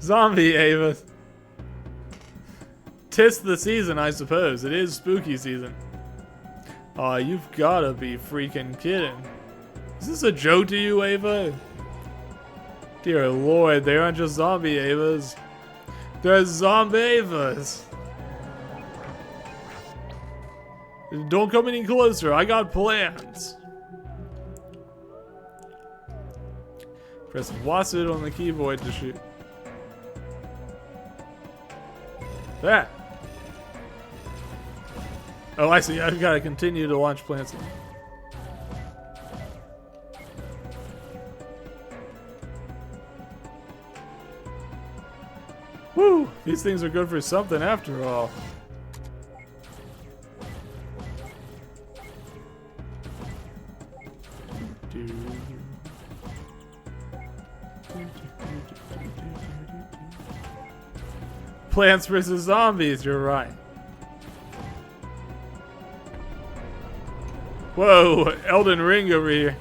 Zombie Ava. Tis the season, I suppose. It is spooky season. Aw, you've gotta be freaking kidding. Is this a joke to you, Ava? Dear Lord, they aren't just zombie Avas. They're zombie Avas. Don't come any closer, I got plans. Press WASD on the keyboard to shoot. That. Oh, I see. I've got to continue to launch plants. Woo! These things are good for something after all. Plants versus zombies, you're right. Whoa, Elden Ring over here.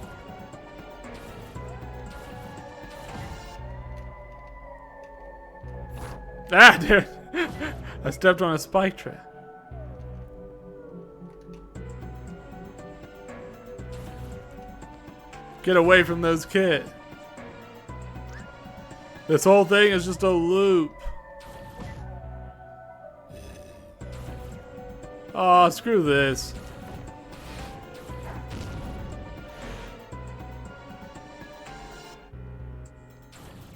Ah, dude. I stepped on a spike trap. Get away from those kids. This whole thing is just a loop. Aw, screw this.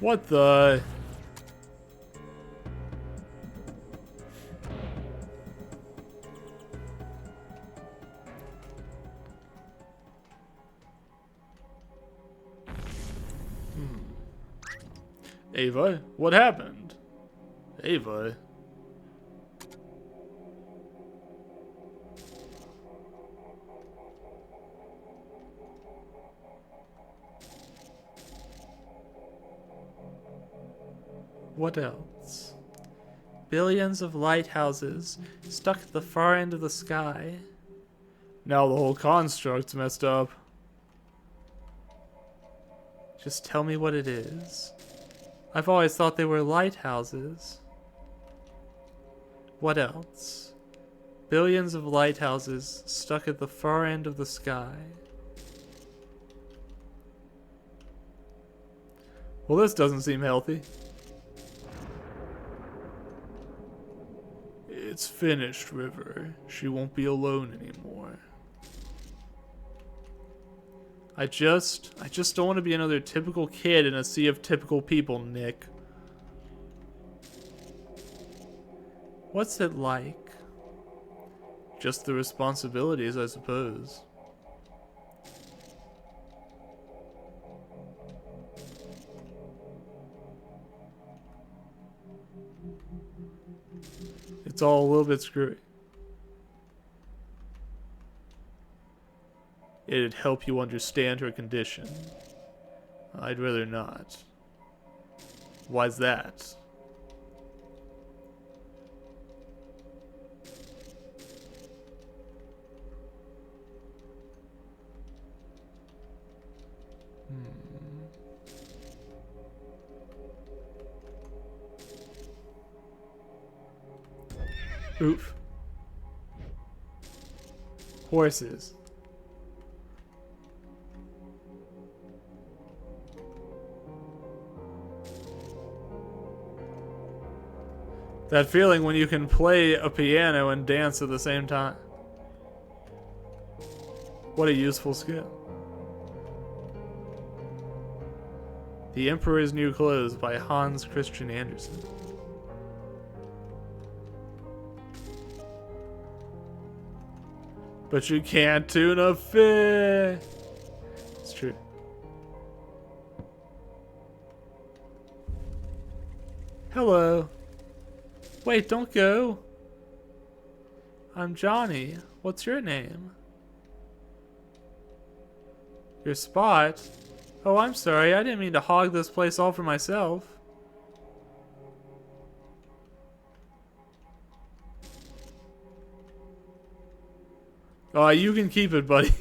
What the? Ava, what happened? Ava? What else? Billions of lighthouses stuck at the far end of the sky. Now the whole construct's messed up. Just tell me what it is. I've always thought they were lighthouses. What else? Billions of lighthouses stuck at the far end of the sky. Well, this doesn't seem healthy. It's finished, River. She won't be alone anymore. I just don't want to be another typical kid in a sea of typical people, Nick. What's it like? Just the responsibilities, I suppose. It's all a little bit screwy. It'd help you understand her condition. I'd rather not. Why's that? Oof. Horses. That feeling when you can play a piano and dance at the same time. What a useful skill. The Emperor's New Clothes by Hans Christian Andersen. But you can't tune a fish. It's true. Hello. Wait, don't go. I'm Johnny. What's your name? Your Spot? Oh, I'm sorry. I didn't mean to hog this place all for myself. Oh, you can keep it, buddy.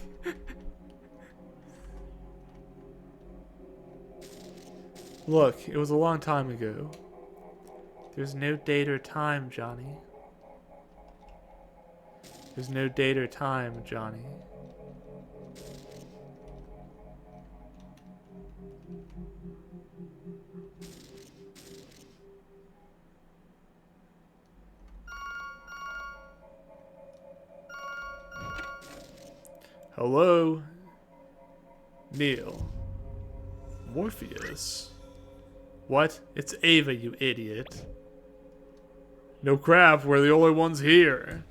Look, it was a long time ago. There's no date or time, Johnny. There's no date or time, Johnny. Hello? Neil. Morpheus. What? It's Ava, you idiot. No crap, we're the only ones here.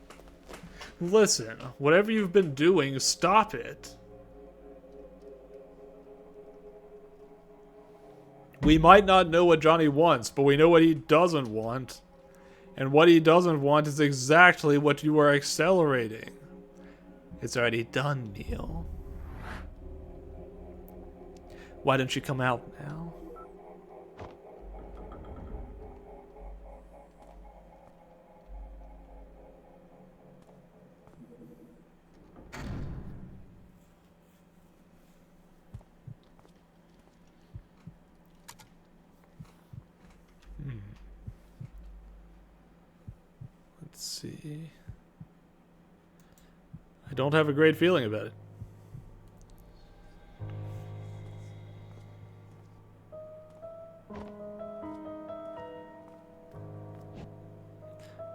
Listen, whatever you've been doing, stop it. We might not know what Johnny wants, but we know what he doesn't want. And what he doesn't want is exactly what you are accelerating. It's already done, Neil. Why don't you come out now? Let's see. I don't have a great feeling about it.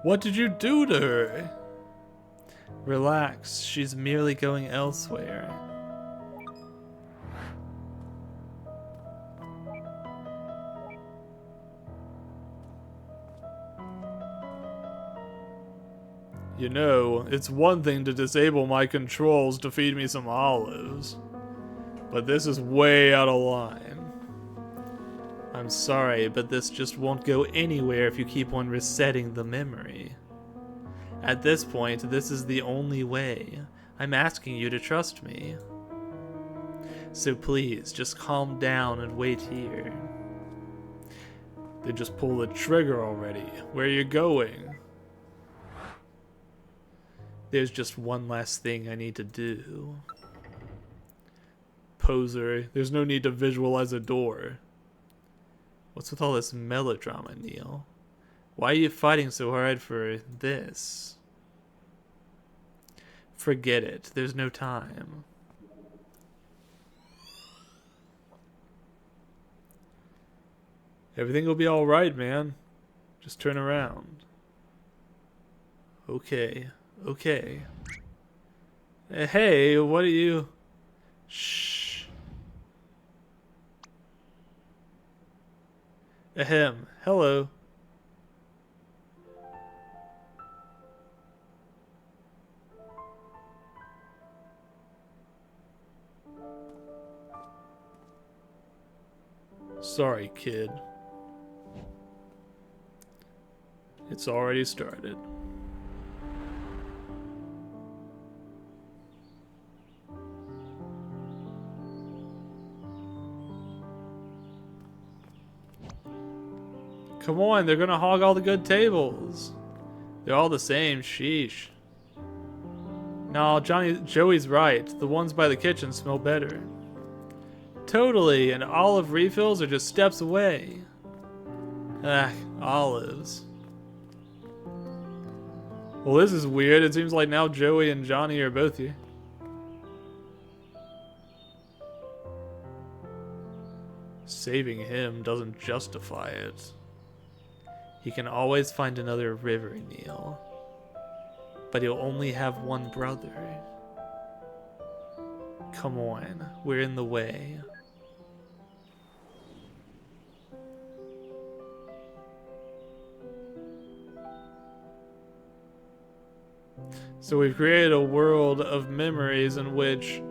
What did you do to her? Relax, she's merely going elsewhere. You know, it's one thing to disable my controls to feed me some olives, but this is way out of line. I'm sorry, but this just won't go anywhere if you keep on resetting the memory. At this point, this is the only way. I'm asking you to trust me. So please, just calm down and wait here. Then just pull the trigger already. Where are you going? There's just one last thing I need to do. Poser, there's no need to visualize a door. What's with all this melodrama, Neil? Why are you fighting so hard for this? Forget it, there's no time. Everything will be alright, man. Just turn around. Okay. Okay. Hey, what are you... Shh. Ahem. Hello. Sorry, kid. It's already started. Come on, they're gonna hog all the good tables. They're all the same, sheesh. No, Joey's right. The ones by the kitchen smell better. Totally, and olive refills are just steps away. Ah, olives. Well, this is weird. It seems like now Joey and Johnny are both here. Saving him doesn't justify it. He can always find another river meal. But he'll only have one brother. Come on, we're in the way. So we've created a world of memories in which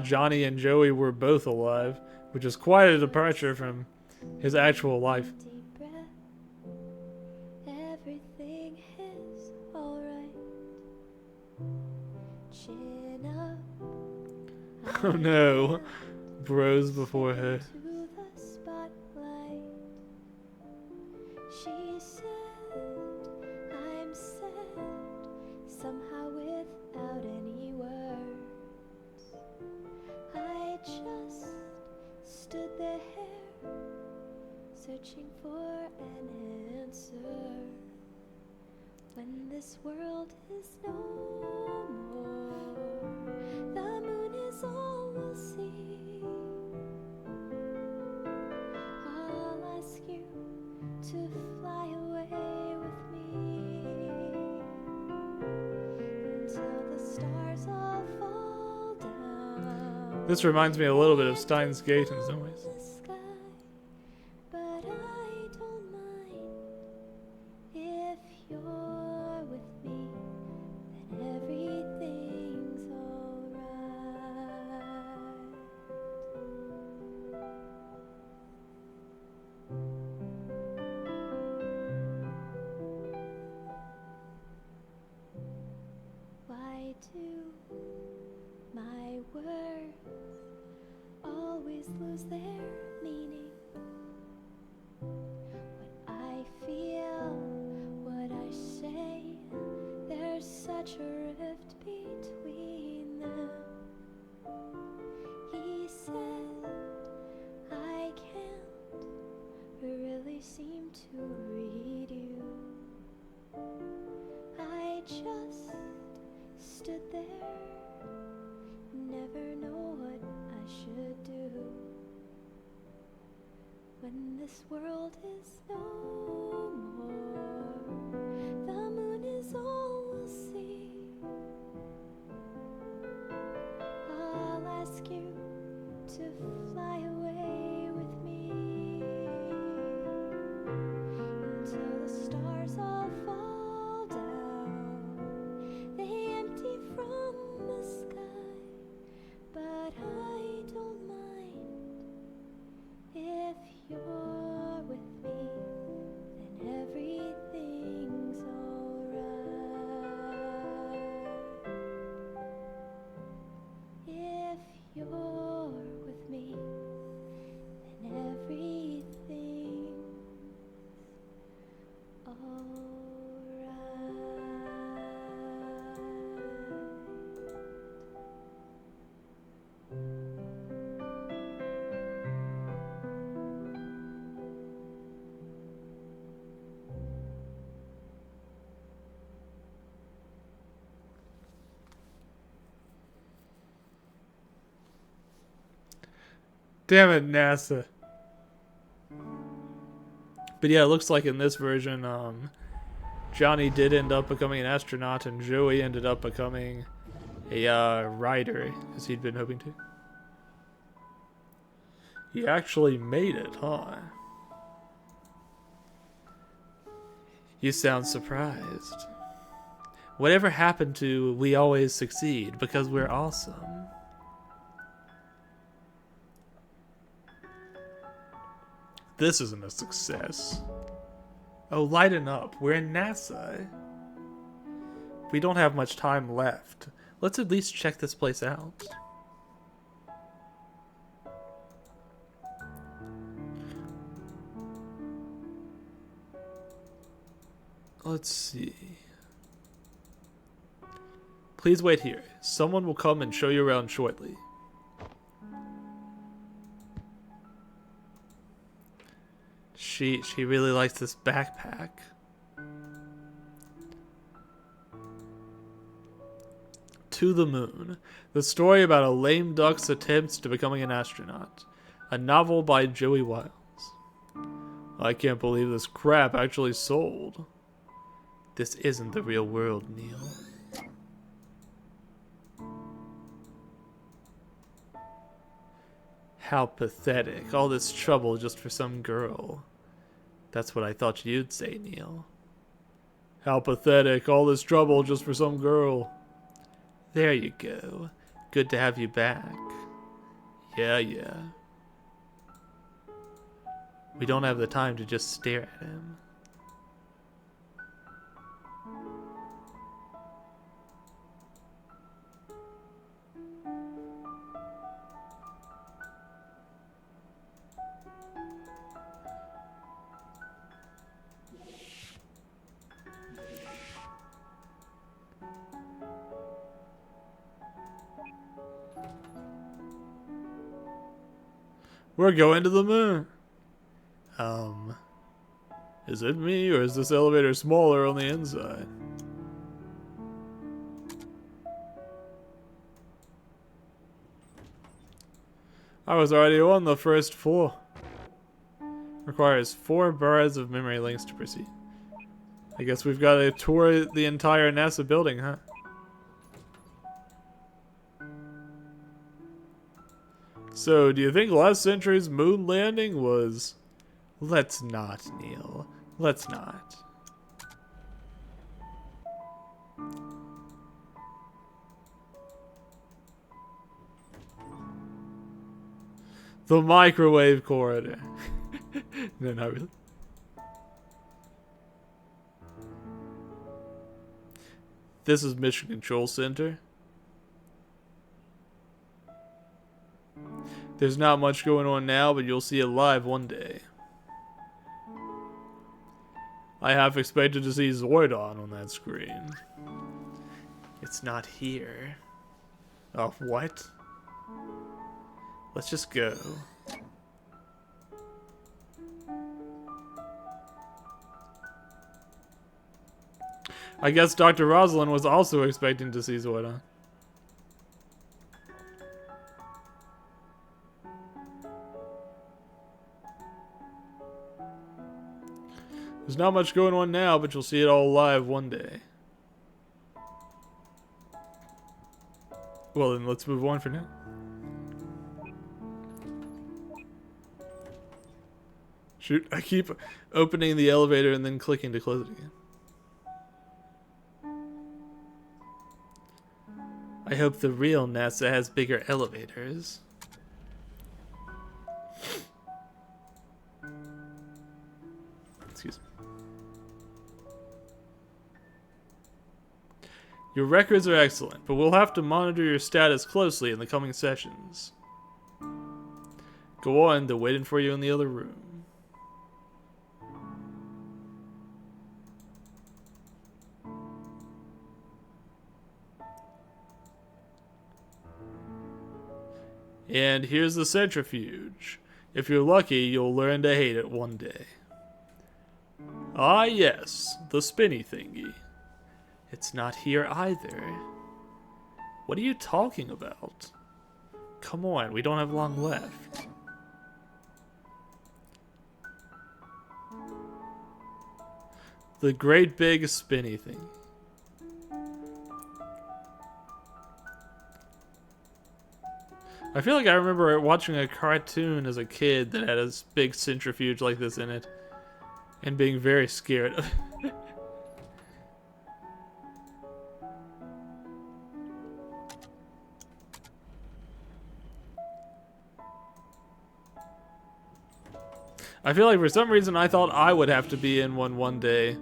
Johnny and Joey were both alive, which is quite a departure from his actual life. Deep breath. Everything is alright. Chin up. Oh no, bros before her. To the spotlight. She said, I'm sad, somehow without any words. I just stood there, searching for an answer. When this world is no more, the moon is all we'll see. I'll ask you to fly away with me until the stars all fall down. This reminds me a little bit of Steins Gate in some ways. The sky, but I don't mind if you're with me, then everything's alright. Why do my words always lose their meaning? What I feel, what I say, there's such a rift between them. He said, I can't really seem to read you. I just stood there, never know what I should do. When this world is no more, the moon is all we'll see. I'll ask you to fly away with me until the stars all fall down. They empty from the sky, but I don't mind if you're with me, then everything's alright. If you're with me, then everything's Damn it, NASA. But yeah, it looks like in this version, Johnny did end up becoming an astronaut, and Joey ended up becoming a writer, as he'd been hoping to. He actually made it, huh? You sound surprised. Whatever happened to we always succeed because we're awesome? This isn't a success. Oh, lighten up. We're in NASA. We don't have much time left. Let's at least check this place out. Let's see. Please wait here. Someone will come and show you around shortly. She really likes this backpack. To the Moon. The story about a lame duck's attempts to becoming an astronaut. A novel by Joey Wiles. I can't believe this crap actually sold. This isn't the real world, Neil. How pathetic. All this trouble just for some girl. That's what I thought you'd say, Neil. How pathetic. All this trouble just for some girl. There you go. Good to have you back. Yeah. We don't have the time to just stare at him. We're going to the moon. Is it me, or is this elevator smaller on the inside? I was already on the first floor. Requires 4 bars of memory links to proceed. I guess we've got to tour the entire NASA building, huh? So, do you think last century's moon landing was... Let's not, Neil. Let's not. The microwave corridor. No, not really. This is Mission Control Center. There's not much going on now, but you'll see it live one day. I half expected to see Zordon on that screen. It's not here. Oh, what? Let's just go. I guess Dr. Rosalind was also expecting to see Zordon. There's not much going on now, but you'll see it all live one day. Well, then let's move on for now. Shoot, I keep opening the elevator and then clicking to close it again. I hope the real NASA has bigger elevators. Excuse me. Your records are excellent, but we'll have to monitor your status closely in the coming sessions. Go on, they're waiting for you in the other room. And here's the centrifuge. If you're lucky, you'll learn to hate it one day. Ah yes, the spinny thingy. It's not here either. What are you talking about? Come on, we don't have long left. The great big spinny thing. I feel like I remember watching a cartoon as a kid that had a big centrifuge like this in it, and being very scared of it. I feel like for some reason I thought I would have to be in one day.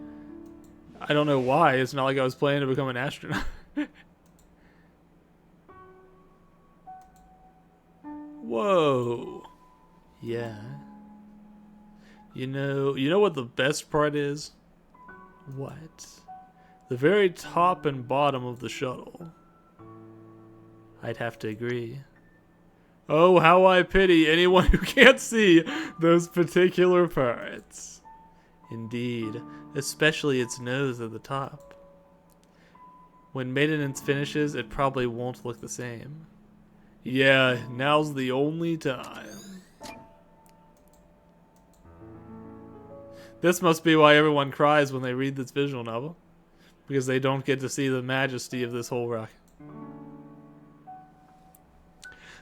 I don't know why. It's not like I was planning to become an astronaut. Whoa. Yeah. You know what the best part is? What? The very top and bottom of the shuttle. I'd have to agree. Oh, how I pity anyone who can't see those particular parts. Indeed, especially its nose at the top. When maintenance finishes, it probably won't look the same. Yeah, now's the only time. This must be why everyone cries when they read this visual novel. Because they don't get to see the majesty of this whole rocket.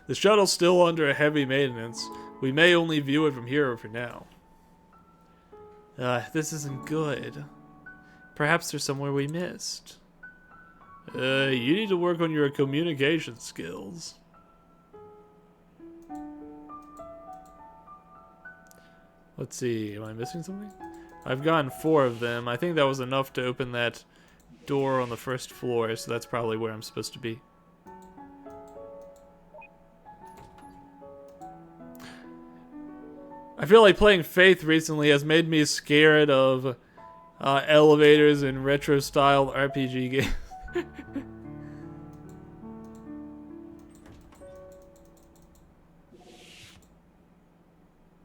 The shuttle's still under heavy maintenance. We may only view it from here for now. This isn't good. Perhaps there's somewhere we missed. You need to work on your communication skills. Let's see, am I missing something? I've gotten 4 of them. I think that was enough to open that door on the first floor, so that's probably where I'm supposed to be. I feel like playing Faith recently has made me scared of elevators in retro-style RPG games.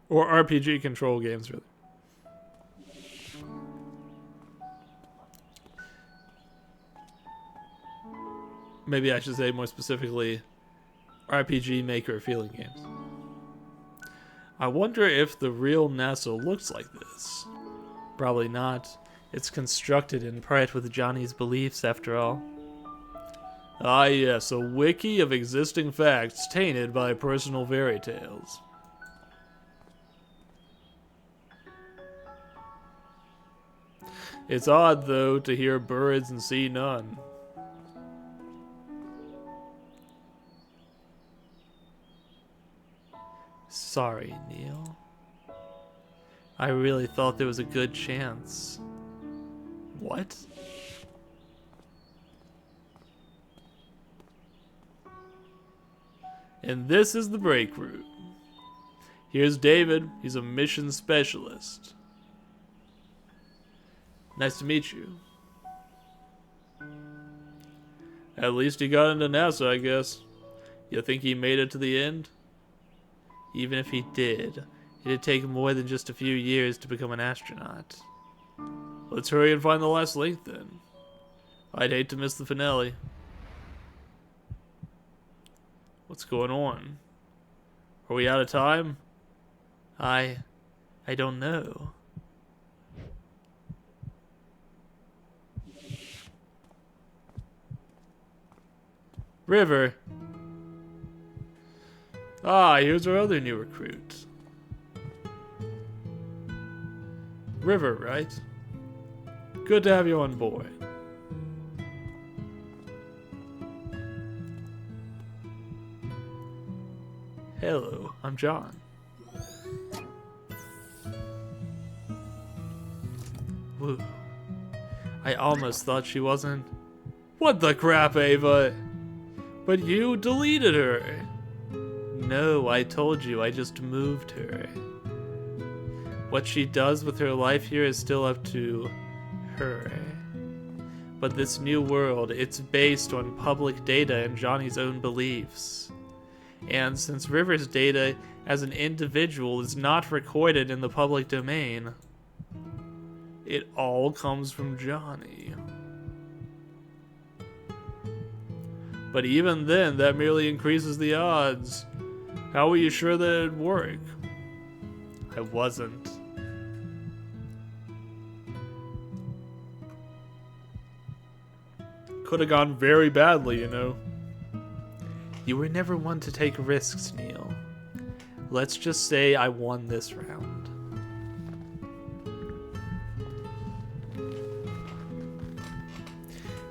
Or RPG control games, really. Maybe I should say more specifically, RPG Maker feeling games. I wonder if the real NASA looks like this. Probably not. It's constructed in part with Johnny's beliefs, after all. Ah yes, a wiki of existing facts tainted by personal fairy tales. It's odd, though, to hear birds and see none. Sorry, Neil. I really thought there was a good chance. What? And this is the break room. Here's David. He's a mission specialist. Nice to meet you. At least he got into NASA, I guess. You think he made it to the end? Even if he did, it'd take more than just a few years to become an astronaut. Let's hurry and find the last link, then. I'd hate to miss the finale. What's going on? Are we out of time? I don't know. River. Ah, here's our other new recruit. River, right? Good to have you on board. Hello, I'm John. Woo. I almost thought she wasn't... What the crap, Ava? But you deleted her. No, I told you, I just moved her. What she does with her life here is still up to her. But this new world, it's based on public data and Johnny's own beliefs. And since River's data as an individual is not recorded in the public domain, it all comes from Johnny. But even then, that merely increases the odds. How were you sure that it'd work? I wasn't. Could have gone very badly, you know. You were never one to take risks, Neil. Let's just say I won this round.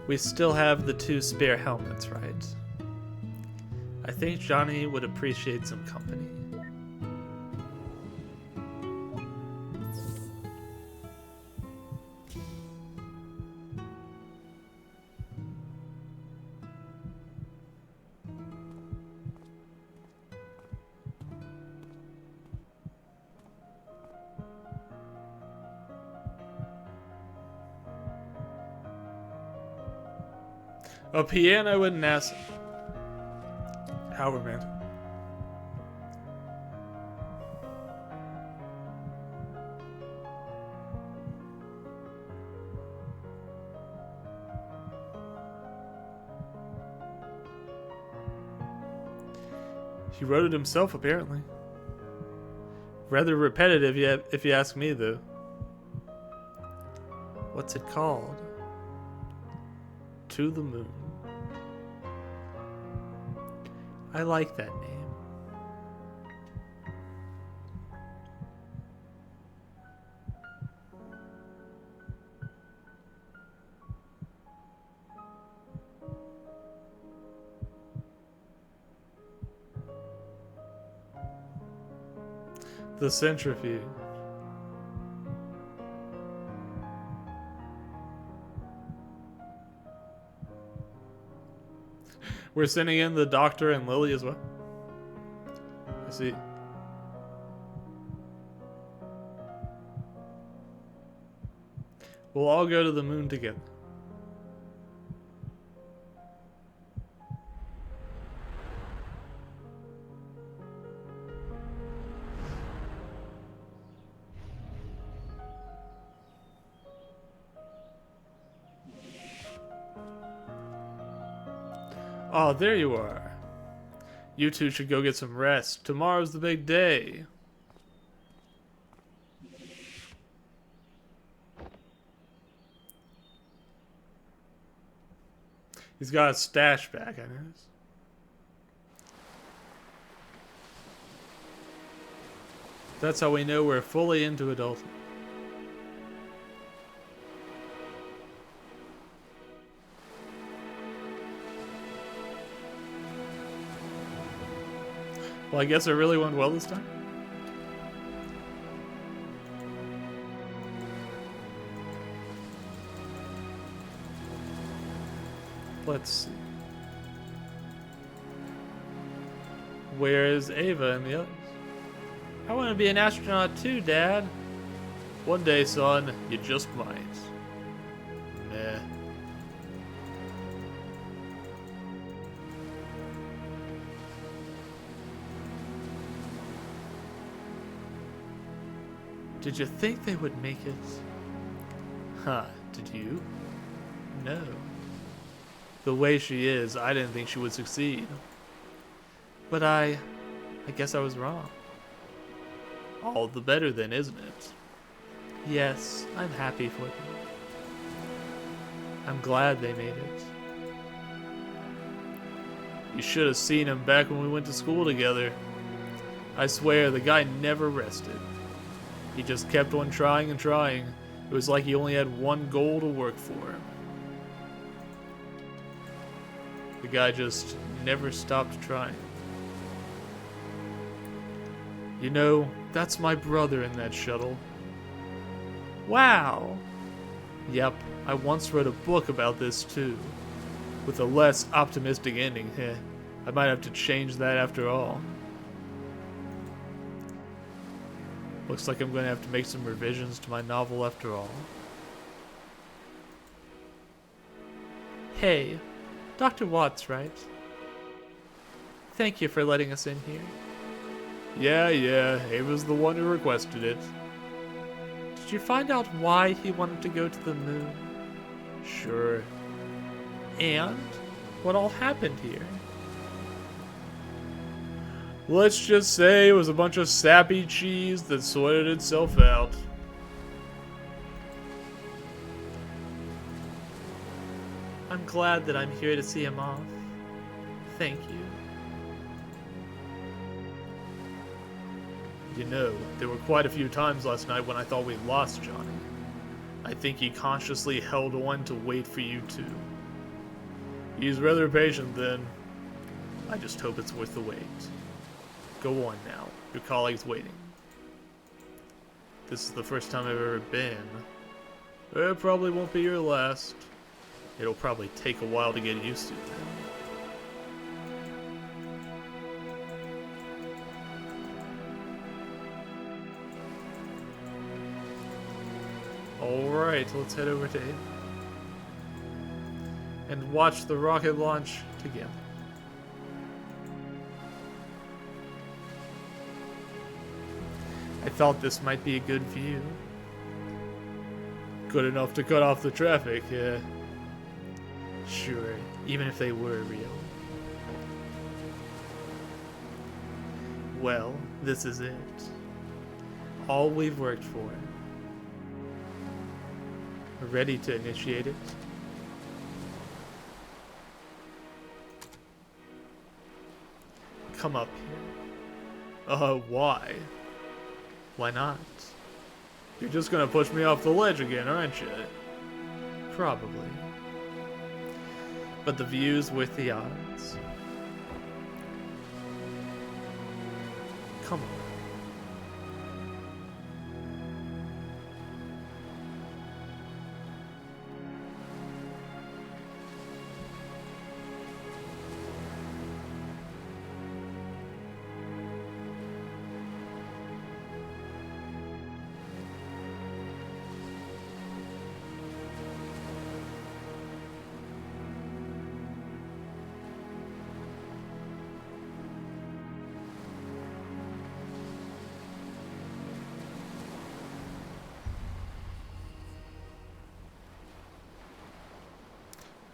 We still have the 2 spare helmets, right? I think Johnny would appreciate some company. A piano in NASA. How romantic. He wrote it himself, apparently. Rather repetitive, yet, if you ask me, though. What's it called? To the Moon. I like that name. The centrifuge. We're sending in the Doctor and Lily as well. I see. We'll all go to the moon together. Oh, there you are. You two should go get some rest. Tomorrow's the big day. He's got a stash back, I notice. That's how we know we're fully into adulthood. Well, I guess it really went well this time. Let's see. Where's Ava and the others? I want to be an astronaut too, Dad. One day, son, you just might. Meh. Did you think they would make it? Huh, did you? No. The way she is, I didn't think she would succeed. But I guess I was wrong. All the better then, isn't it? Yes, I'm happy for them. I'm glad they made it. You should have seen him back when we went to school together. I swear, the guy never rested. He just kept on trying and trying. It was like he only had one goal to work for. The guy just never stopped trying. You know, that's my brother in that shuttle. Wow! Yep, I once wrote a book about this too. With a less optimistic ending. Heh, I might have to change that after all. Looks like I'm going to have to make some revisions to my novel after all. Hey, Dr. Watts, right? Thank you for letting us in here. Yeah, Ava's the one who requested it. Did you find out why he wanted to go to the moon? Sure. And what all happened here? Let's just say it was a bunch of sappy cheese that sorted itself out. I'm glad that I'm here to see him off. Thank you. You know, there were quite a few times last night when I thought we lost Johnny. I think he consciously held on to wait for you too. He's rather patient then. I just hope it's worth the wait. Go on now. Your colleague's waiting. This is the first time I've ever been. It probably won't be your last. It'll probably take a while to get used to then. Alright, let's head over to Ava. And watch the rocket launch together. I thought this might be a good view. Good enough to cut off the traffic, yeah. Sure, even if they were real. Well, this is it. All we've worked for. ready to initiate it. Come up here. Why? Why not? You're just gonna push me off the ledge again, aren't you? Probably. But the view's worth the odds. Come on.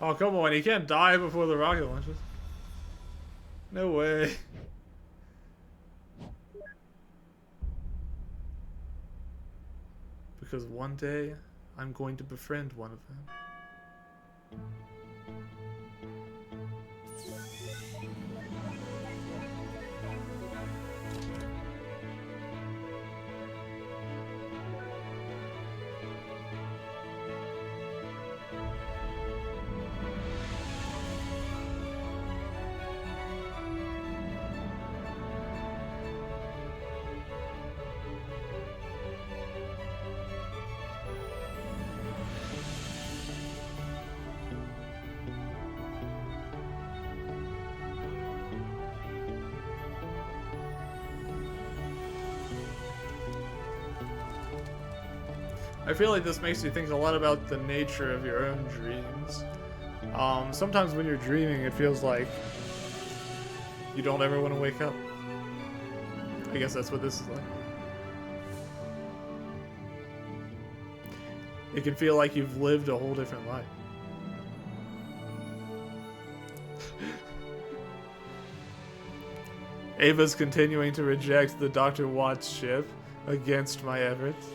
Oh, come on, he can't die before the rocket launches. No way. Because one day, I'm going to befriend one of them. I feel like this makes you think a lot about the nature of your own dreams. Sometimes when you're dreaming, it feels like you don't ever want to wake up. I guess that's what this is like. It can feel like you've lived a whole different life. Ava's continuing to reject the Dr. Watts ship against my efforts.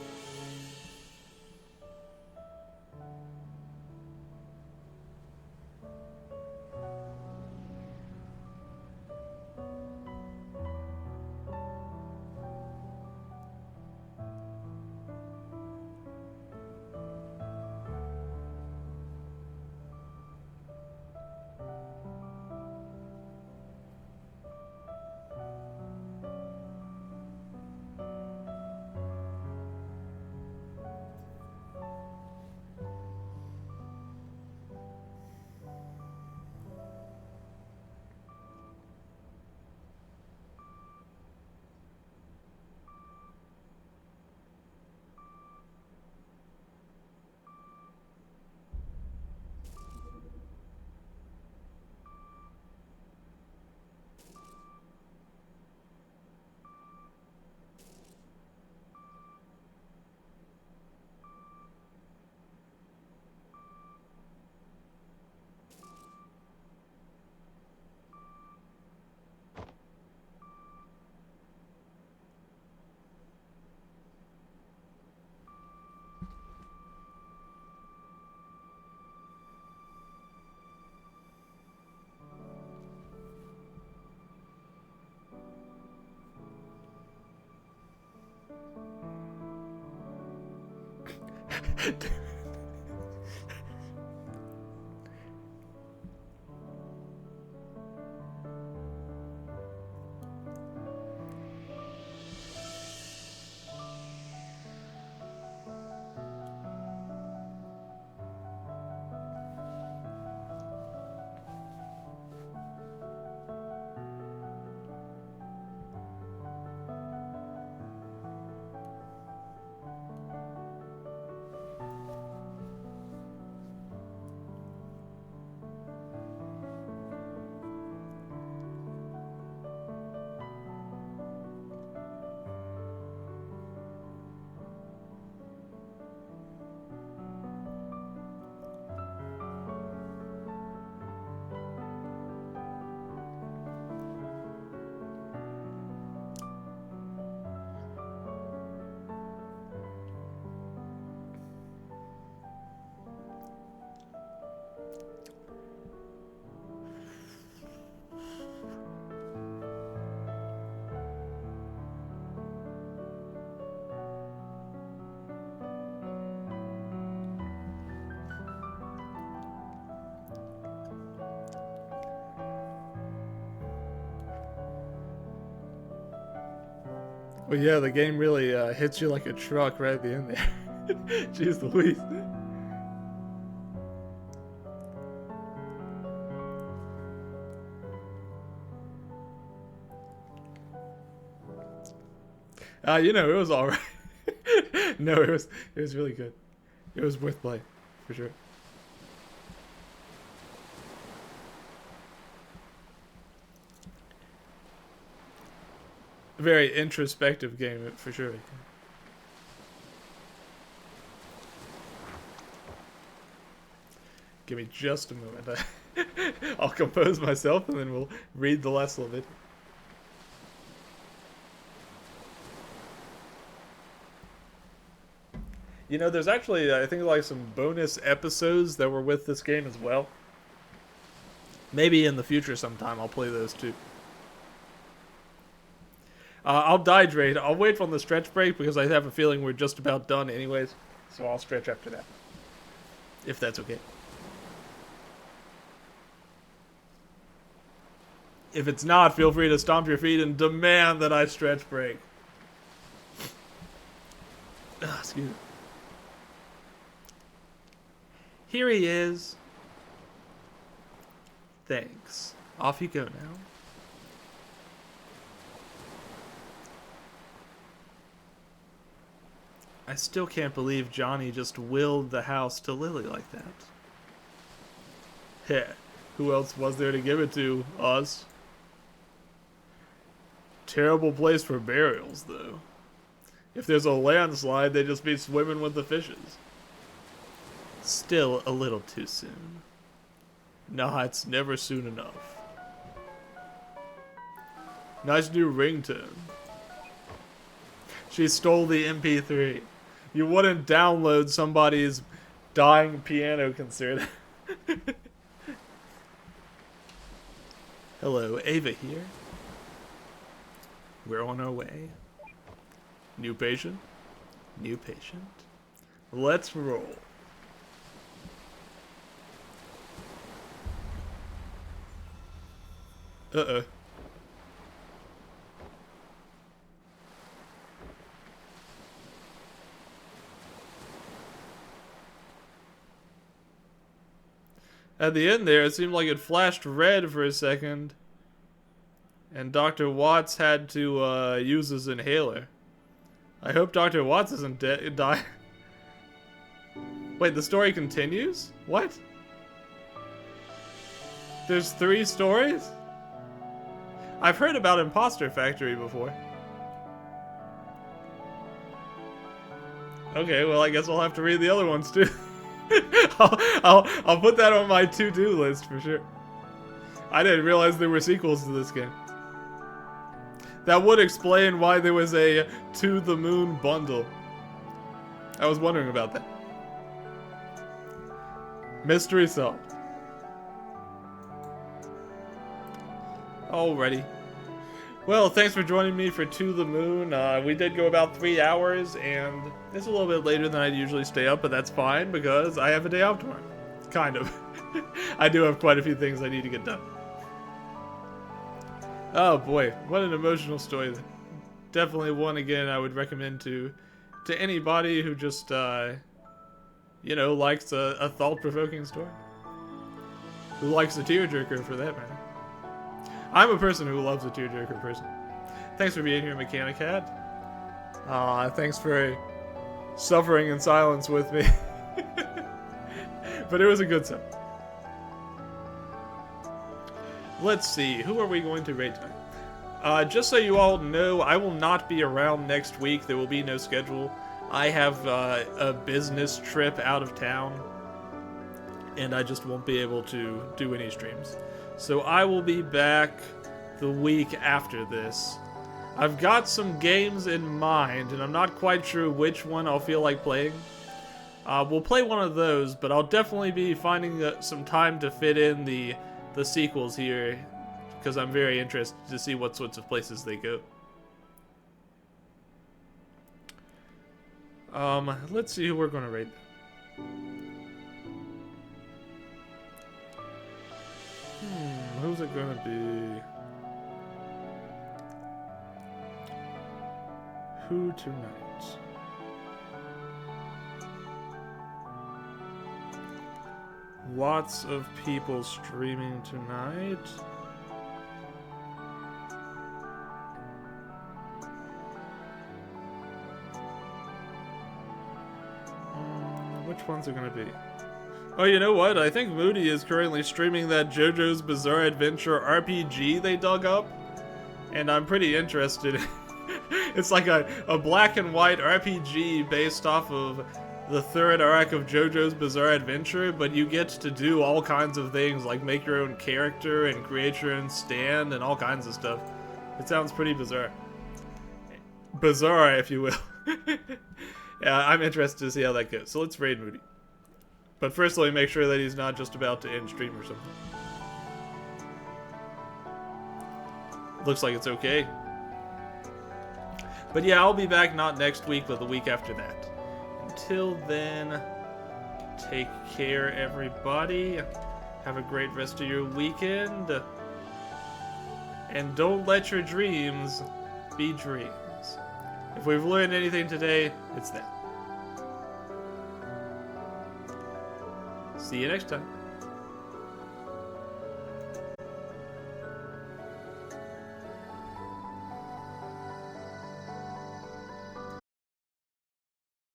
Well, yeah, the game really hits you like a truck right at the end there. Jeez Louise. You know, it was alright. No, it was really good. It was worth playing, for sure. Very introspective game, for sure. Give me just a moment. I'll compose myself and then we'll read the last little bit. You know, there's actually, I think, like some bonus episodes that were with this game as well. Maybe in the future sometime I'll play those too. I'll hydrate. I'll wait on the stretch break because I have a feeling we're just about done anyways. So I'll stretch after that. If that's okay. If it's not, feel free to stomp your feet and demand that I stretch break. Excuse me. Here he is. Thanks. Off you go now. I still can't believe Johnny just willed the house to Lily like that. Heh, who else was there to give it to? Us? Terrible place for burials, though. If there's a landslide, they'd just be swimming with the fishes. Still a little too soon. Nah, it's never soon enough. Nice new ringtone. She stole the MP3. You wouldn't download somebody's dying piano concert. Hello, Ava here. We're on our way. New patient? New patient. Let's roll. Uh-oh. At the end there, it seemed like it flashed red for a second. And Dr. Watts had to use his inhaler. I hope Dr. Watts isn't die. Wait, the story continues? What? There's 3 stories? I've heard about Imposter Factory before. Okay, well I guess I'll have to read the other ones too. I'll put that on my to-do list for sure. I didn't realize there were sequels to this game. That would explain why there was a To the Moon bundle. I was wondering about that. Mystery solved. Alrighty. Well, thanks for joining me for To the Moon. We did go about 3 hours, and it's a little bit later than I'd usually stay up, but that's fine because I have a day off tomorrow. Kind of. I do have quite a few things I need to get done. Oh boy, what an emotional story. Definitely one, again, I would recommend to anybody who just, you know, likes a thought-provoking story. Who likes a tearjerker, for that matter. I'm a person who loves a tearjerker person. Thanks for being here, Mechanic Hat. Thanks for suffering in silence with me. But it was a good time. Let's see, who are we going to rate tonight? Just so you all know, I will not be around next week. There will be no schedule. I have a business trip out of town, and I just won't be able to do any streams. So I will be back the week after this. I've got some games in mind, and I'm not quite sure which one I'll feel like playing. We'll play one of those, but I'll definitely be finding some time to fit in the sequels here, because I'm very interested to see what sorts of places they go. Let's see who we're going to rate. Who's it going to be? Who tonight? Lots of people streaming tonight. Which ones are gonna be? Oh, you know what? I think Moody is currently streaming that JoJo's Bizarre Adventure RPG they dug up. And I'm pretty interested. It's like a black and white RPG based off of the third arc of JoJo's Bizarre Adventure, but you get to do all kinds of things, like make your own character and create your own stand and all kinds of stuff. It sounds pretty bizarre. Bizarre, if you will. Yeah, I'm interested to see how that goes. So let's raid Moody. But first, let me make sure that he's not just about to end stream or something. Looks like it's okay. But yeah, I'll be back not next week, but the week after that. Until then, take care, everybody. Have a great rest of your weekend. And don't let your dreams be dreams. If we've learned anything today, it's that. See you next time.